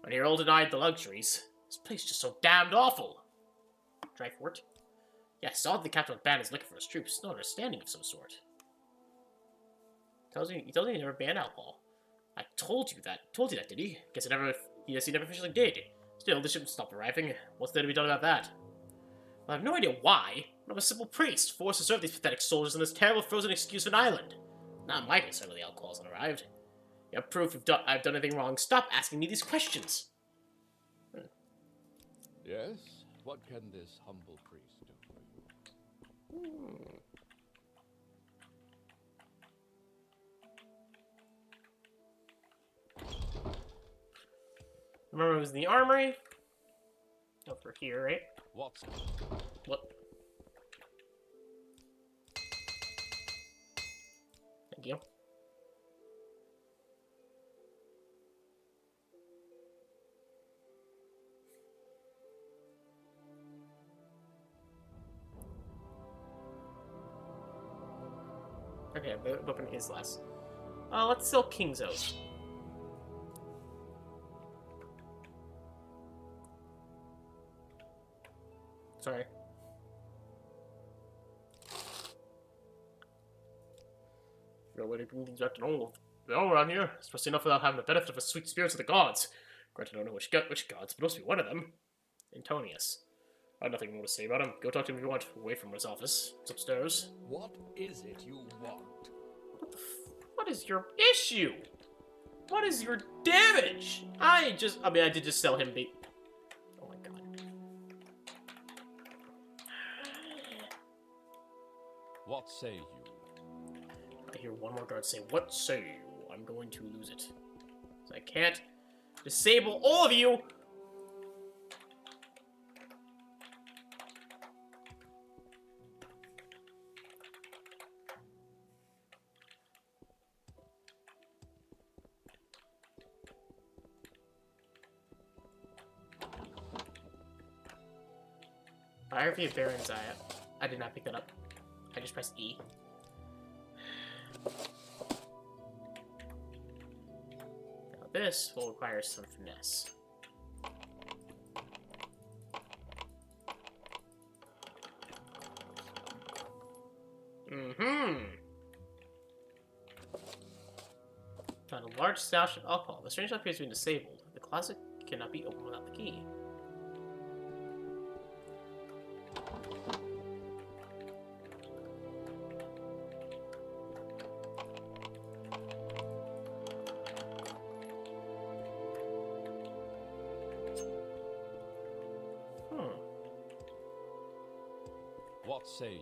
When you're all denied the luxuries, this place is just so damned awful. Drive fort? Yes, odd the captain of the band is looking for his troops. No understanding of some sort. He tells me he never banned alcohol. I told you that, did he? Guess he never officially did. Still, the ship stopped arriving. What's there to be done about that? Well, I have no idea why. I'm a simple priest, forced to serve these pathetic soldiers on this terrible frozen excuse of an island. Not my concern when the alcohol hasn't arrived. You have proof I've done anything wrong. Stop asking me these questions. Yes? What can this humble priest do for you? Remember, it was in the armory. Over here, right? What's What? Thank you. Okay, the weapon is less. Let's sell King's Oath. Sorry. No way to bring things back to normal. We're all around here, especially enough without having the benefit of the sweet spirits of the gods. Granted, I don't know which gods, but must be one of them. Antonius. I have nothing more to say about him. Go talk to him if you want. Away from his office. It's upstairs. What is it you want? What is your issue? What is your damage? I did just sell him bait. Oh my god. What say you? I hear one more guard say, "What say you?" I'm going to lose it. So I can't disable all of you. Biography of barenziah. I did not pick that up. I just pressed E. Now this will require some finesse. Found a large stash of alcohol. The strange appears to be disabled. The closet cannot be opened without the key. What say you?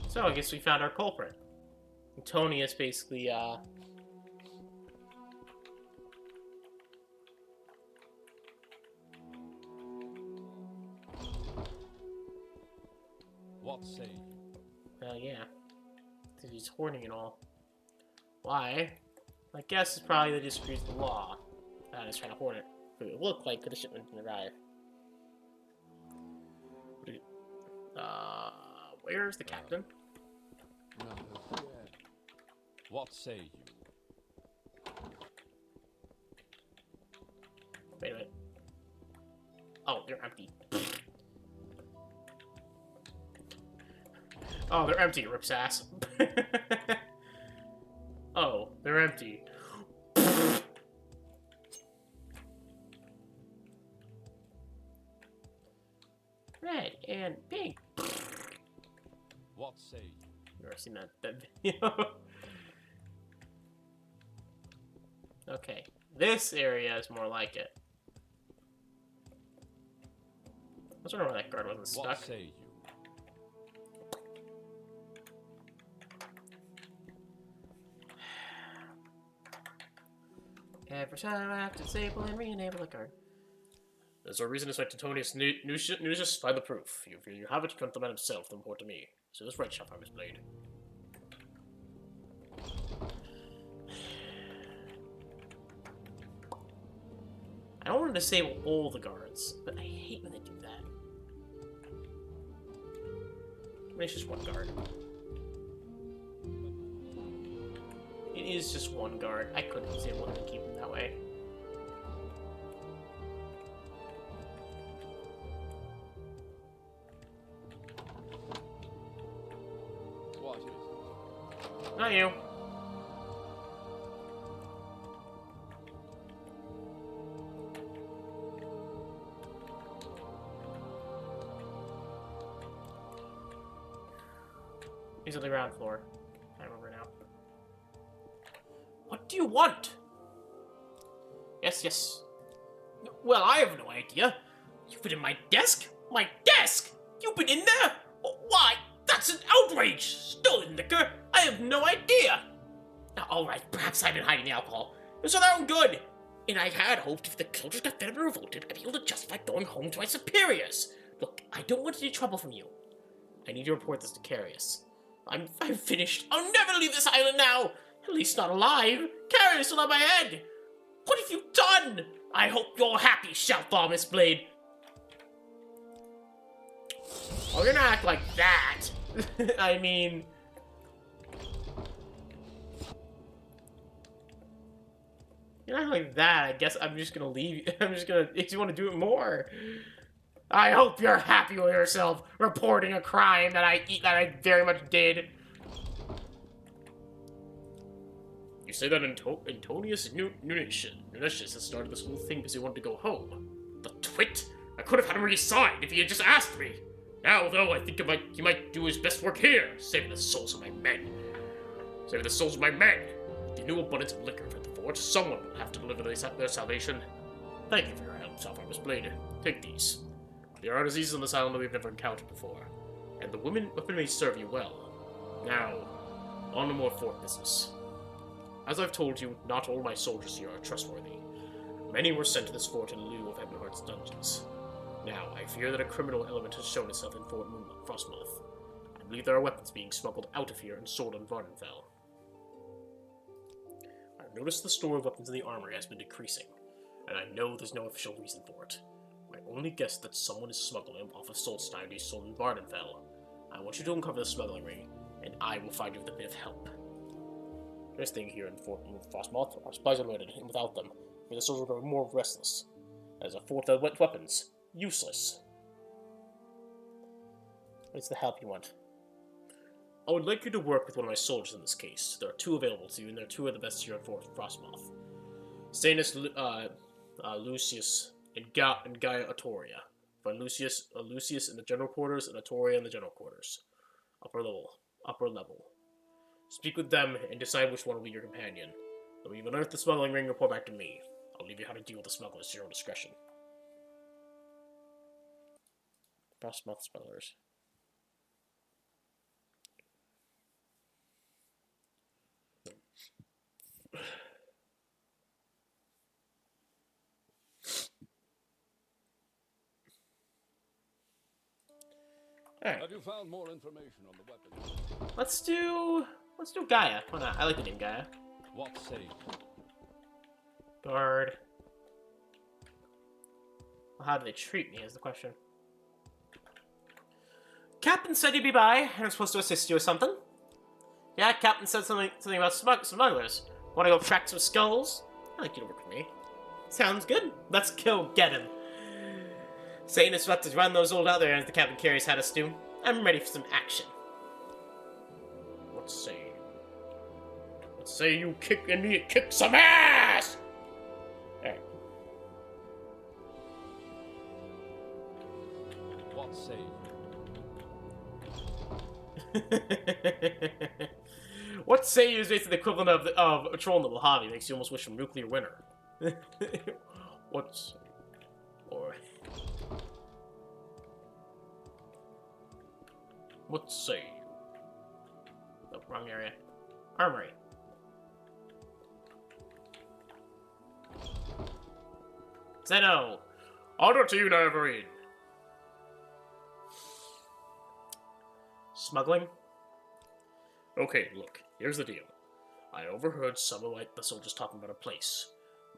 So I guess we found our culprit. Antonius basically, What say you? well, yeah. He's hoarding it all. Why? My guess is probably they disagrees with the law. And is trying to hoard it. It would look like the shipment didn't arrive. Where's the captain? Not as yet. What say you? Wait a minute. Oh, they're empty. Oh, they're empty, rips ass. Oh, they're empty. Red and pink. What say you? You've never seen that video. Okay, this area is more like it. I was wondering why that guard wasn't stuck. What say you? Every time I have to disable and re-enable the card. There's a reason to expect Antonius Nucius find the proof. If you have it, you can the man himself, then report to me. So this right shall find his blade. I don't want to disable all the guards, but I hate when they do that. I mean, it's just one guard. It is just one guard. I couldn't disable him and keep him that way. What is it? Not you. He's on the ground floor. I remember now. What do you want? Yes, yes. Well, I have no idea. You've been in my desk? My desk? You've been in there? Why? That's an outrage! Stolen liquor? I have no idea! Now, alright, perhaps I've been hiding the alcohol. It was for their own good! And I had hoped if the soldiers got fed up and revolted, I'd be able to justify going home to my superiors. Look, I don't want any trouble from you. I need to report this to Carius. I'm finished. I'll never leave this island now! At least not alive. Carius will have my head! What have you done? I hope you're happy, Shoutfall, Miss Blade. Oh, you're not act like that. I mean... You're not like that. I guess I'm just gonna leave. I'm just gonna... If you want to do it more. I hope you're happy with yourself reporting a crime that I very much did. You say that Antonius Nucius has started this whole thing because he wanted to go home. The twit! I could have had him resigned if he had just asked me. Now, though, I think he might do his best work here, saving the souls of my men. Saving the souls of my men. With the new abundance of liquor for the forge, someone will have to deliver their salvation. Thank you for your help, Salvar's Blade. Take these. There are diseases on this island that we've never encountered before, and the weapon may serve you well. Now, on to more fort business. As I've told you, not all my soldiers here are trustworthy. Many were sent to this fort in lieu of Ebonheart's dungeons. Now, I fear that a criminal element has shown itself in Fort Frostmoth. I believe there are weapons being smuggled out of here and sold in Vardenfell. I've noticed the store of weapons in the armory has been decreasing, and I know there's no official reason for it. My only guess that someone is smuggling them off of Solstheim to be sold in Vardenfell. I want you to uncover the smuggling ring, and I will find you with a bit of help. This thing here in Fort Frostmoth, our supplies are limited, and without them, the soldiers will be more restless. As a fort without weapons, useless. What's the help you want? I would like you to work with one of my soldiers in this case. There are two available to you, and they're two of the best here in Fort Frostmoth. Stannis Lucius and Gaia Atoria. Find Lucius in the general quarters and Atoria in the general quarters. Upper level. Speak with them and decide which one will be your companion. When you've unearthed the smuggling ring, report back to me. I'll leave you how to deal with the smugglers to your own discretion. Frostmoth smugglers. Alright. Have you found more information on the weapon? Let's do Gaia. Why not? I like the name Gaia. What say you? Guard. Well, how do they treat me is the question. Captain said he'd be by, and I'm supposed to assist you with something. Yeah, Captain said something about smugglers. Want to go track some skulls? I'd like you to work with me. Sounds good. Let's go get him. Satan is about to run those old other errands the Captain Carius had us do. I'm ready for some action. What say you kick some ass! Alright. What say you? What say you is basically the equivalent of a troll in the Mojave. Makes you almost wish for nuclear winter. What's... Or... What say you? Oh, wrong area. Armory. Zeno! Honor to you, nerevarine. Smuggling? Okay, look, here's the deal. I overheard some of the soldiers talking about a place.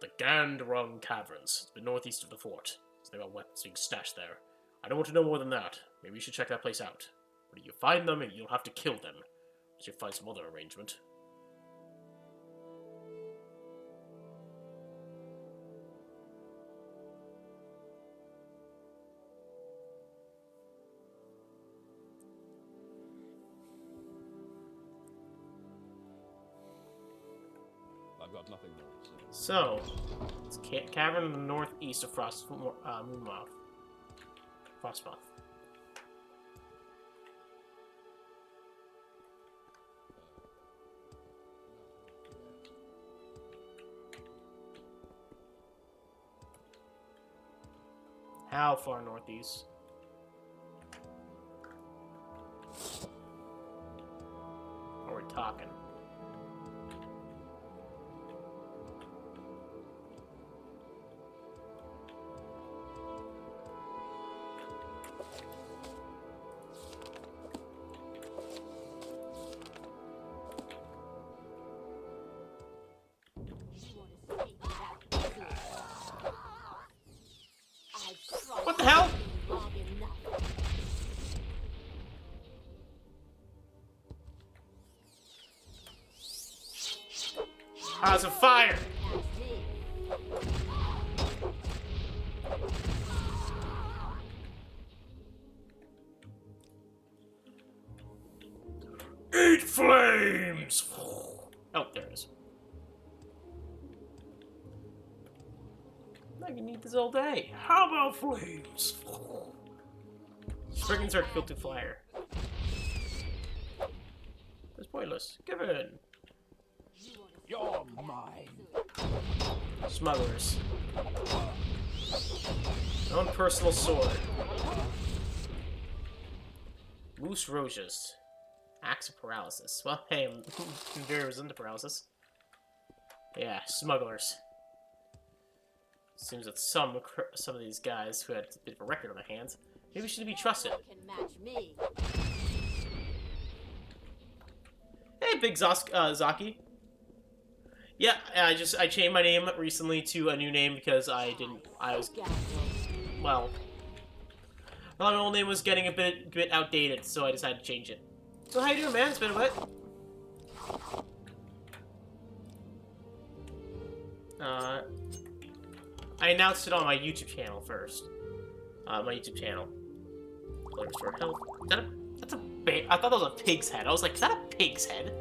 The Gand-Rung Caverns. It's the northeast of the fort. So they got weapons being stashed there. I don't want to know more than that. Maybe you should check that place out. But if you find them, you'll have to kill them. Unless you find some other arrangement. I've got nothing more to say. So, it's cavern in the northeast of Moonmouth. Frostmoth. How far northeast? What are we talking? What the hell? How's a fire? Eat flames! Oh, there it is. I can eat this all day. How about flames? Spriggans are killed to fire. That's pointless. Give in. You're mine. Smugglers. My own personal sword. Moose Rojas. Axe of paralysis. Well, hey, I'm very resistant to paralysis. Yeah, smugglers. Seems that some of these guys who had a bit of a record on their hands maybe shouldn't be trusted. Can match me. Hey, Big Zaki. Yeah, I changed my name recently to a new name because my old name was getting a bit outdated, so I decided to change it. So how you doing, man? It's been a bit. I announced it on my YouTube channel first. My YouTube channel. Players for health. That's a big. I thought that was a pig's head. I was like, is that a pig's head?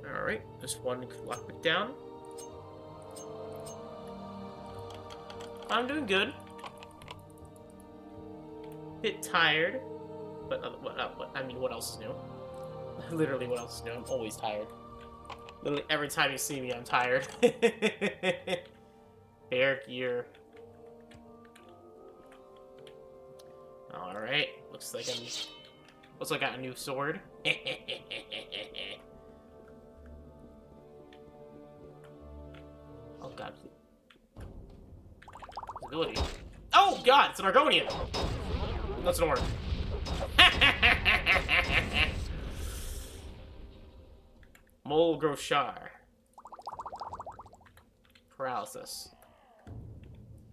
Alright, there's one lockpick down. I'm doing good. Bit tired. But what else is new? Literally, what else is new? I'm always tired. Literally, every time you see me, I'm tired. Hair gear. Alright, looks like I got a new sword. Oh god. Ability. Oh god, it's an argonian! That's an orc. Molgroshar. Paralysis.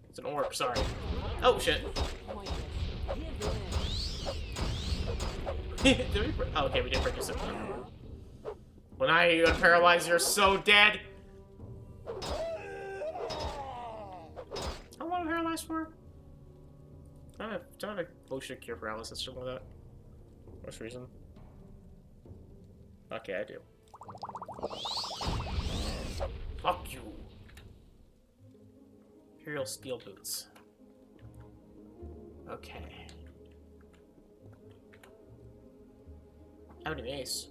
It's an orc, sorry. Oh shit. Oh, okay, we didn't break this up. When I unparalyze, you're so dead! How long am I paralyzed for? Don't have a potion to cure paralysis or something like that. What's the reason? Okay, I do. Fuck you! Imperial steel boots. Okay. Howdy, mace.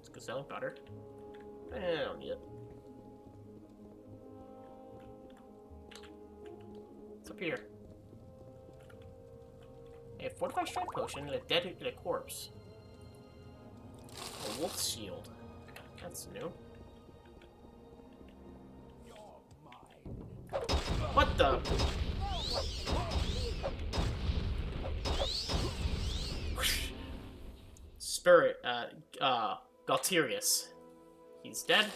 It's good selling powder. I don't need it. What's up here? A fortified strength potion and a corpse. wolf shield. That's new. What the? Spirit, Galterius. He's dead.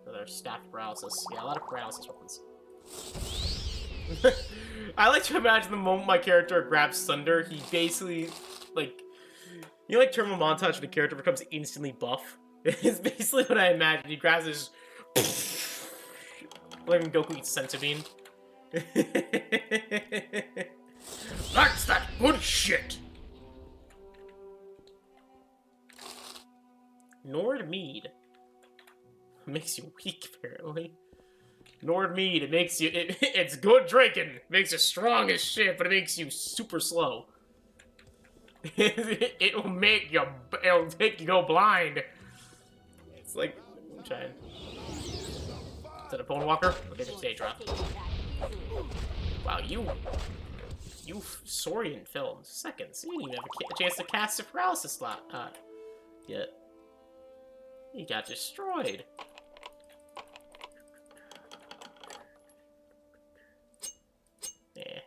Another staff paralysis. Yeah, a lot of paralysis weapons. I like to imagine the moment my character grabs thunder, he basically, like, you know, like terminal montage when the character becomes instantly buff? It's basically what I imagine. He grabs his... like when Goku eats Sentabine. That's that good shit! Nord Mead. Makes you weak, apparently. Nord Mead, it makes you... it's good drinking. Makes you strong as shit, but it makes you super slow. It'll make you... It'll make you go blind. It's like... I'm trying... Is that a bone walker? Or maybe it's daedra. Wow, you Saurian filmed seconds. You didn't even have a chance to cast a paralysis slot yet. You got destroyed. Yeah.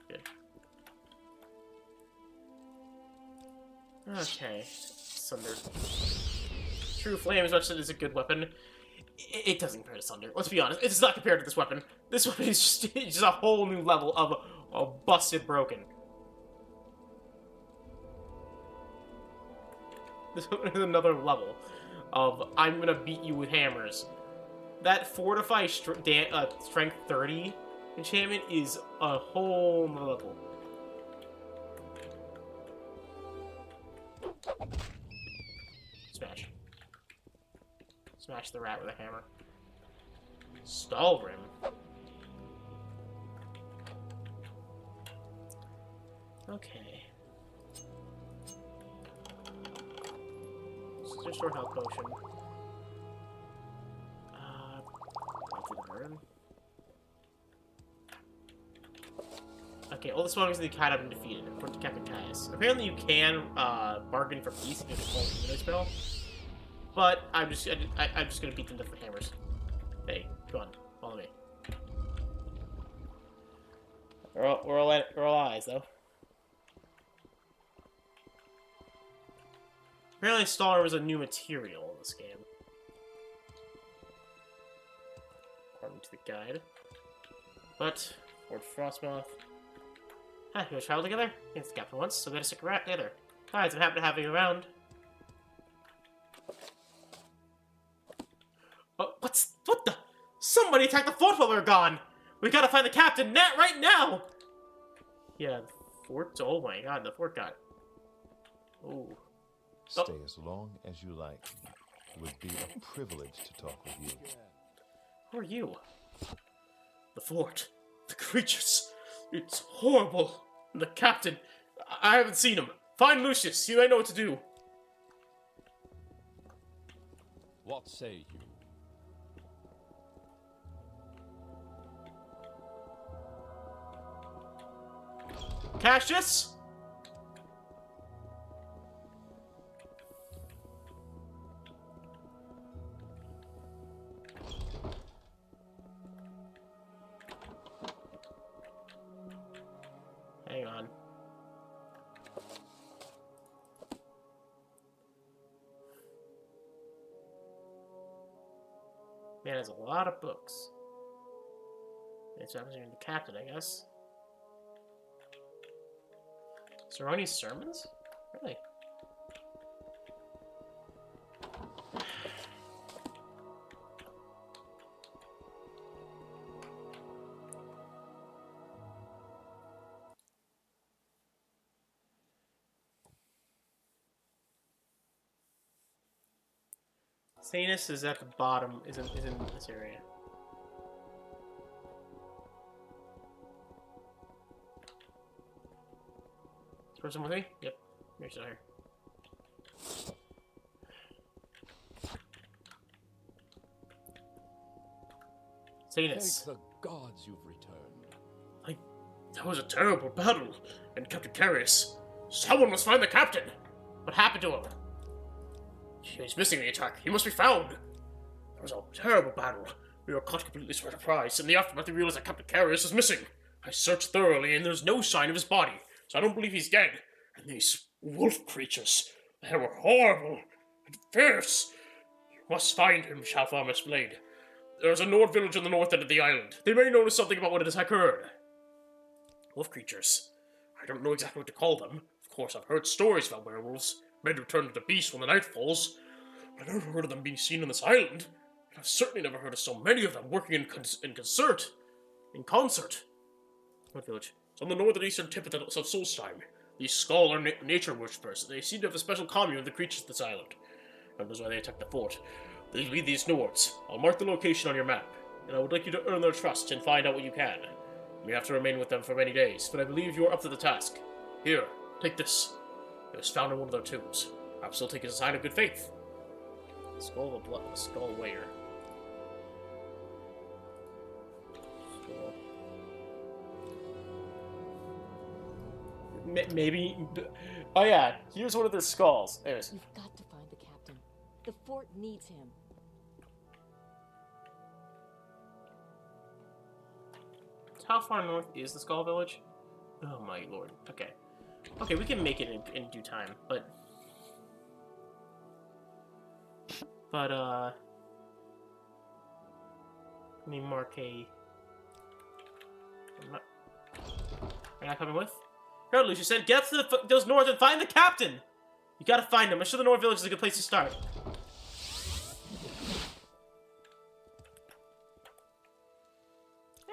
Good. Okay. Sunder. True Flame, as much as it is a good weapon, it doesn't compare to Sunder. Let's be honest, it's not compared to this weapon. This weapon is just a whole new level of busted broken. This weapon is another level of I'm gonna beat you with hammers. That Fortify Strength 30 enchantment is a whole new level. Smash. Smash the rat with a hammer. Stalgrim. Okay. Restore health potion. I'll do the burn. Okay, all the smugglers in the cat have been defeated, according to Captain Caius. Apparently you can bargain for peace if you have a full spell. But I'm just gonna beat them to death with hammers. Hey, come on, follow me. We're all eyes though. Apparently, Stalgrim was a new material in this game, according to the guide. But Fort Frostmoth. Ah, you guys travel together? It's the captain once, so we gotta stick around together. Guys, I'm happy to have you around. What the? Somebody attacked the fort while we were gone! We gotta find the captain right now! Yeah, the fort? Oh my god, the fort got... Ooh. Stay as long as you like. It would be a privilege to talk with you. Who are you? The fort. The creatures. It's horrible. The captain. I haven't seen him. Find Lucius. He might know what to do. What say you? Cassius? Hang on. Man, there's a lot of books. It's representing the captain, I guess. Cerrone's sermons? Really? Sanus is at the bottom, is in this area. Is person with me? Yep. You're still here. Sanus. Thank the gods you've returned. That was a terrible battle. And Captain Carius. Someone must find the captain. What happened to him? He's missing the attack. He must be found. There was a terrible battle. We were caught completely by surprise. In the aftermath, we realized that Captain Carius is missing. I searched thoroughly, and there's no sign of his body, so I don't believe he's dead. And these wolf creatures, they were horrible and fierce. You must find him, Shalfarmus Blade. There's a Nord village on the north end of the island. They may notice something about what has occurred. Wolf creatures. I don't know exactly what to call them. Of course, I've heard stories about werewolves, men who turn into beasts when the night falls, but I've never heard of them being seen on this island. And I've certainly never heard of so many of them working in concert. What village? It's on the northern eastern tip of Solstheim. These Skull are nature worshippers. They seem to have a special commune with the creatures of this island. And that's why they attacked the fort. They lead these Nords. I'll mark the location on your map, and I would like you to earn their trust and find out what you can. You have to remain with them for many days, but I believe you are up to the task. Here, take this. It was found in one of their tombs. Perhaps they'll take it as a sign of good faith. Skull of blood, skull where? Skull. Maybe. Oh yeah, here's one of their skulls. Anyways. You've got to find the captain. The fort needs him. How far north is the Skull Village? Oh my lord. Okay. Okay, we can make it in due time, but... let me mark a... Are you not coming with? Here, Lucia said, get to those north and find the captain! You gotta find him. I'm sure the North Village is a good place to start.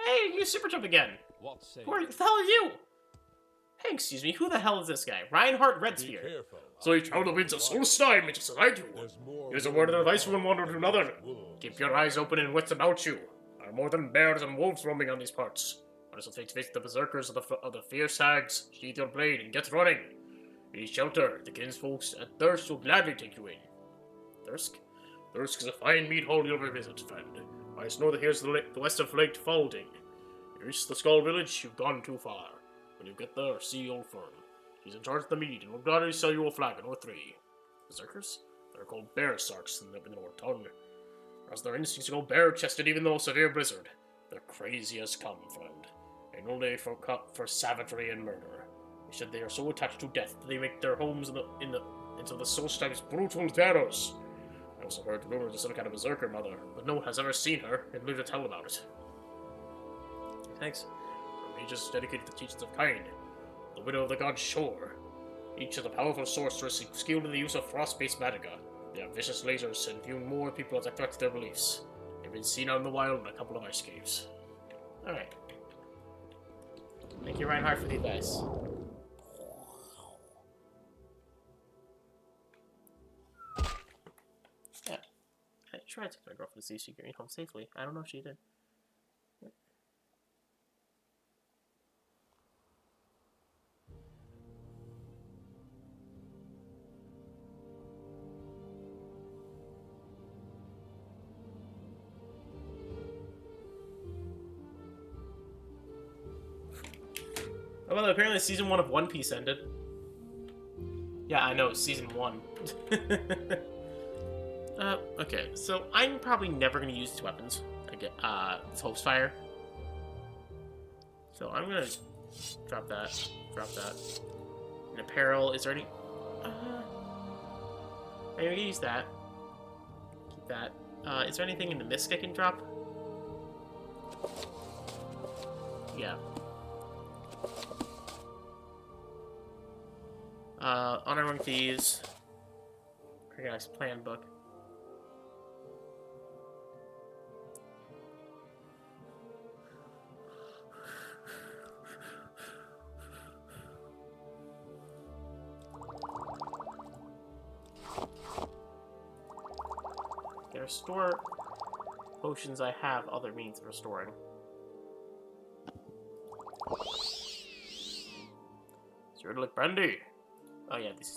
Hey, you super jump again. What say? Who the hell are you? Hey, excuse me, who the hell is this guy? Reinhardt Redspear. So you travel the winds of Solstheim, just as I do. Here's a word of advice from one to another. Keep your eyes open and wits about you. There are more than bears and wolves roaming on these parts. When it's a face the berserkers of the fierce hags, sheathe your blade and get running. You need shelter. The kinsfolks at Thirsk will gladly take you in. Thirsk? Thirsk is a fine mead hall you'll revisit, friend. I just know that here's the west of Lake Falding. You reach the Skull Village, you've gone too far. When you get there, see Old Fern. He's in charge of the mead and will gladly sell you a flagon or 3. Berserkers? They're called bear sarks in the North tongue. As their instincts go bare-chested even though severe blizzard. They're crazy as come, friend. They know they for savagery and murder. They said they are so attached to death that they make their homes into the Solstheim's brutal terrors. I also heard rumors of some kind of berserker mother, but no one has ever seen her and lived to tell about it. Thanks. Her mages dedicated to the teachings of Kain, the widow of the god Shor. Each is a powerful sorceress skilled in the use of frost-based magica. They have vicious lasers and view more people as a threat to their beliefs. They've been seen out in the wild in a couple of ice caves. Alright. Thank you, Reinhardt, for the advice. Yeah. I tried to get my girlfriend to see if she could get home safely. I don't know if she did. Oh, well, apparently season 1 of One Piece ended. Yeah, I know, season 1. Okay, so I'm probably never going to use these weapons. I get, this Hope's Fire. So I'm going to drop that. And apparel, is there any... I'm going to use that. Keep that. Is there anything in the Misk I can drop? Yeah. Honor Among Thieves. Organized Plan Book. Okay, restore potions I have other means of restoring. Cyrillic brandy. Oh yeah, this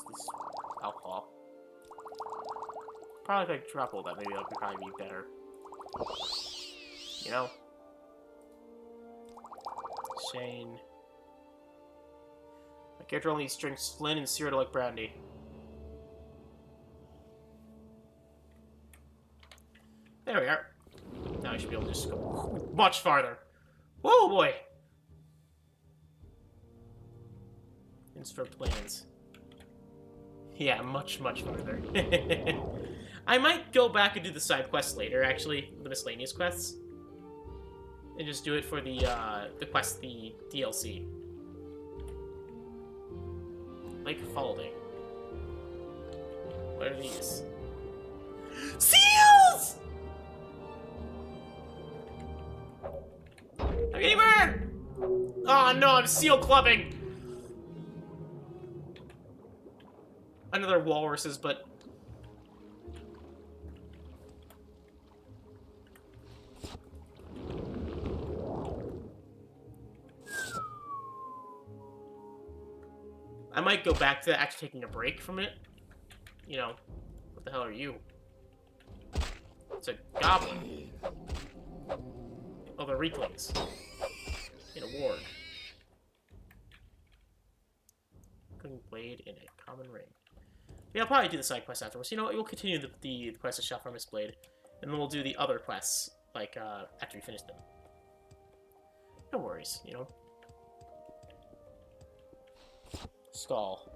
alcohol. Probably if I drop all that, maybe it'll probably be better. You know? Shane. My character only drinks Flynn and Cyrillic brandy. just go much farther. Whoa, boy! Transfer plans. Yeah, much farther. I might go back and do the side quests later, actually, the miscellaneous quests, and just do it for the quest, the DLC. Like folding. What are these? Seals! I'm getting burned! Oh no, I'm seal clubbing! Another walruses, but... I might go back to actually taking a break from it. You know, what the hell are you? It's a goblin. Oh, they're weaklings. In a ward. Cooking blade in a common ring. Yeah, I'll probably do the side quest afterwards. You know what, we'll continue the quest of Shalfarmis Blade, and then we'll do the other quests, like, after we finish them. No worries, you know? Skull.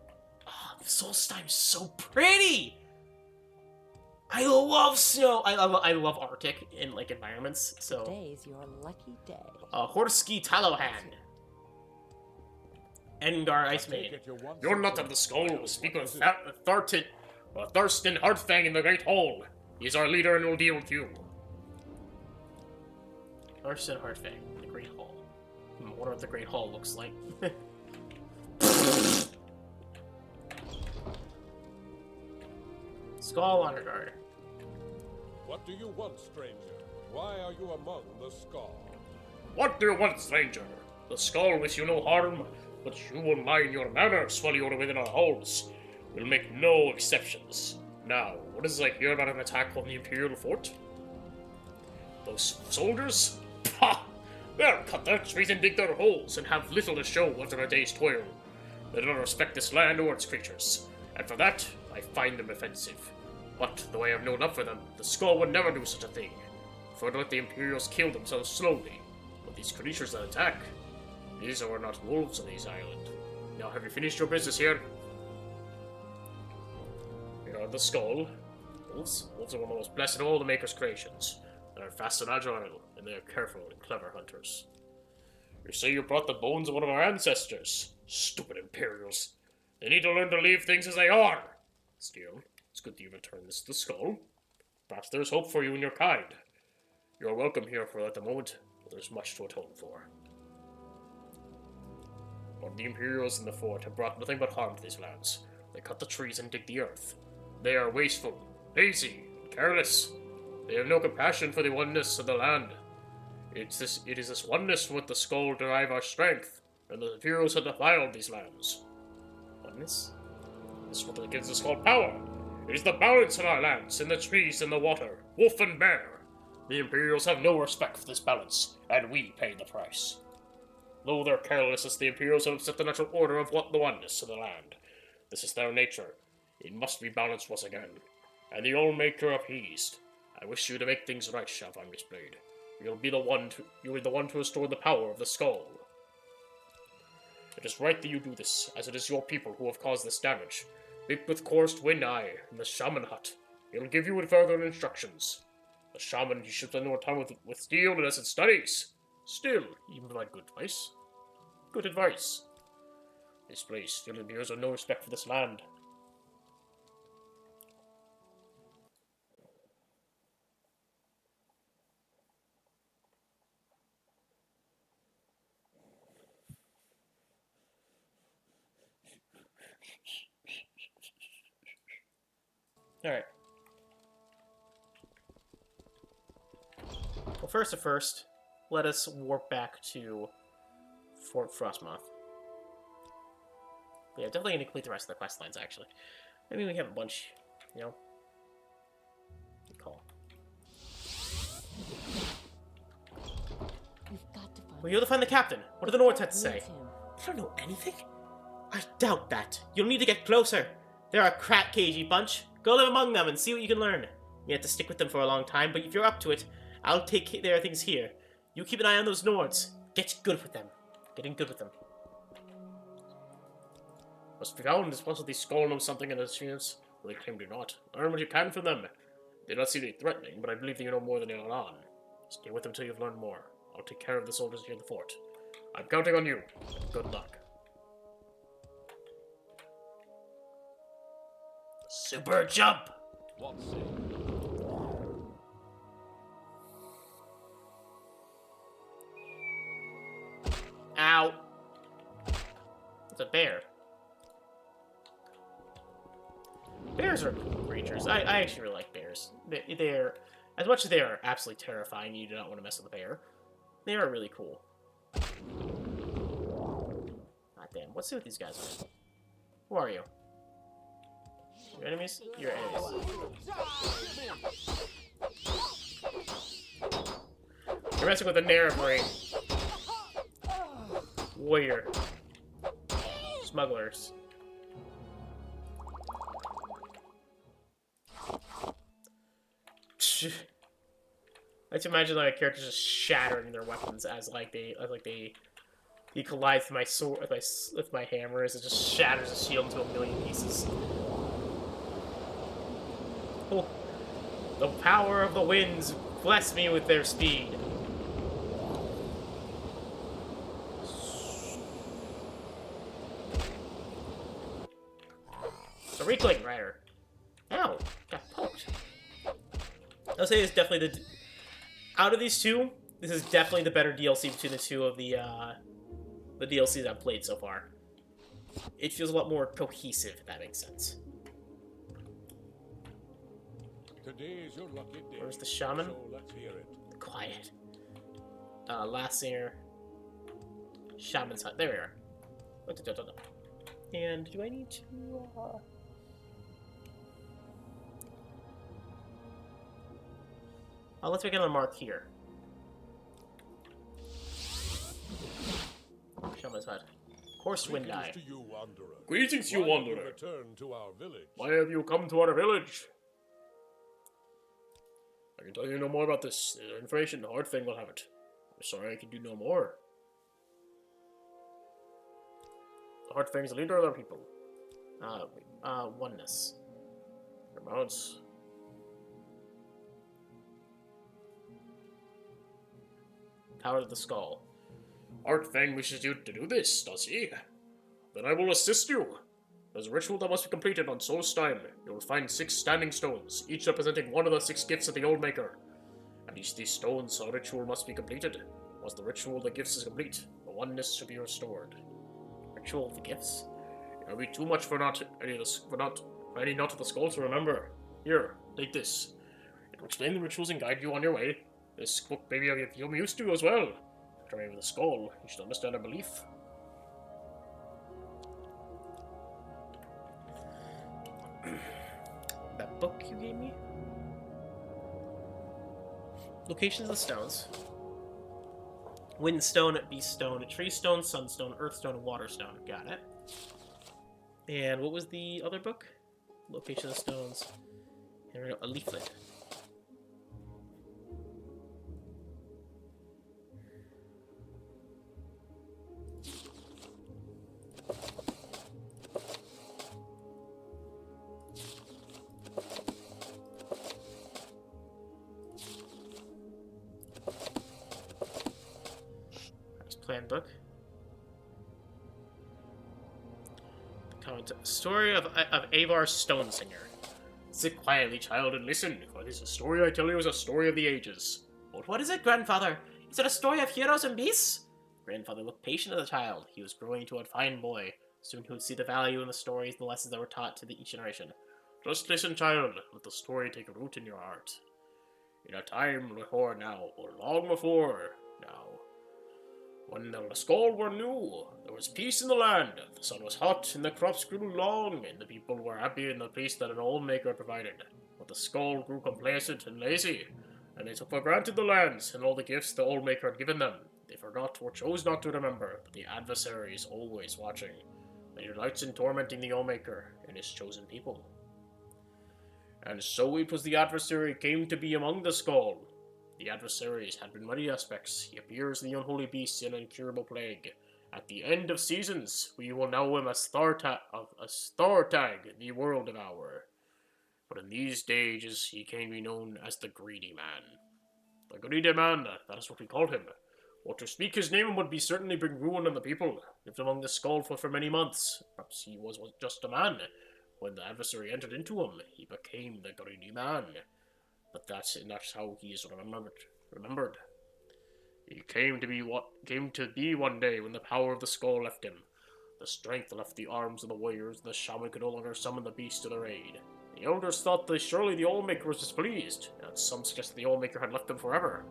Oh, the solstheim's so pretty! I love snow! I love Arctic in, like, environments, so... Today's your lucky day. Horski Talohan. Engar Ice Maid. You're not of the skull. Speak with Thurston Heartfang in the Great Hall. He's our leader and will deal with you. Thurston Heartfang in the Great Hall. I wonder what the Great Hall looks like. Skull Honor Guard. What do you want, stranger? Why are you among the skull? What do you want, stranger? The skull wish you no harm, but you will mind your manners while you are within our halls. We'll make no exceptions. Now, what is I hear about an attack on the Imperial fort? Those soldiers? Pah! They'll cut their trees and dig their holes, and have little to show after a day's toil. They do not respect this land or its creatures, and for that, I find them offensive. But, though I have no love for them, the skull would never do such a thing. For to let the Imperials kill themselves slowly. But these creatures that attack, these are not wolves on these island. Now, have you finished your business here? Here are the skull. Wolves? Wolves are one of the most blessed of all the Maker's creations. They are fast and agile, and they are careful and clever hunters. You say you brought the bones of one of our ancestors. Stupid Imperials. They need to learn to leave things as they are. Still, it's good that you returned this to the skull. Perhaps there's hope for you and your kind. You're welcome here for at the moment, but there's much to atone for. But the Imperials in the fort have brought nothing but harm to these lands. They cut the trees and dig the earth. They are wasteful, lazy, and careless. They have no compassion for the oneness of the land. It is this oneness from which the skull derive our strength, and the Imperials have defiled these lands. Oneness? This is what gives the skull power. It is the balance in our lands, in the trees and the water, wolf and bear. The Imperials have no respect for this balance, and we pay the price. Though their carelessness, the Imperials have upset the natural order of the oneness of the land. This is their nature. It must be balanced once again, and the All-Maker appeased. I wish you to make things right, Shalfarmis Blade. You will be the one to restore the power of the skull. It is right that you do this, as it is your people who have caused this damage. Speak with Chorus Twin-Eye in the Shaman Hut. He'll give you further instructions. The Shaman, you should spend more time with steel and as it studies. Still, you provide good advice. Good advice. This place still appears with no respect for this land. Alright. Well, first, let us warp back to Fort Frostmoth. Yeah, definitely gonna complete the rest of the quest lines, actually. I mean, we have a bunch, you know. Good call. We've got to find We're here to find the captain. What do the Nords have to say? Needs him. I don't know anything. I doubt that. You'll need to get closer. They're a crack cagey bunch. Go live among them and see what you can learn. You have to stick with them for a long time, but if you're up to it, I'll take care of things here. You keep an eye on those Nords. Get good with them. Getting good with them. Must be found. It's possible the skull knows something in his experience. Well, they claim to not. Learn what you can from them. They do not seem to be threatening, but I believe that you know more than you let on. Stay with them until you've learned more. I'll take care of the soldiers here in the fort. I'm counting on you. Good luck. Super jump! What say? Ow. It's a bear. Bears are cool creatures. I actually really like bears. They're, as much as they are absolutely terrifying, you do not want to mess with a bear. They are really cool. God damn, let's see what these guys are. Who are you? Your enemies? Your enemies. You're messing with a nerevarine. Warrior. Smugglers. I like to imagine like a character just shattering their weapons as he collides with my sword with my hammer as it just shatters the shield into a million pieces. Oh, the power of the winds bless me with their speed. The Reclaim Rider. Ow, got poked. I'll say it's definitely the... Out of these two, this is definitely the better DLC between the two of the DLCs I've played so far. It feels a lot more cohesive, if that makes sense. Today is your lucky day. Where's the shaman? So let's hear it. Quiet. Last singer. Shaman's hut. There we are. And do I need to... let's make another mark here. Shaman's hut. Coarse wind eye. Greetings to you, wanderer. Greetings, you Why have you wanderer. returned to our village? Why have you come to our village? I can tell you no more about this. There's information. The hard thing will have it. I'm sorry I can do no more. The hard thing's the leader of our people. Oneness. Your mounts. Power of the Skull. Artfang wishes you to do this, does he? Then I will assist you. There's a ritual that must be completed on solstheim. You will find 6 standing stones, each representing one of the 6 gifts of the Old Maker. And each of these stones, a ritual must be completed. Once the ritual of the gifts is complete, the oneness should be restored. Ritual of the Gifts? It will be too much for any not of the skull to remember. Here, take this. It will explain the rituals and guide you on your way. This book maybe I'll get you used to as well. After with the skull, you should understand our belief. That book you gave me? Locations of the stones. Windstone, Beaststone, Treestone, Sunstone, Earthstone, and Waterstone. Got it. And what was the other book? Location of the stones. Here we go. A leaflet. Plan book. Story of Avar Stonesinger. Sit quietly, child, and listen, for this story I tell you is a story of the ages. But what is it, grandfather? Is it a story of heroes and beasts? Grandfather looked patient as a child. He was growing into a fine boy. Soon he would see the value in the stories and the lessons that were taught to each generation. Just listen, child. Let the story take root in your heart. In a time before now, or long before now, when the skull were new, there was peace in the land. The sun was hot, and the crops grew long, and the people were happy in the peace that an old maker provided. But the skull grew complacent and lazy, and they took for granted the lands and all the gifts the old maker had given them. They forgot or chose not to remember, but the adversary is always watching. And he delights in tormenting the old maker and his chosen people. And so it was the adversary came to be among the skull. The adversaries had been many aspects. He appears in the unholy beast in an incurable plague. At the end of seasons, we will know him as Thartag, the world devourer. But in these days, he came to be known as the Greedy Man. The Greedy Man, that is what we called him. Or to speak his name would be certainly bring ruin on the people. Lived among the skull for many months. Perhaps he was just a man. When the adversary entered into him, he became the Greedy Man. But that's not how he is remembered. He came to be one day when the power of the skull left him. The strength left the arms of the warriors, and the shaman could no longer summon the beast to their aid. The elders thought that surely the Allmaker was displeased, and some suggested the Allmaker had left them forever.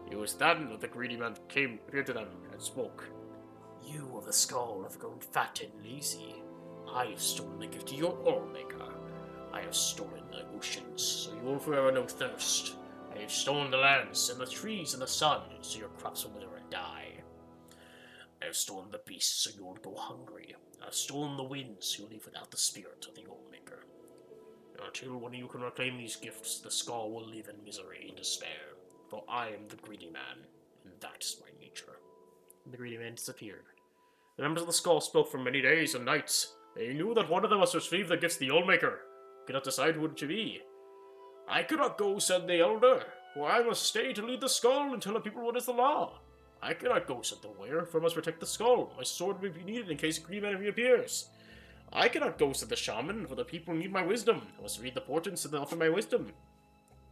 It was then that the Greedy Man appeared to them and spoke. You of the skull have grown fat and lazy. I have stolen the gift of your Allmaker. I have stolen the oceans, so you will forever know thirst. I have stolen the lands and the trees and the sun, so your crops will wither and die. I have stolen the beasts, so you will go hungry. I have stolen the winds, so you will live without the spirit of the Allmaker. Until one of you can reclaim these gifts, the skull will live in misery and despair. For I am the Greedy Man, and that is my nature. And the Greedy Man disappeared. The members of the skull spoke for many days and nights. They knew that one of them must receive the gifts of the Allmaker. Could not decide who it should be. I cannot go, said the elder, for I must stay to lead the skull and tell the people what is the law. I cannot go, said the warrior, for I must protect the skull. My sword will be needed in case a Greedy Man reappears. I cannot go, said the shaman, for the people need my wisdom. I must read the portents and offer my wisdom.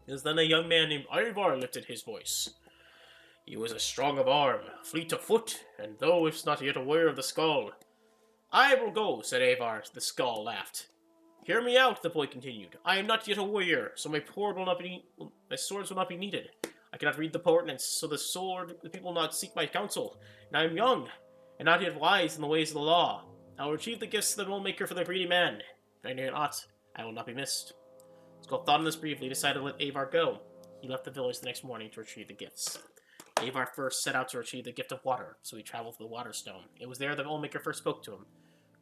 It was then a young man named Ivar lifted his voice. He was as strong of arm, fleet of foot, and though if not yet aware of the skull. I will go, said Ivar. The skull laughed. Hear me out, the boy continued. I am not yet a warrior, so my swords will not be needed. I cannot read the portents, so the people will not seek my counsel. And I am young, and not yet wise in the ways of the law. I will retrieve the gifts of the Allmaker for the Greedy Man. If I know not, I will not be missed. Skull thought on this briefly, decided to let Ivar go. He left the village the next morning to retrieve the gifts. Ivar first set out to retrieve the gift of water, so he traveled to the Waterstone. It was there the Allmaker first spoke to him.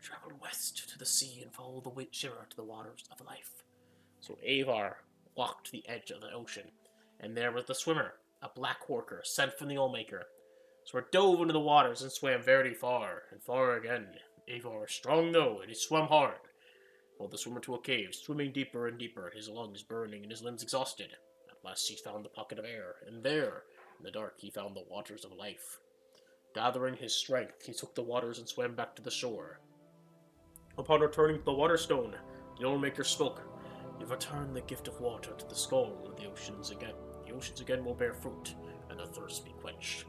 Travel west to the sea and follow the shiver to the waters of life. So Ivar walked to the edge of the ocean, and there was the swimmer, a black worker sent from the Allmaker. So he dove into the waters and swam very far, and far again. Ivar was strong though, and he swam hard. Followed the swimmer to a cave, swimming deeper and deeper, his lungs burning and his limbs exhausted. At last he found the pocket of air, and there, in the dark, he found the waters of life. Gathering his strength, he took the waters and swam back to the shore. Upon returning to the Waterstone, the Allmaker spoke. You've returned the gift of water to the skull of the oceans again. The oceans again will bear fruit, and the thirst be quenched.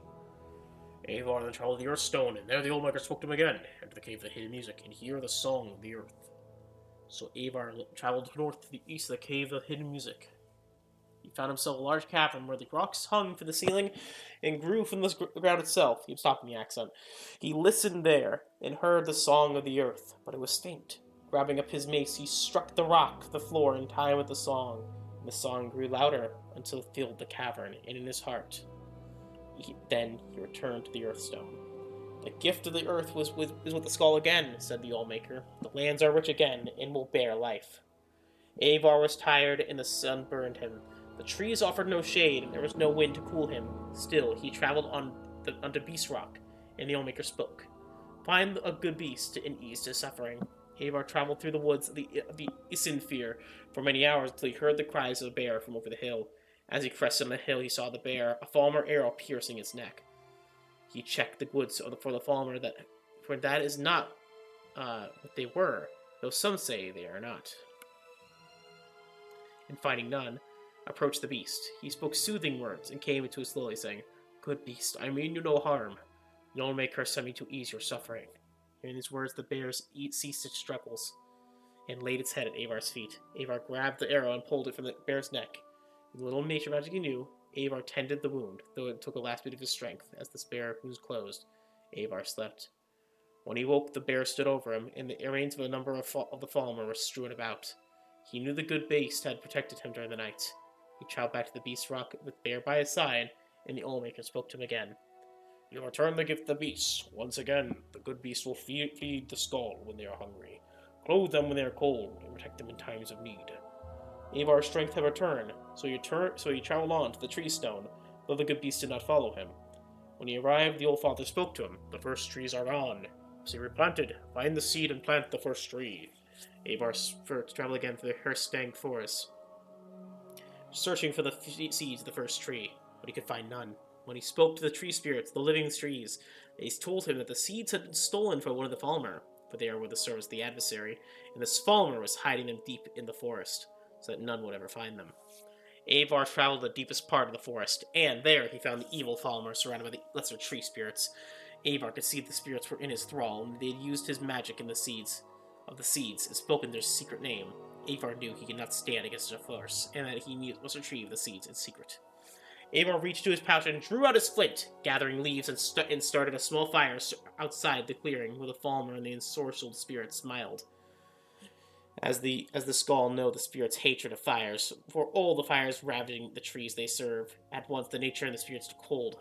Ivar then traveled to the Earthstone, and there the Allmaker spoke to him again. Enter the cave of the hidden music, and hear the song of the earth. So Ivar traveled north to the east of the cave of the hidden music. He found himself a large cavern where the rocks hung from the ceiling and grew from the ground itself. He was stopping the accent. He listened there and heard the song of the earth, but it was faint. Grabbing up his mace, he struck the rock, the floor, in time with the song. And the song grew louder until it filled the cavern, and in his heart. Then he returned to the Earthstone. The gift of the earth is with the skull again, said the Allmaker. The lands are rich again, and will bear life. Ivar was tired, and the sun burned him. The trees offered no shade, and there was no wind to cool him. Still, he traveled onto Beast Rock, and the Allmaker spoke. Find a good beast and ease his suffering. Ivar traveled through the woods of the Isinfir for many hours until he heard the cries of a bear from over the hill. As he crested on the hill, he saw the bear, a falmer arrow piercing its neck. He checked the woods for the falmer, for that is not what they were, though some say they are not. And finding none, approached the beast. He spoke soothing words and came to it slowly, saying, Good beast, I mean you no harm. The Allmaker sent me to ease your suffering. Hearing these words, the bear ceased its struggles and laid its head at Ivar's feet. Ivar grabbed the arrow and pulled it from the bear's neck. With little nature magic he knew, Ivar tended the wound, though it took a last bit of his strength. As the bear was closed, Ivar slept. When he woke, the bear stood over him, and the remains of a number of the falmer were strewn about. He knew the good beast had protected him during the night. He traveled back to the Beast Rock with the bear by his side, and the Allmaker spoke to him again. You return the gift of the beasts. Once again, the good beast will feed the skull when they are hungry, clothe them when they are cold, and protect them in times of need. Avar's strength had returned, so he traveled on to the tree stone, though the good beast did not follow him. When he arrived, the old father spoke to him. The first trees are gone. So he replanted. Find the seed and plant the first tree. Avar traveled again through the hircine forest, searching for the seeds of the first tree, but he could find none. When he spoke to the tree spirits, the living trees, they told him that the seeds had been stolen from one of the Falmer, for they were the service of the adversary, and this Falmer was hiding them deep in the forest, so that none would ever find them. Avar traveled to the deepest part of the forest, and there he found the evil Falmer surrounded by the lesser tree spirits. Avar could see the spirits were in his thrall, and they had used his magic in the seeds and spoken their secret name. Avar knew he could not stand against their force, and that he must retrieve the seeds in secret. Avar reached to his pouch and drew out his flint, gathering leaves and started a small fire outside the clearing, where the Falmer and the ensorcelled spirits smiled. As the skull know the spirits' hatred of fires, for all the fires ravaging the trees they serve. At once the nature and the spirits took hold,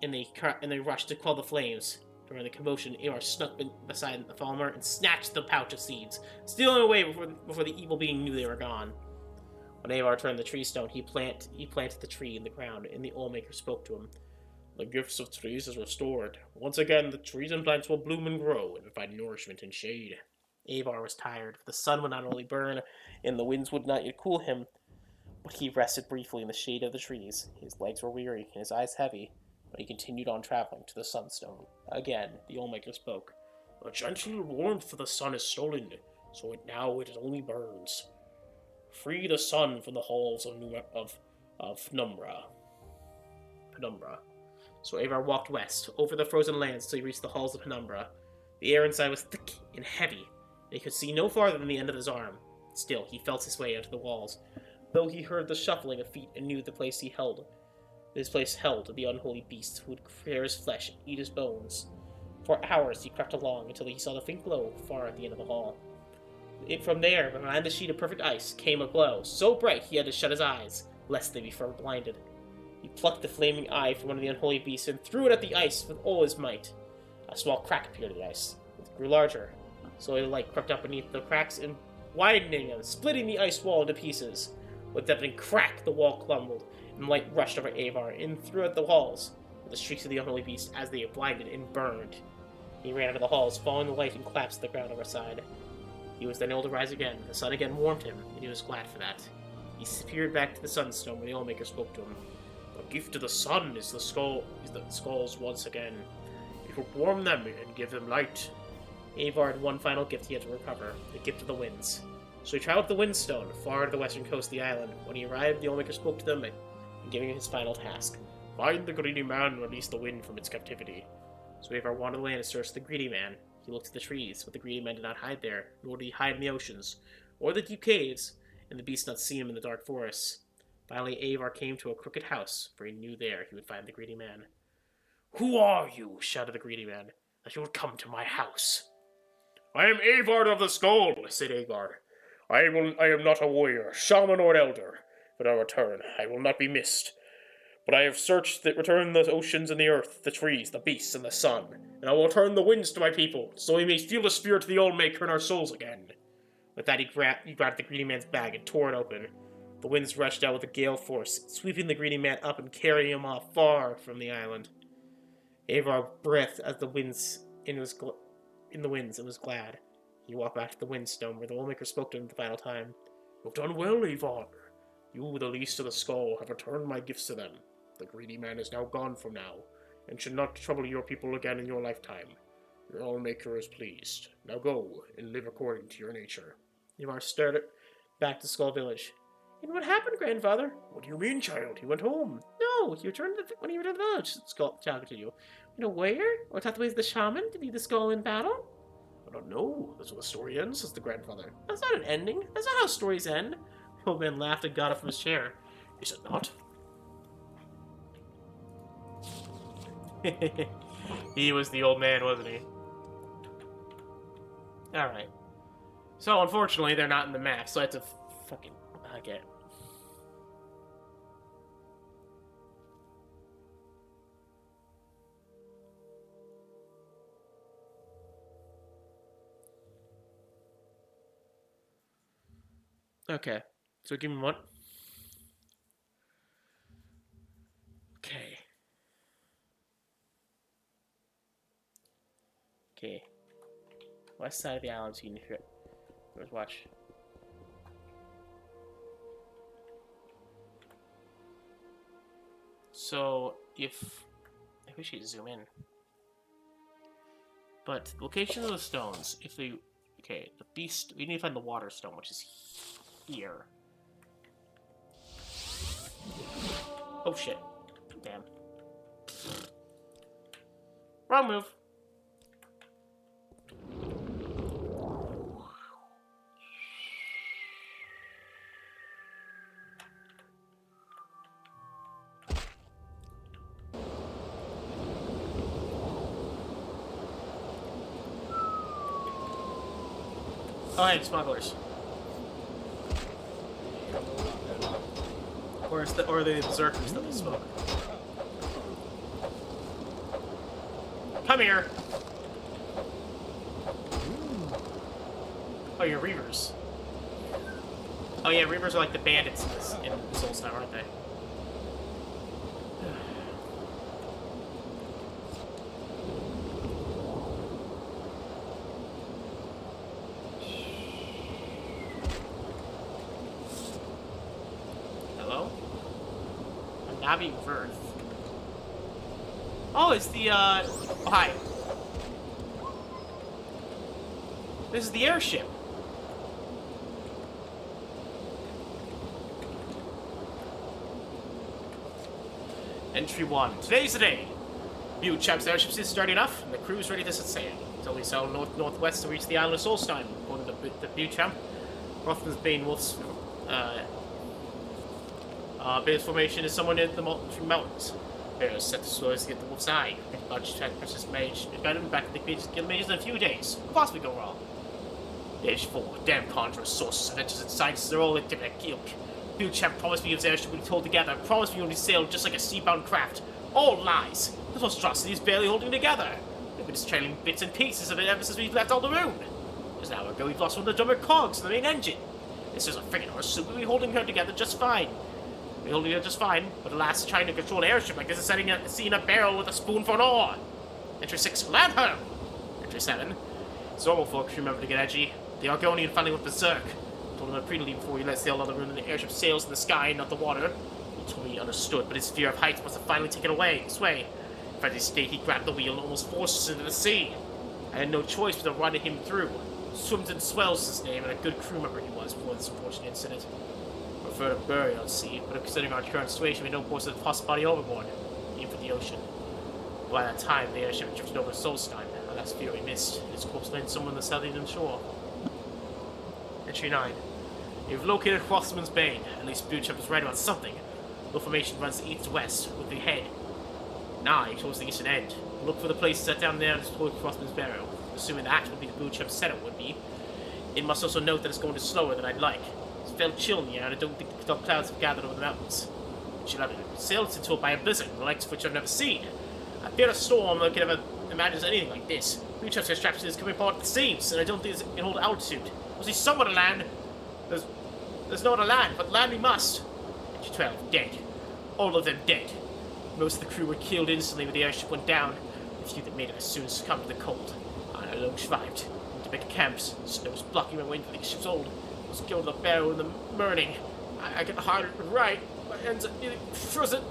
and they rushed to quell the flames. During the commotion, Avar snuck beside the Falmer and snatched the pouch of seeds, stealing away before the evil being knew they were gone. When Avar turned the tree stone, he planted the tree in the ground, and the Allmaker spoke to him. The gifts of trees is restored. Once again, the trees and plants will bloom and grow, and find nourishment and shade. Avar was tired, for the sun would not only burn, and the winds would not yet cool him, but he rested briefly in the shade of the trees. His legs were weary, and his eyes heavy, but he continued on traveling to the sunstone. Again, the Allmaker spoke. The gentle warmth of the sun is stolen, so it only burns. Free the sun from the halls of Penumbra. So Avar walked west, over the frozen lands till he reached the halls of Penumbra. The air inside was thick and heavy, and he could see no farther than the end of his arm. Still, he felt his way out to the walls, though he heard the shuffling of feet and knew this place held the unholy beast who would tear his flesh and eat his bones. For hours he crept along until he saw the faint glow far at the end of the hall. From there, behind the sheet of perfect ice, came a glow so bright he had to shut his eyes, lest they be forever blinded. He plucked the flaming eye from one of the unholy beasts and threw it at the ice with all his might. A small crack appeared in the ice. It grew larger. Slowly the light crept up beneath the cracks and widening and splitting the ice wall into pieces. With a deafening crack, the wall crumbled, and light rushed over Avar and through at the walls, with the shrieks of the unholy beast as they blinded and burned. He ran out of the halls, following the light, and collapsed to the ground overside. He was then able to rise again. The sun again warmed him, and he was glad for that. He disappeared back to the sunstone where the Allmaker spoke to him. The gift of the sun is the skulls once again. It will warm them and give them light. Avar had one final gift he had to recover, the gift of the winds. So he traveled to the Windstone, far to the western coast of the island. When he arrived, the Allmaker spoke to them and gave him his final task. Find the greedy man and release the wind from its captivity. So Avar wandered away and searched the greedy man. He looked at the trees, but the greedy man did not hide there, nor did he hide in the oceans, or the deep caves, and the beast did not see him in the dark forests. Finally, Avar came to a crooked house, for he knew there he would find the greedy man. Who are you, shouted the greedy man, that you would come to my house? I am Avar of the Skull, said Avar. I am not a warrior, shaman, or elder, but I return. I will not be missed. But I have returned the oceans and the earth, the trees, the beasts, and the sun, and I will return the winds to my people, so we may feel the spirit of the Allmaker in our souls again. With that, he grabbed the greedy man's bag and tore it open. The winds rushed out with a gale force, sweeping the greedy man up and carrying him off far from the island. Avar breathed as the winds in the winds and was glad. He walked back to the Windstone, where the Allmaker spoke to him the final time. You have done well, Avar. You, the least of the Skull, have returned my gifts to them. The greedy man is now gone from now, and should not trouble your people again in your lifetime. Your Allmaker is pleased. Now go, and live according to your nature. Avar started back to Skull Village. And what happened, grandfather? What do you mean, child? He went home. No, he returned when he returned to the village. Skull shouted to you. You know where? Or taught the ways of the shaman to lead the skull in battle? I don't know. That's what the story ends, says the grandfather. That's not an ending. That's not how stories end. The old man laughed and got up from his chair. Is it not? He was the old man, wasn't he? Alright. So, unfortunately, they're not in the map, so I have to fucking... Okay. Okay. So give me one. Okay. Okay. West side of the island, so you can hear it. Let's watch. So, if... I wish you'd zoom in. But, the location of the stones, if they... Okay, the beast... We need to find the water stone, which is here. Oh, shit. Damn. Wrong move. Oh, hey, smugglers. Or are they the berserkers that they spoke? Come here! Oh, you're Reavers. Oh yeah, Reavers are like the bandits in Solstheim, aren't they? Hello? Navi Verth. Oh, it's the, oh, hi. This is the airship. Entry 1. Today's the day. You chaps, the airship is starting enough, and the crew's ready to set sail. Until we sail northwest to reach the island of Solstheim, according to the Buchamp. Rothman's Bane Wolf's base formation is somewhere near the mountains. Bears set the source to get the wolf's eye. Large attack versus mage. We've got him back at the beach to kill mages in a few days. What could possibly go wrong? Page 4. Damn conjurers, sources, adventures, and sciences are all in different ilk. Buchamp promised me his airship would be told together. Promised me only sailed just like a sea-bound craft. All lies. This monstrosity is barely holding together. We've been just trailing bits and pieces of it ever since we left Alderaan. Just an hour ago, we've lost one of the drummer cogs to the main engine. This is a friggin' horse, so we'll be holding her together just fine. We're holding her just fine, but alas, trying to control an airship like this is setting a sea in a barrel with a spoon for an oar. Entry 6, land her! Entry 7. Zormal folks remember to get edgy. The Argonian finally went berserk. Told him repeatedly before we let sail Alderaan that the airship sails in the sky, not the water. He told me he understood, but his fear of heights must have finally taken away sway. In fact, state he grabbed the wheel and almost forced us into the sea. I had no choice but to run him through. Swims and Swells is his name, and a good crew member he was before this unfortunate incident. I prefer to bury on sea, but considering our current situation, we don't post a possibility overboard, even for the ocean. By that time, the airship had drifted over Solstheim. Our last fear we missed. Its corpse lay somewhere on the southern shore. Entry 9. You've located Rothman's Bane. At least Buchamp was right about something. The formation runs east-west, with the head nigh towards the eastern end. Look for the place set down there towards Rothman's burial. Assuming that would be the Buchamp said it would be. It must also note that it's going slower than I'd like. It's felt chill in the air, and I don't think the dark clouds have gathered over the mountains. Should have sailed into it by a blizzard, the likes of which I've never seen. I fear a storm that could ever imagine anything like this. Buchamp's extraction is coming apart at the seams, and I don't think it can hold altitude. Was he somewhere to land? There's nowhere to land, but land we must. Entry 12, dead. All of them dead. Most of the crew were killed instantly when the airship went down. The few that made it as soon succumbed to the cold. I alone survived. Went to big camps. Snow was blocking my way into the ship's hold. I was killed in the barrel in the morning. I get harder to write. My hands are nearly frozen.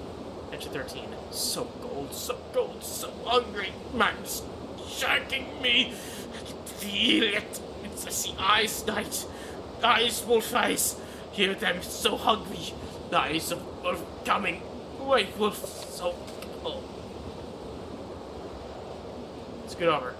Entry 13. So cold, so hungry. Man's shanking me. I can feel it. It's a sea eyes night. Eyes, wolf eyes. Hear them, so hungry. The eyes of wolf coming. Wait, wolf, so cold. Let's get over.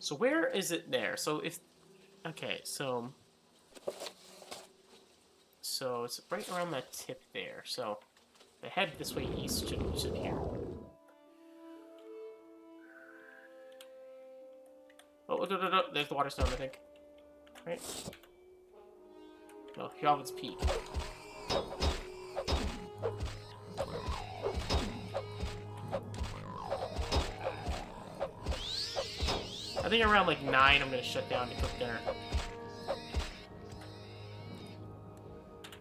So where is it there? So if, okay, so it's right around that tip there. So if I head this way east, should be here. Oh, no. There's the water stone, I think. Right? No, Yalvin's Peak. I think around like 9 I'm gonna shut down to cook dinner.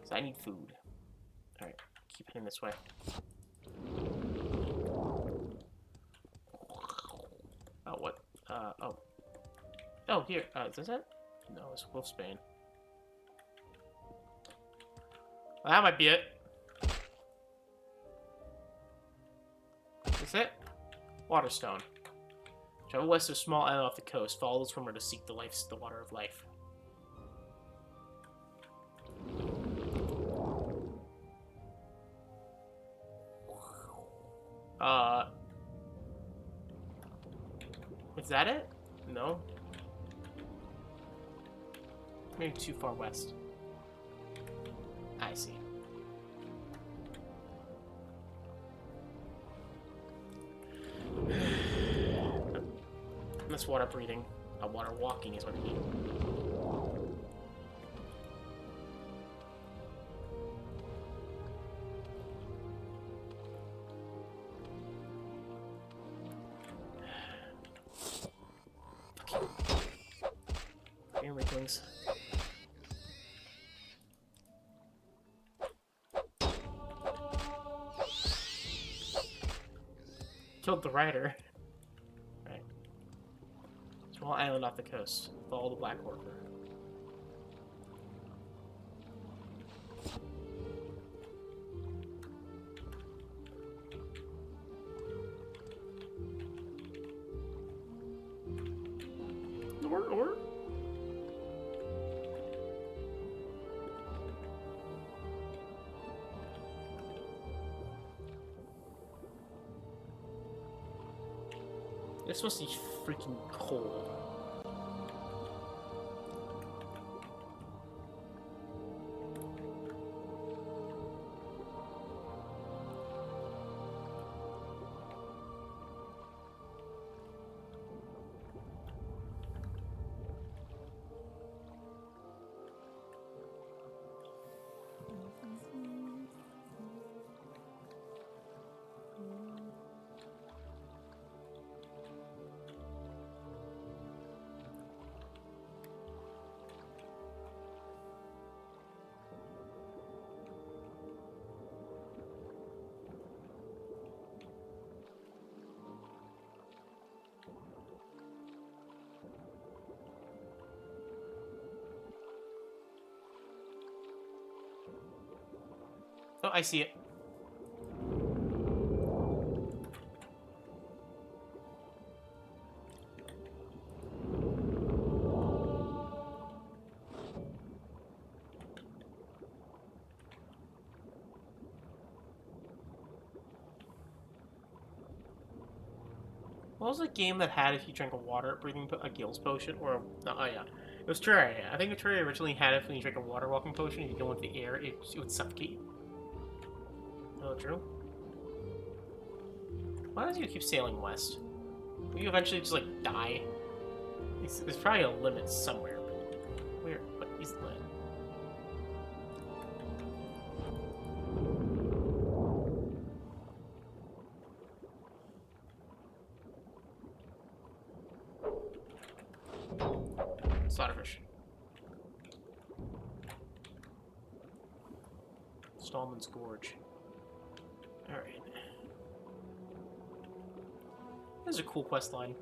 So I need food. Alright, keep heading this way. Oh, what? Oh. Oh, here. Is this it? No, it's Wolfsbane. Well, that might be it. Is it? Waterstone. Travel west of a small island off the coast. Follow the swimmer to seek the water of life. Is that it? No. Maybe too far west. I see. That's water breathing. Water walking is what I mean. Here, weaklings. Killed the rider. Right. Small island off the coast. Follow the black worker. Or. It's supposed to be freaking cold. Oh, I see it. What was the game that had if you drank a a gills potion? Or, no, oh yeah. It was Terraria. I think Terraria originally had it when you drank a water walking potion, if you go into the air, it would suffocate. Oh, true. Why does you keep sailing west? Will you eventually just, like, die? There's probably a limit somewhere. Where? What is the limit? Slaughterfish. Stallman's Gorge. Alright. This is a cool quest line.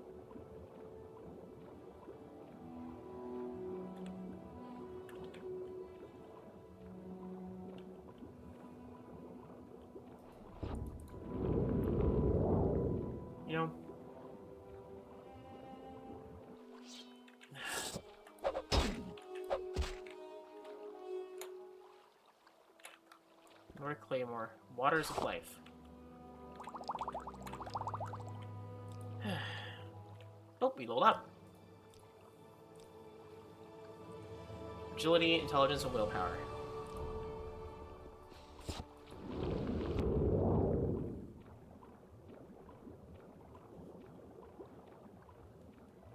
You know, North Claymore, Waters of Life. Oh, we leveled up. Agility, intelligence, and willpower.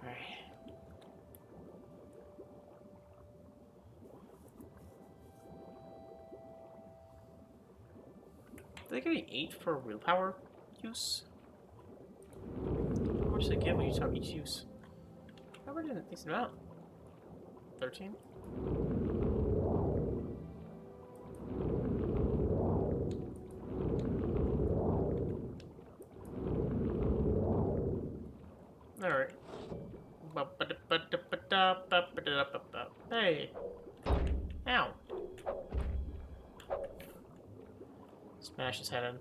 Alright. they give me 8 for willpower use? How much do they give when you talk each use? I already did a decent amount. 13? Alright. Hey. Ow. Smash his head in.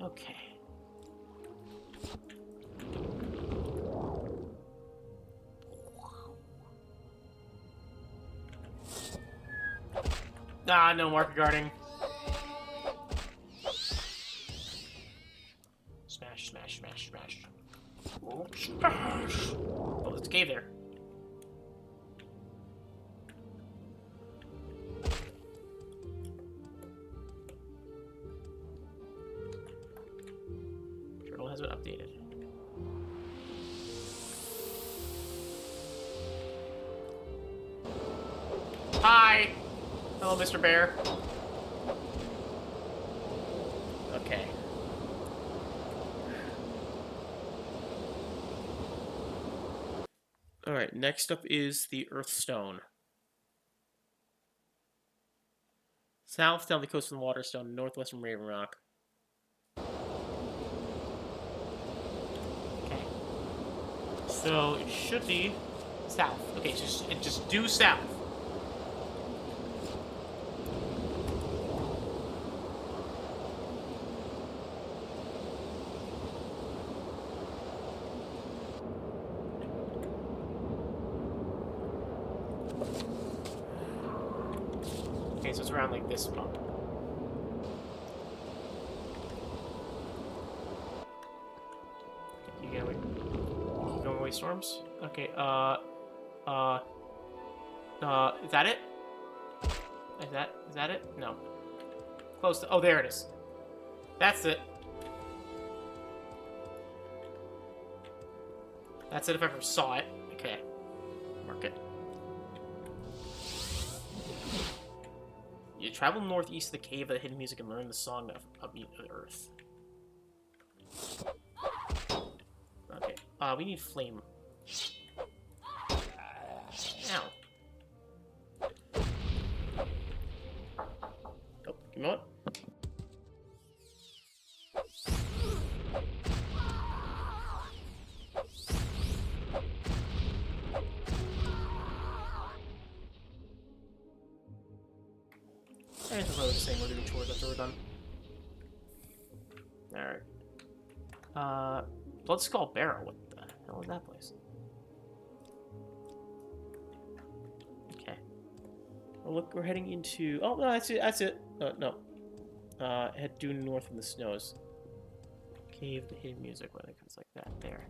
Okay. Ah, no market guarding. Smash, smash, smash, smash. Oh, smash! Oh, there's a cave there. Journal has been updated. Hi! Hello, Mr. Bear. Okay. Alright, next up is the Earthstone. South down the coast from the Waterstone, northwest from Raven Rock. Okay. So it should be south. Okay, just due south. Okay, so it's around like this bump. You get away. You going away, storms? Okay, is that it? Is that it? No. Close to, oh, there it is. That's it. That's it if I ever saw it. Okay. Mark it. You travel northeast of the cave of the hidden music and learn the song of the earth. Okay. We need flame. Ow. Oh, you know what? I suppose we're saying we're doing chores after we're done. Alright. Bloodskull Barrow. What the hell is that place? Okay. Well, look, we're heading into... Oh, no, that's it. That's it. No. Head due north in the snows. Cave, the hidden music, when it comes like that. There.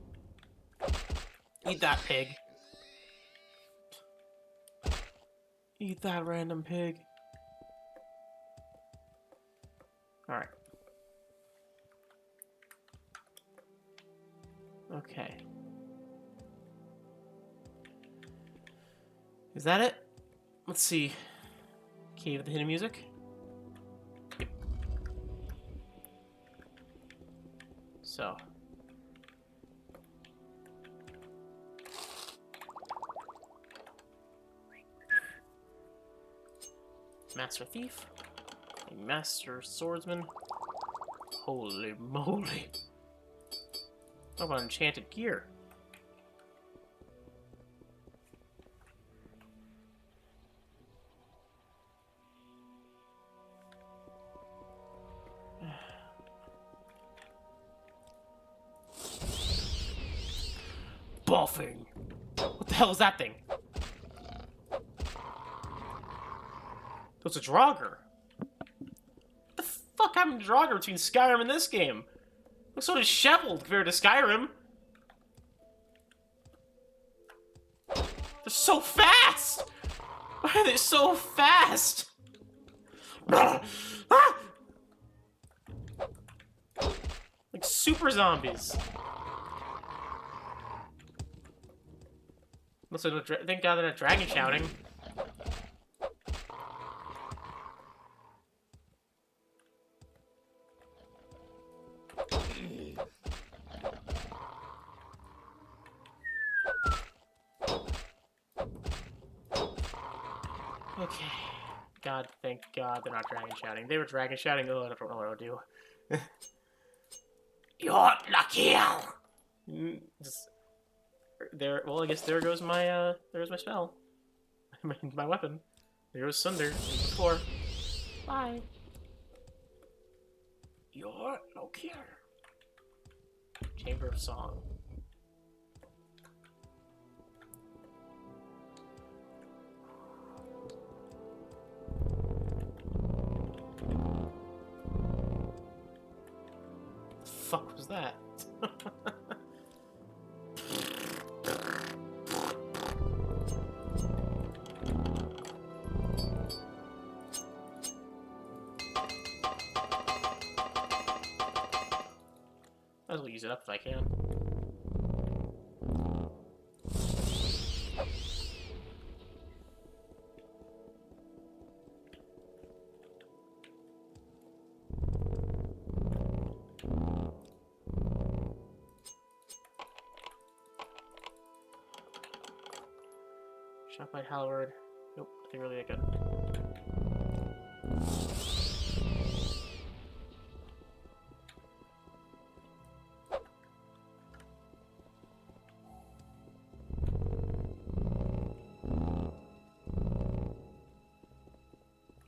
Eat that, pig. Eat that, random pig. Alright. Okay. Is that it? Let's see. Cave of the hidden music? Yep. So. Master Thief. A Master Swordsman. Holy moly. Talk about enchanted gear. Buffing. What the hell is that thing? It's a Draugr. What the fuck happened to Draugr between Skyrim and this game? Looks so disheveled compared to Skyrim. They're so fast! Why are they so fast? Ah! Like super zombies. Listen, thank God they're not dragon shouting. Okay. God, thank God they're not dragon shouting. They were dragon shouting. Oh, I don't know what I'll do. You're lucky. Just there. Well, I guess there goes my there's my spell, my weapon. There goes Sunder. Before. Bye. You're lucky. Chamber of Song. Fuck was that? Might as well use it up if I can. Shot by Halward. Nope, nothing really that good.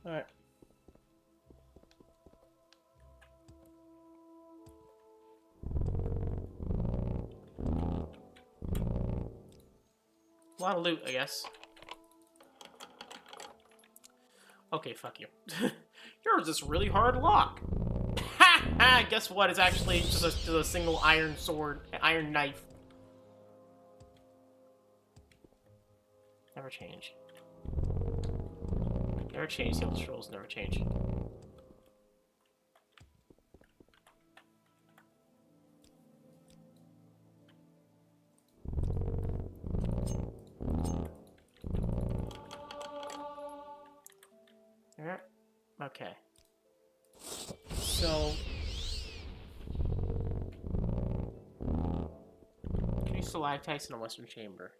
Alright. A lot of loot, I guess. Okay, fuck you. Yours is really hard lock. Ha ha! Guess what? It's actually just a single iron sword, iron knife. Never change. Never change. The Elder Scrolls never change. Okay. So... Three stalactites in a western chamber.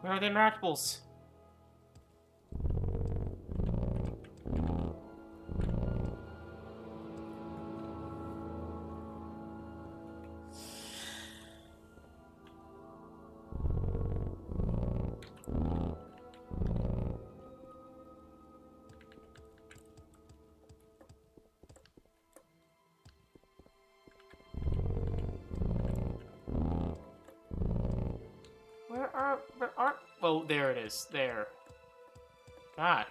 Where are the interactables? Where are... Oh, there it is. There. Gosh.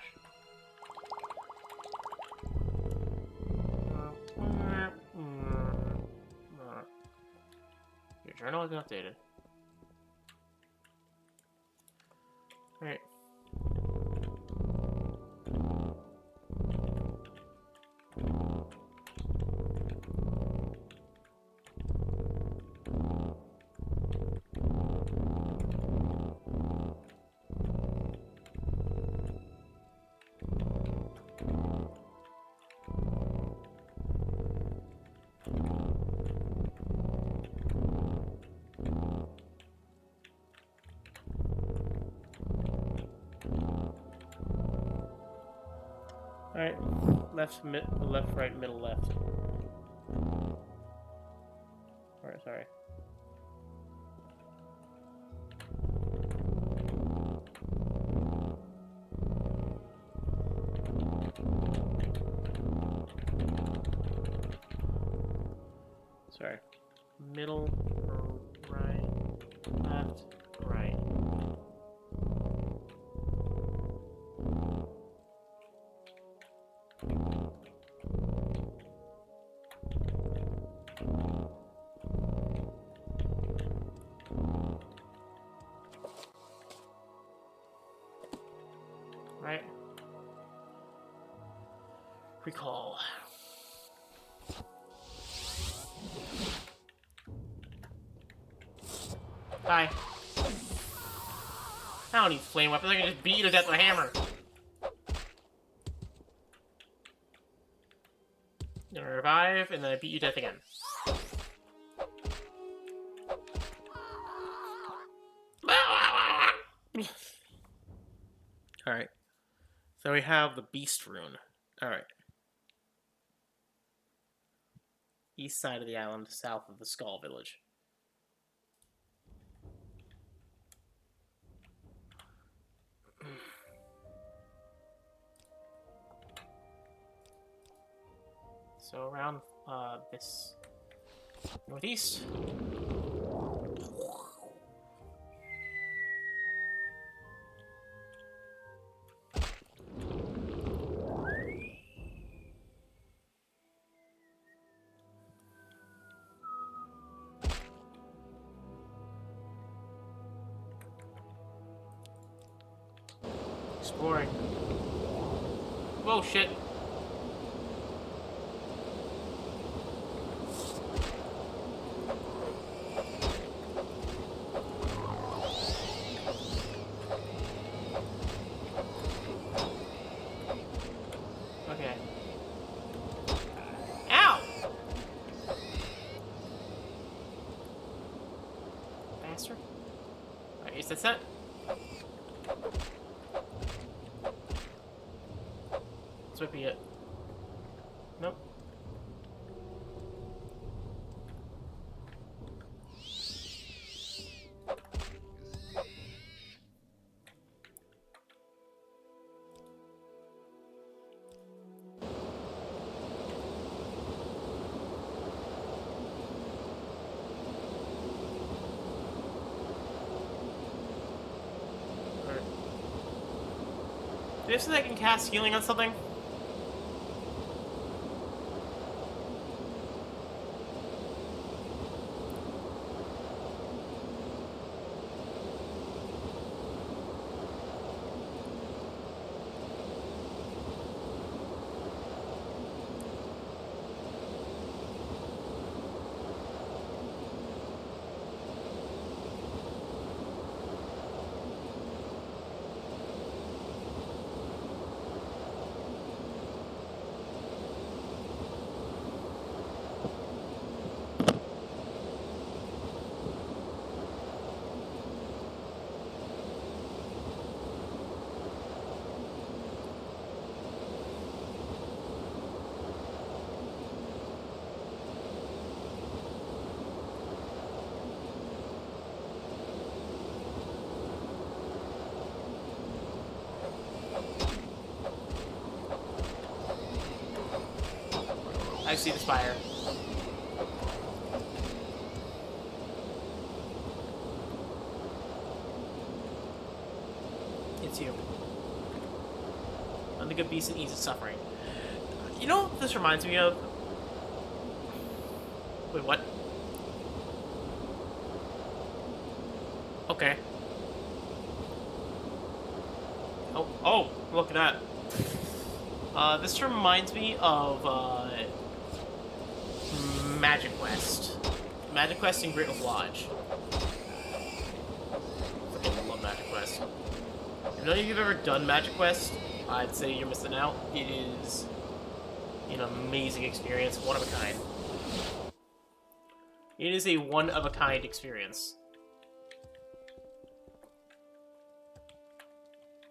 Your journal has been updated. Alright. Alright, left, left, right, middle, left. Alright, sorry. Sorry. Middle, right, left, right. Right. Recall. Bye. I don't need flame weapons, I can just beat you to death with a hammer. Then I revive, and then I beat you to death again. Alright. So we have the Beast Rune. Alright. East side of the island, south of the Skull Village. So around this northeast. Exploring. Whoa, shit. Okay. Ow! Bastard. Alright, is that set? This might be it. Nope. Alright. Do you say I can cast healing on something? I see the spire. It's you. I'm the good beast and ease of suffering. You know what this reminds me of? Wait, what? Okay. Oh, look at that. This reminds me of, Magic Quest. Magic Quest in Great Wolf Lodge. Freaking love Magic Quest. If none of you have ever done Magic Quest, I'd say you're missing out. It is an amazing experience, one of a kind. It is a one-of-a-kind experience.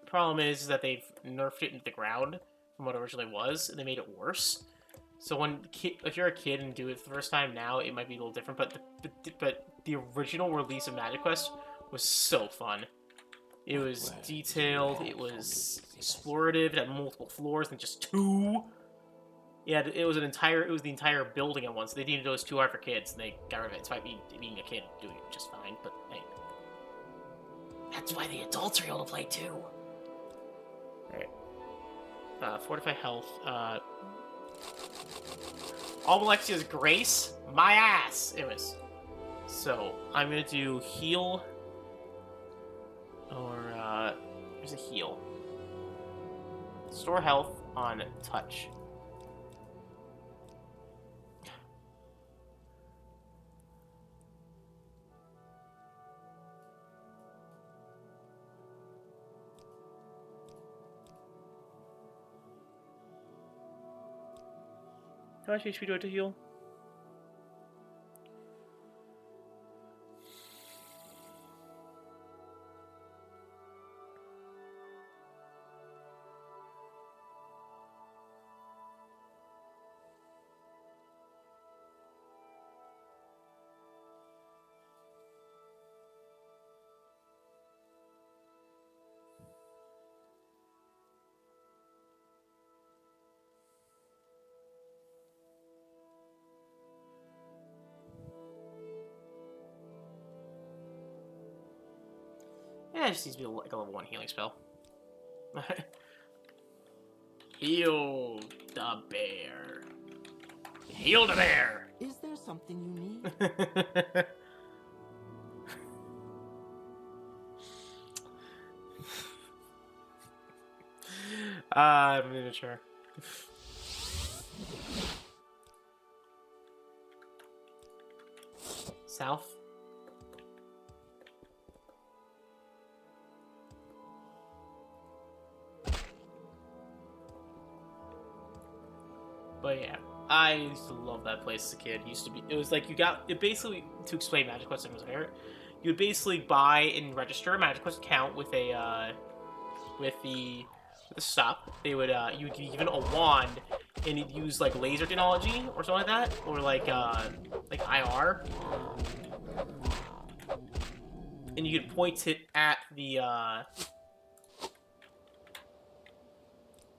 The problem is that they've nerfed it into the ground from what it originally was, and they made it worse. So if you're a kid and do it for the first time now, it might be a little different. But the original release of Magic Quest was so fun. It was detailed. It was explorative. It had multiple floors than just 2. Yeah, it was the entire building at once. They deemed it was too hard for kids, and they got rid of it. Despite me being a kid doing it just fine, but hey, that's why the adults are able to play too. All right, fortify health. All Alexia's grace, my ass. Anyways, so I'm gonna do heal, or there's a heal. Store health on touch. How much HP do I have to heal? Yeah, it just needs to be like a level 1 healing spell. Heal the bear. Heal the bear! Is there something you need? Miniature. South. But yeah, I used to love that place as a kid. It was like basically, to explain Magic Quest and was there, you would basically buy and register a Magic Quest account with the stop. They would you'd be given a wand and you'd use like laser technology or something like that, or like IR, and you could point it at the and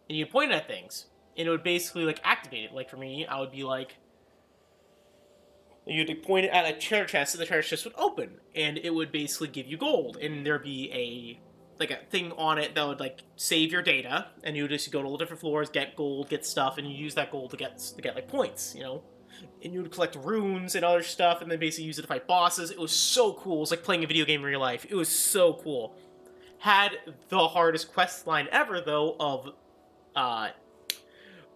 you point it at things. And it would basically, like, activate it. Like, for me, I would be like... You'd point it at a treasure chest, and the treasure chest would open. And it would basically give you gold. And there'd be a thing on it that would, like, save your data. And you would just go to all the different floors, get gold, get stuff, and you use that gold to get like, points, you know? And you would collect runes and other stuff, and then basically use it to fight bosses. It was so cool. It was like playing a video game in real life. It was so cool. Had the hardest quest line ever, though, of,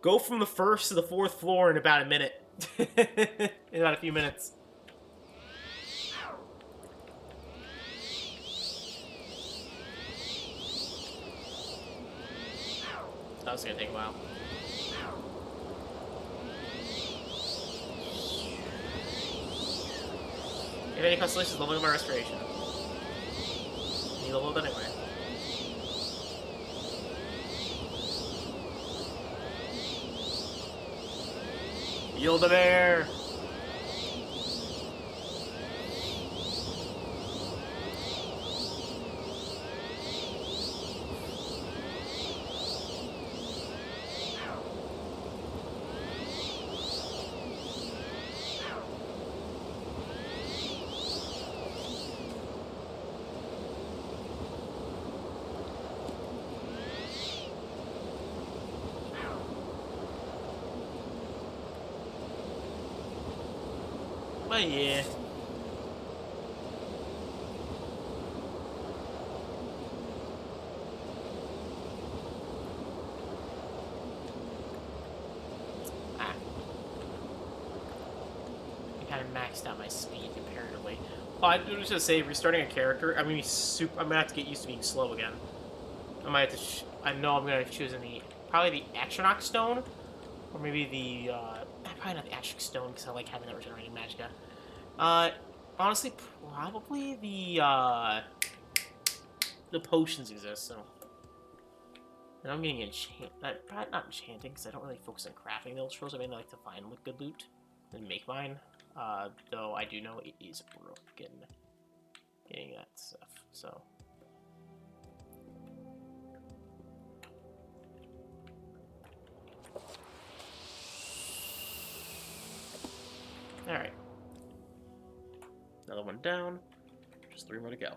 go from the 1st to the 4th floor in about a minute. In about a few minutes. That was gonna take a while. If you have any constellations, level my restoration. You level it anyway. Heal the bear! Oh yeah. I kind of maxed out my speed comparatively. Oh, I was just gonna say, restarting a character, I'm gonna have to get used to being slow again. I might have to. I know I'm gonna choose probably the Atronach Stone, or maybe the probably not the Atronach Stone because I like having that regenerating magicka. Honestly, probably the potions exist, so. And I'm getting probably not enchanting, because I don't really focus on crafting the old scrolls. I mainly like to find good loot and make mine. Though I do know it is broken getting that stuff, so. Alright. Another one down. Just 3 more to go.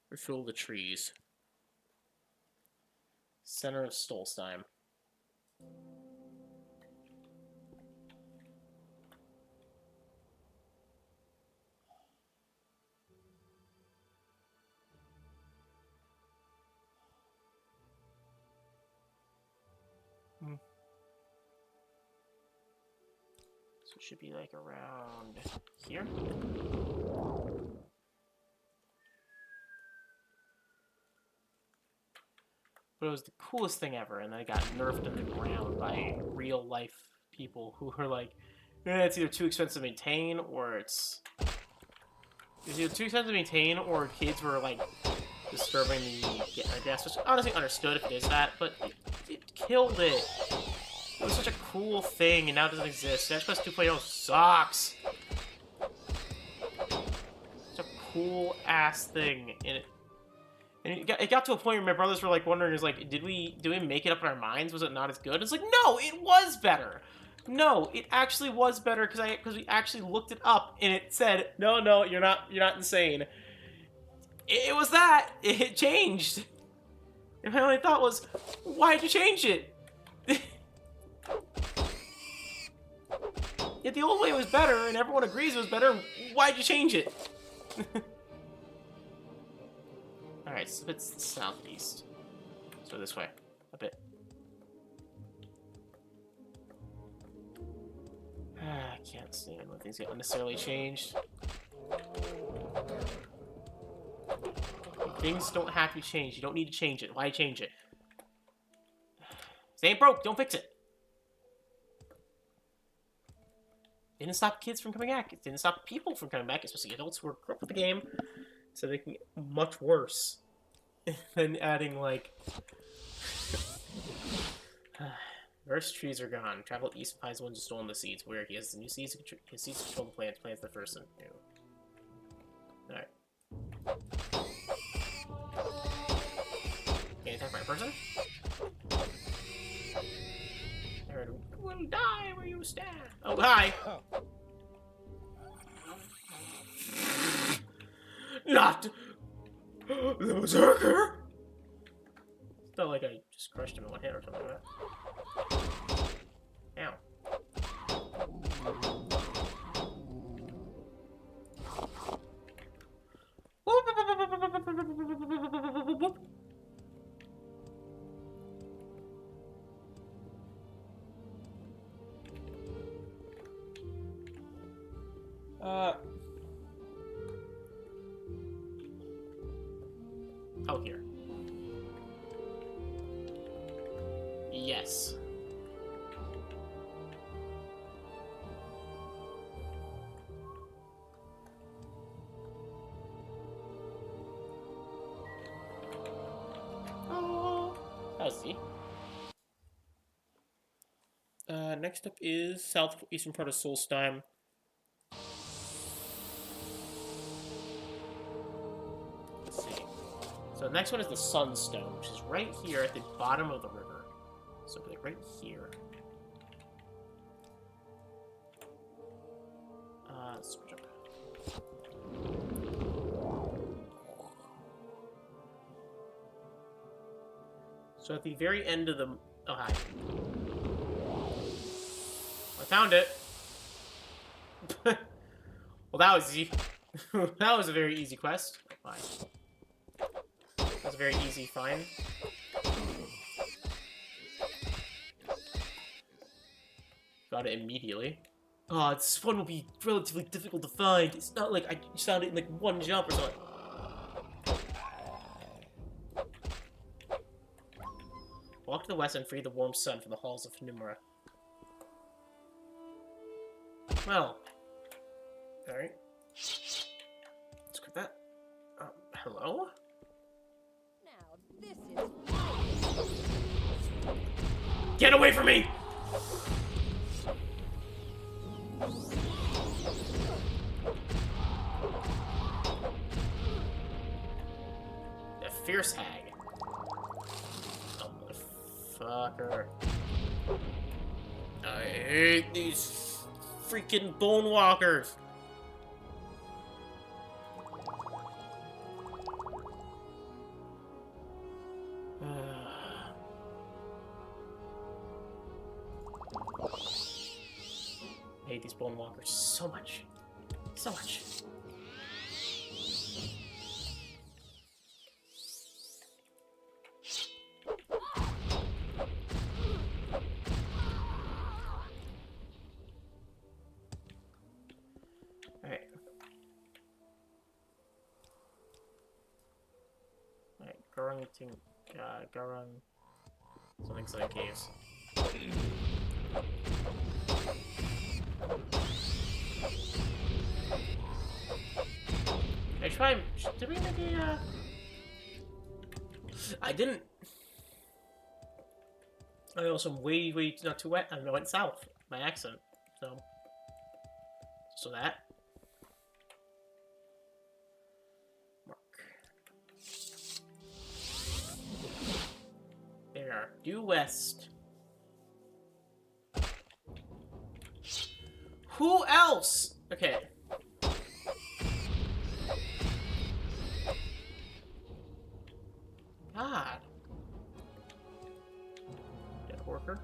Refill the trees. Center of Solstheim. So it should be like around here. But it was the coolest thing ever, and then it got nerfed to the ground by real life people who were like, it's either too expensive to maintain, or it's either too expensive to maintain, or kids were like disturbing the gas, which honestly understood if it is that, but it killed it. It was such a cool thing, and now it doesn't exist. Dash Quest 2.0 sucks. Such a cool ass thing, and it got to a point where my brothers were like wondering, is like, did we make it up in our minds? Was it not as good? It's like, no, it was better. No, it actually was better because we actually looked it up and it said, no, you're not insane. It was that it changed. And my only thought was, why'd you change it? If the old way was better and everyone agrees it was better, why'd you change it? Alright, so it's southeast. So this way, a bit. I can't stand when things get unnecessarily changed. Things don't have to be changed. You don't need to change it. Why change it? This ain't broke. Don't fix it. Didn't stop kids from coming back. It didn't stop people from coming back, especially adults who grew up with the game. So they can get much worse than adding, like... First trees are gone. Travel east and finds one just stolen the seeds. Where he has the new seeds, his seeds control the plants. Plants the first and new. Alright. Can you attack my person? There, will die where you stand. Oh, hi! Not the berserker! It's not like I just crushed him in one hit or something like that. Ow. Oh, here. Yes. Oh, I'll see. Next up is southeastern part of Solstheim. Let's see. So the next one is the Sunstone, which is right here at the bottom of the river. So like right here. Switch up. So at the very end of the... Oh, hi. I found it. Well, that was easy. That was a very easy quest. Oh, fine. That was a very easy find. Got it immediately. Oh, this one will be relatively difficult to find. It's not like I just found it in like one jump or something. Walk to the west and free the warm sun from the halls of Numera. Well. Alright. Let's grab that. Hello? This is right. Get away from me! The fierce hag. Oh, motherfucker. I hate these freaking bone walkers. I hate these bone walkers so much. So much. Alright. Alright, Garung. Something caves. I try. Did we make a? I didn't. I also way not too wet. I went south. My accent. So that. Mark. There we are. Due west. Who else? Okay. God. Dead worker.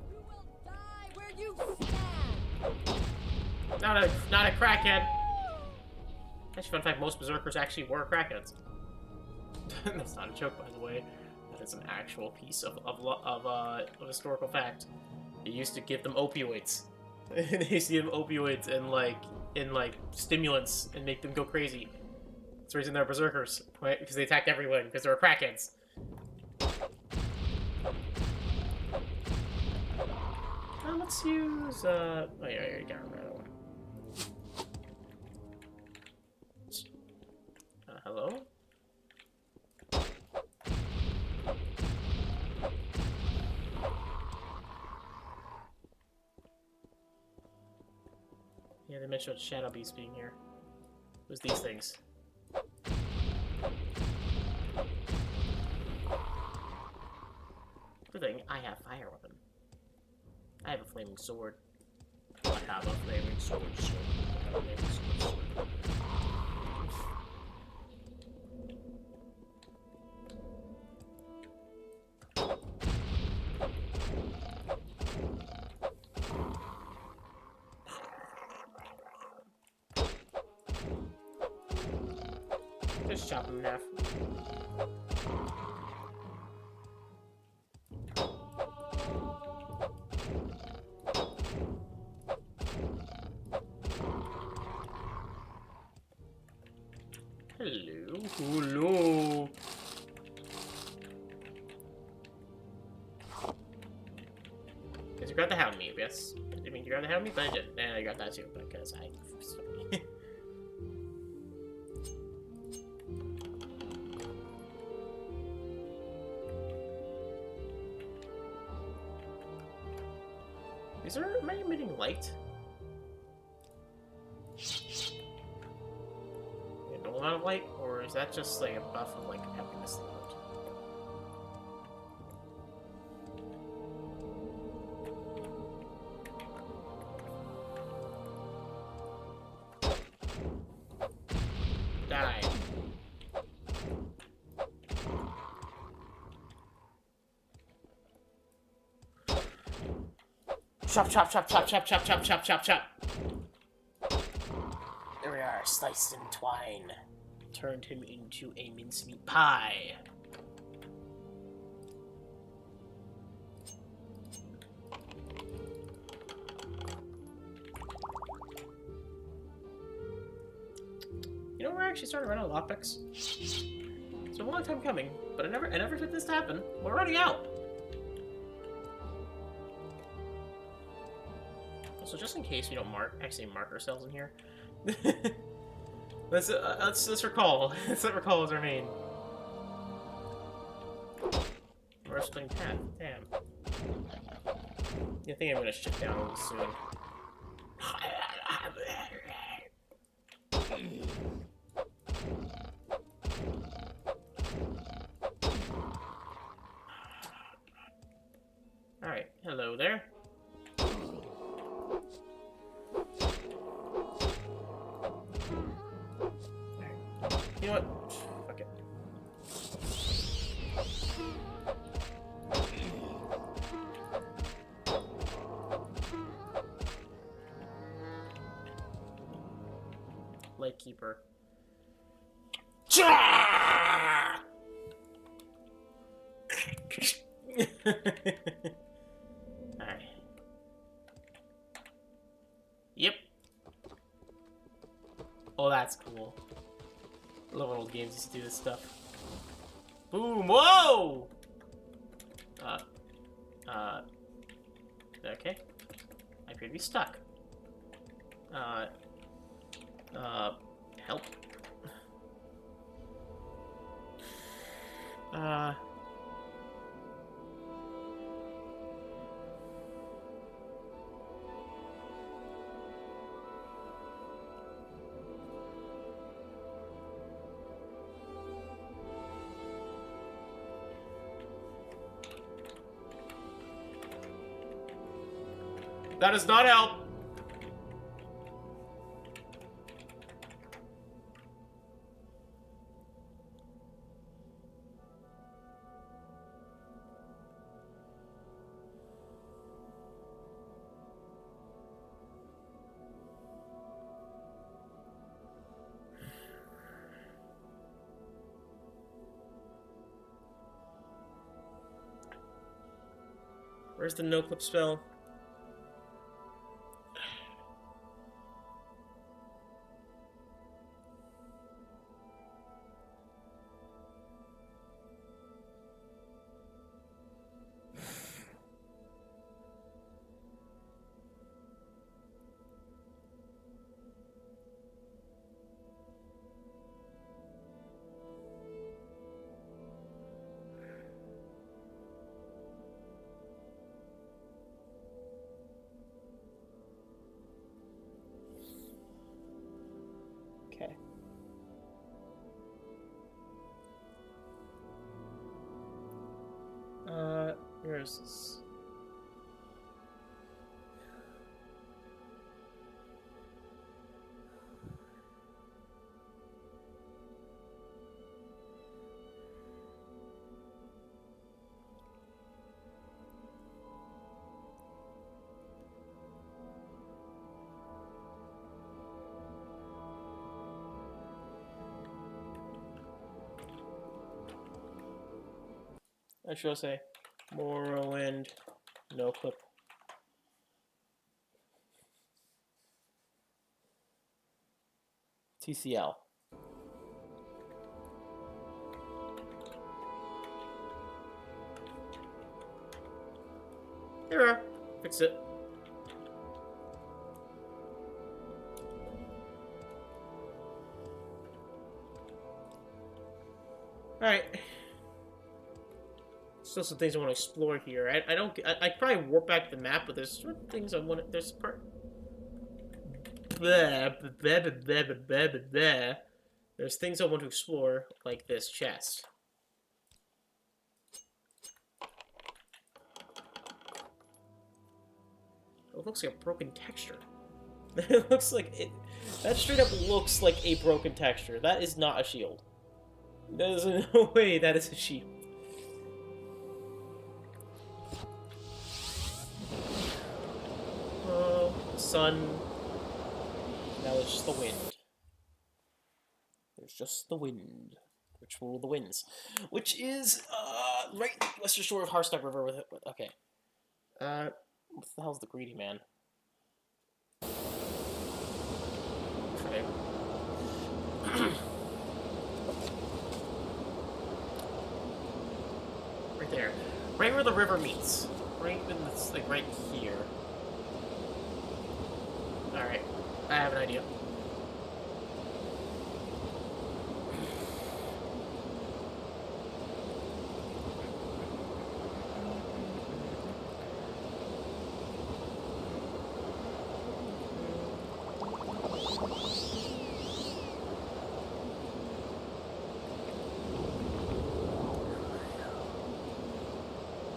You will die where you stand. Not a crackhead. Actually, fun fact: most berserkers actually were crackheads. That's not a joke, by the way. That is an actual piece of historical fact. They used to give them opioids. They used to give them opioids and stimulants and make them go crazy. That's the reason they're berserkers, right? Because they attacked everyone because they were crackheads. Let's use oh yeah, you got another one. Hello? Yeah, they mentioned Shadow Beast being here. It was these things. Good thing I have fire weapon. I have a flaming sword. I have a flaming sword. I have a flaming sword. Just chop him in half. Hello. Hello. Because you got the hound meat, yes. I didn't mean you grabbed the hound meat, but I did. And I got that too, because I... Am I emitting light? A normal amount of light, or is that just like a buff of like having this thing out? Die. Chop, chop, chop, chop, chop, chop, chop, chop, chop, chop. There we are, sliced in twine. Turned him into a mincemeat pie. You know, we're actually starting to run out of lockpicks. It's been a long time coming, but I never expected this to happen. We're running out. Also, just in case we don't actually mark ourselves in here, let's recall. Let's recall as our main. Wrestling path. Damn. I think I'm gonna shut down soon. Alright, hello there. You know what? Fuck it. Lightkeeper. Alright. Yep. Oh, that's cool. I love when old games used to do this stuff. Boom! Whoa! Okay. I appear to be stuck. Help. That does not help. Where's the no-clip spell? Okay. Where is this? I shall say Morrowind, no clip. TCL. Here we are. Fix it. Alright. Still some things I want to explore here. I probably warp back to the map, but there's certain things I want to, there's part. There's things I want to explore, like this chest. It looks like a broken texture. It looks like it. That straight up looks like a broken texture. That is not a shield. There's no way that is a shield. Oh, the sun. Now it's just the wind. There's just the wind. Which rule the winds. Which is, right western shore of Harstock River with it. Okay. What the hell's the greedy man? Okay. Right there. Right where the river meets. Right when it's like right here. Alright, I have an idea.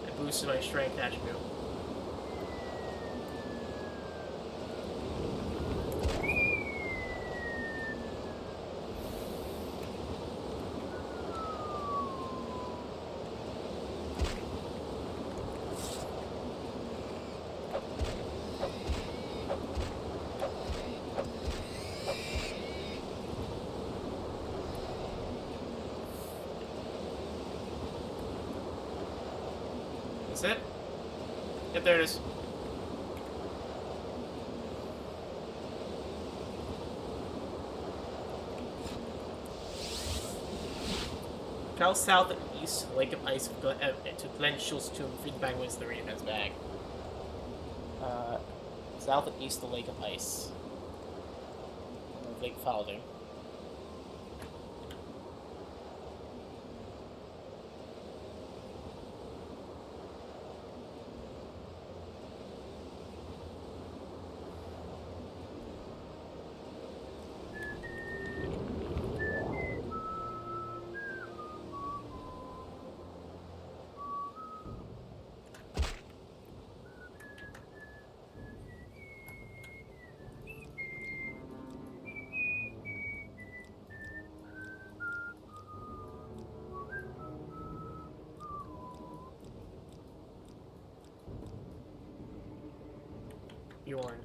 I boosted my strength attribute. That's it? Yep, there it is. Travel south and east to the Lake of Ice to Glen Schultz tomb. Free the bag wins the redefense bag. South and east to the Lake of Ice. Lake Falder. Bjorn.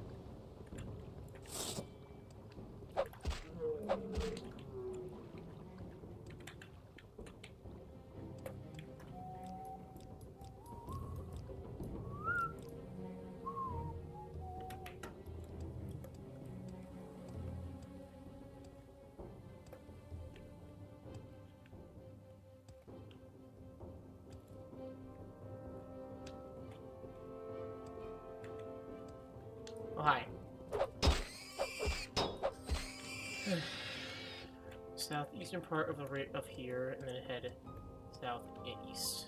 Oh, hi. Southeastern part of here, and then head south and east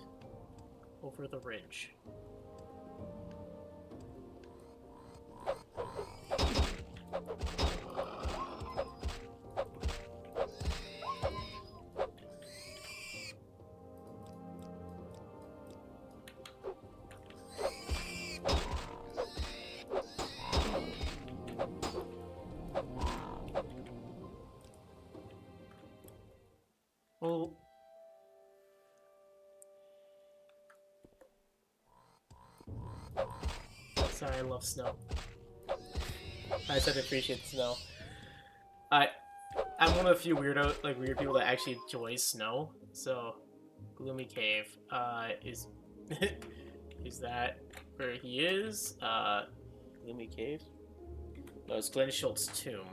over the ridge. Oh. Sorry, I love snow. I said I appreciate the snow. I'm one of the few weird people that actually enjoys snow. So, Gloomy Cave, is is that where he is? Gloomy Cave? No, it's Glen Schultz tomb.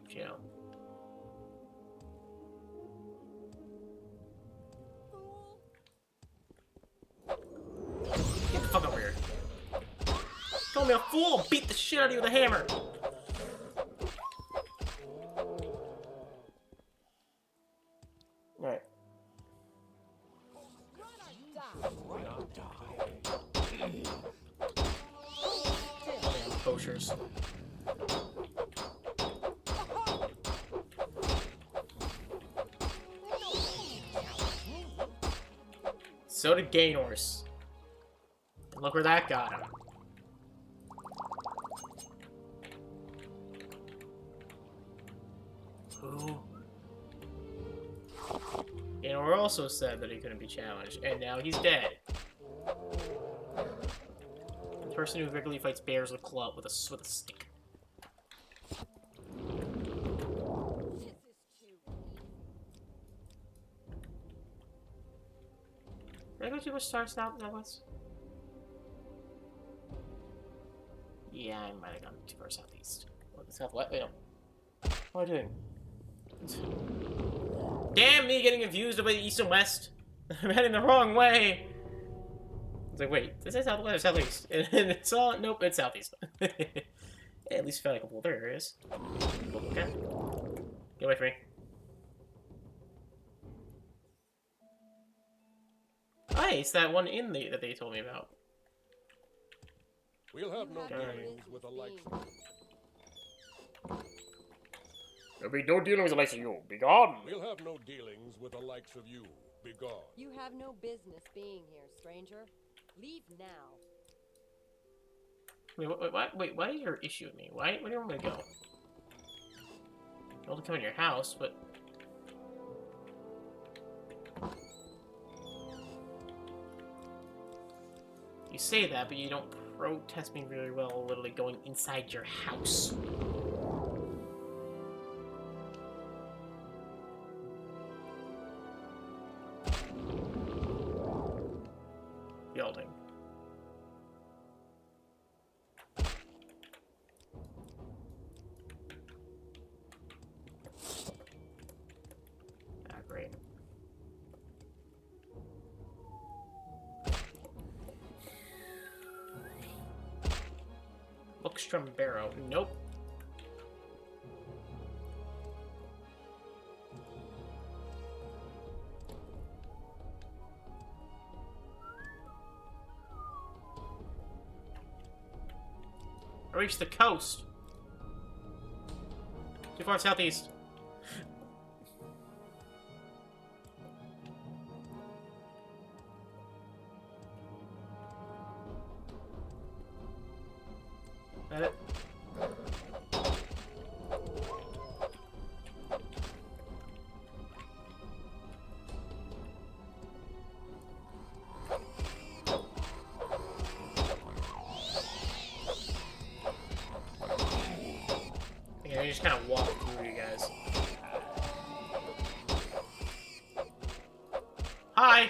Jail. Get the fuck over here. Call me a fool, I'll beat the shit out of you with a hammer. Alright. Poachers. So did Gaynors. Look where that got him. Ooh. Gaynor also said that he couldn't be challenged, and now he's dead. The person who regularly fights bears with a club with a stick. Did I go too much south that was? Yeah, I might have gone too far southeast. Or the southwest. Wait, no. What am I doing? Damn me getting confused about the east and west. I'm heading the wrong way. It's like, wait, this is southwest or southeast? And it's all, nope, it's southeast. At least found a couple other areas. Okay. Get away from me. Oh, hey, it's that one inn that they told me about. We'll have no You have dealings with the likes of There'll be no dealing with the likes of you. Be gone. We'll have no dealings with the likes of you. Be gone. You have no business being here, stranger. Leave now. Wait, why is your issue with me? Where do you want me to go? I'll come in your house, but... You say that, but you don't protest me very well, literally going inside your house. Building. Ah, great. Lookstrom Barrow. Nope. I reached the coast. Too far southeast. That it? Yeah, I just kind of walk through you guys. Hi!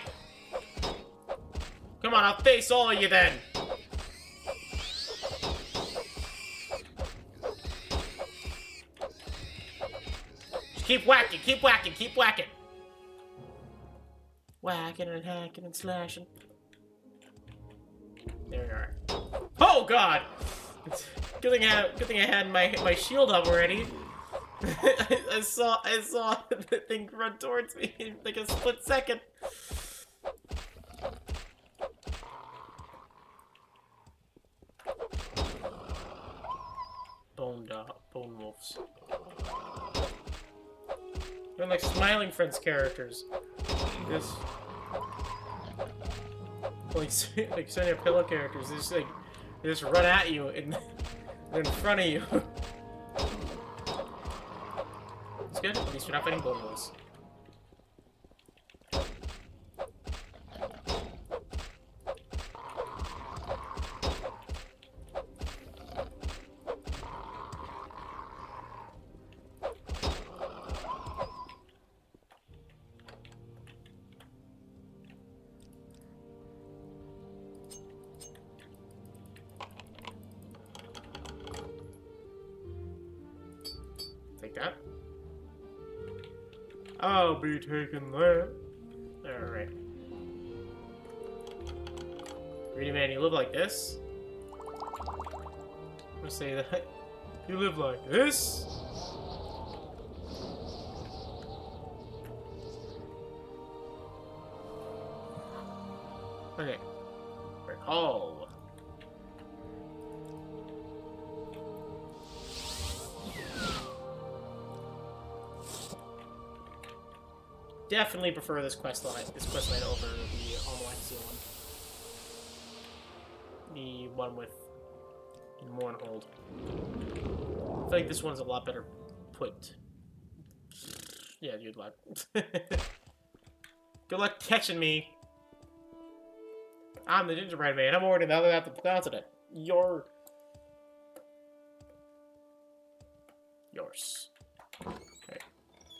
Come on, I'll face all of you then! Just keep whacking, keep whacking, keep whacking! Whacking and hacking and slashing. There we are. Oh god! Good thing I had my shield up already. I saw the thing run towards me in like a split second. Bone wolves. They're like Smiling Friends characters. This like Sonya Pillow characters. They just run at you and they're in front of you. It's good. At least you're not fighting bone wolves. Take that. I'll be taking that. Alright. Greedy man, you live like this? I'm gonna say that. You live like this? Okay. Recall. Definitely prefer this quest line over the Almalaxia one. The one with Mournhold. I feel like this one's a lot better put. Yeah, good luck. Good luck catching me. I'm the gingerbread man. I'm already the other half of the continent. Yours. Okay.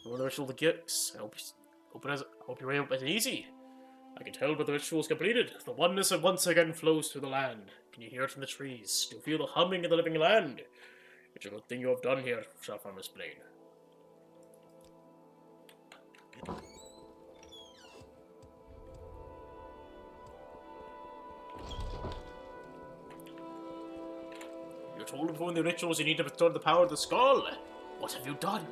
You want the ritual to get? I hope your way up and easy. I can tell by the ritual's completed. The oneness once again flows through the land. Can you hear it from the trees? Do you feel the humming of the living land? It's a good thing you have done here, shall Farmer's Plain. told before in the rituals you need to restore the power of the skull. What have you done?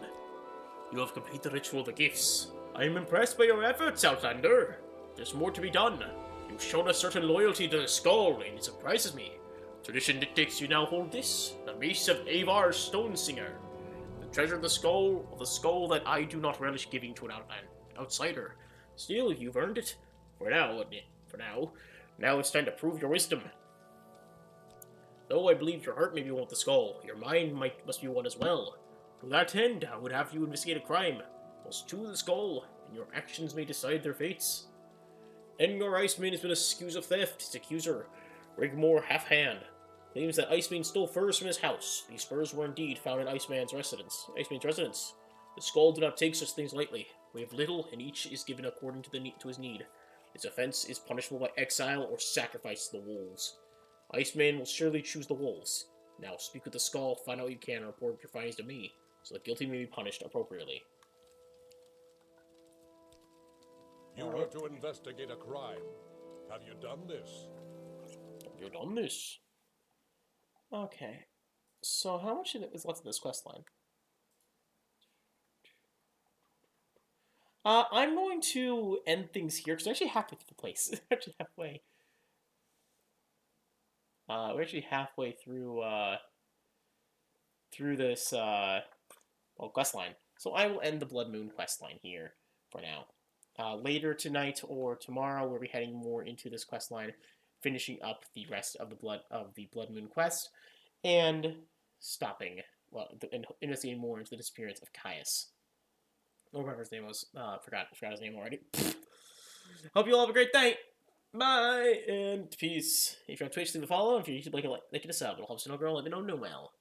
You have completed the ritual of the gifts. I am impressed by your efforts, Outlander. There's more to be done. You've shown a certain loyalty to the skull, and it surprises me. Tradition dictates you now hold this, the Mace of Avar Stonesinger. The treasure of the skull that I do not relish giving to an outsider. Still, you've earned it. For now. Now it's time to prove your wisdom. Though I believe your heart may be one with the skull, your mind must be one as well. To that end, I would have you investigate a crime. Most to the skull, and your actions may decide their fates. Edgar Iceman has been accused of theft. His accuser, Rigmore Halfhand, claims that Iceman stole furs from his house. These furs were indeed found in Iceman's residence. The skull did not take such things lightly. We have little, and each is given according to his need. His offense is punishable by exile or sacrifice to the wolves. Iceman will surely choose the wolves. Now speak with the skull, find out what you can, and report your findings to me, so the guilty may be punished appropriately. You were to investigate a crime. Have you done this? Okay. So how much is left of this quest line? I'm going to end things here, because we're actually halfway through the place. We're actually halfway. We're actually halfway through, this, quest line. So I will end the Bloodmoon quest line here for now. Later tonight or tomorrow, we'll be heading more into this quest line, finishing up the rest of the Bloodmoon quest, and stopping, and investigating more into the disappearance of Caius. Whatever his name was, forgot his name already. Hope you all have a great day. Bye and peace. If you're on Twitch, leave a follow. If you're YouTube, like it a sub. It'll help Snow Girl let me know well.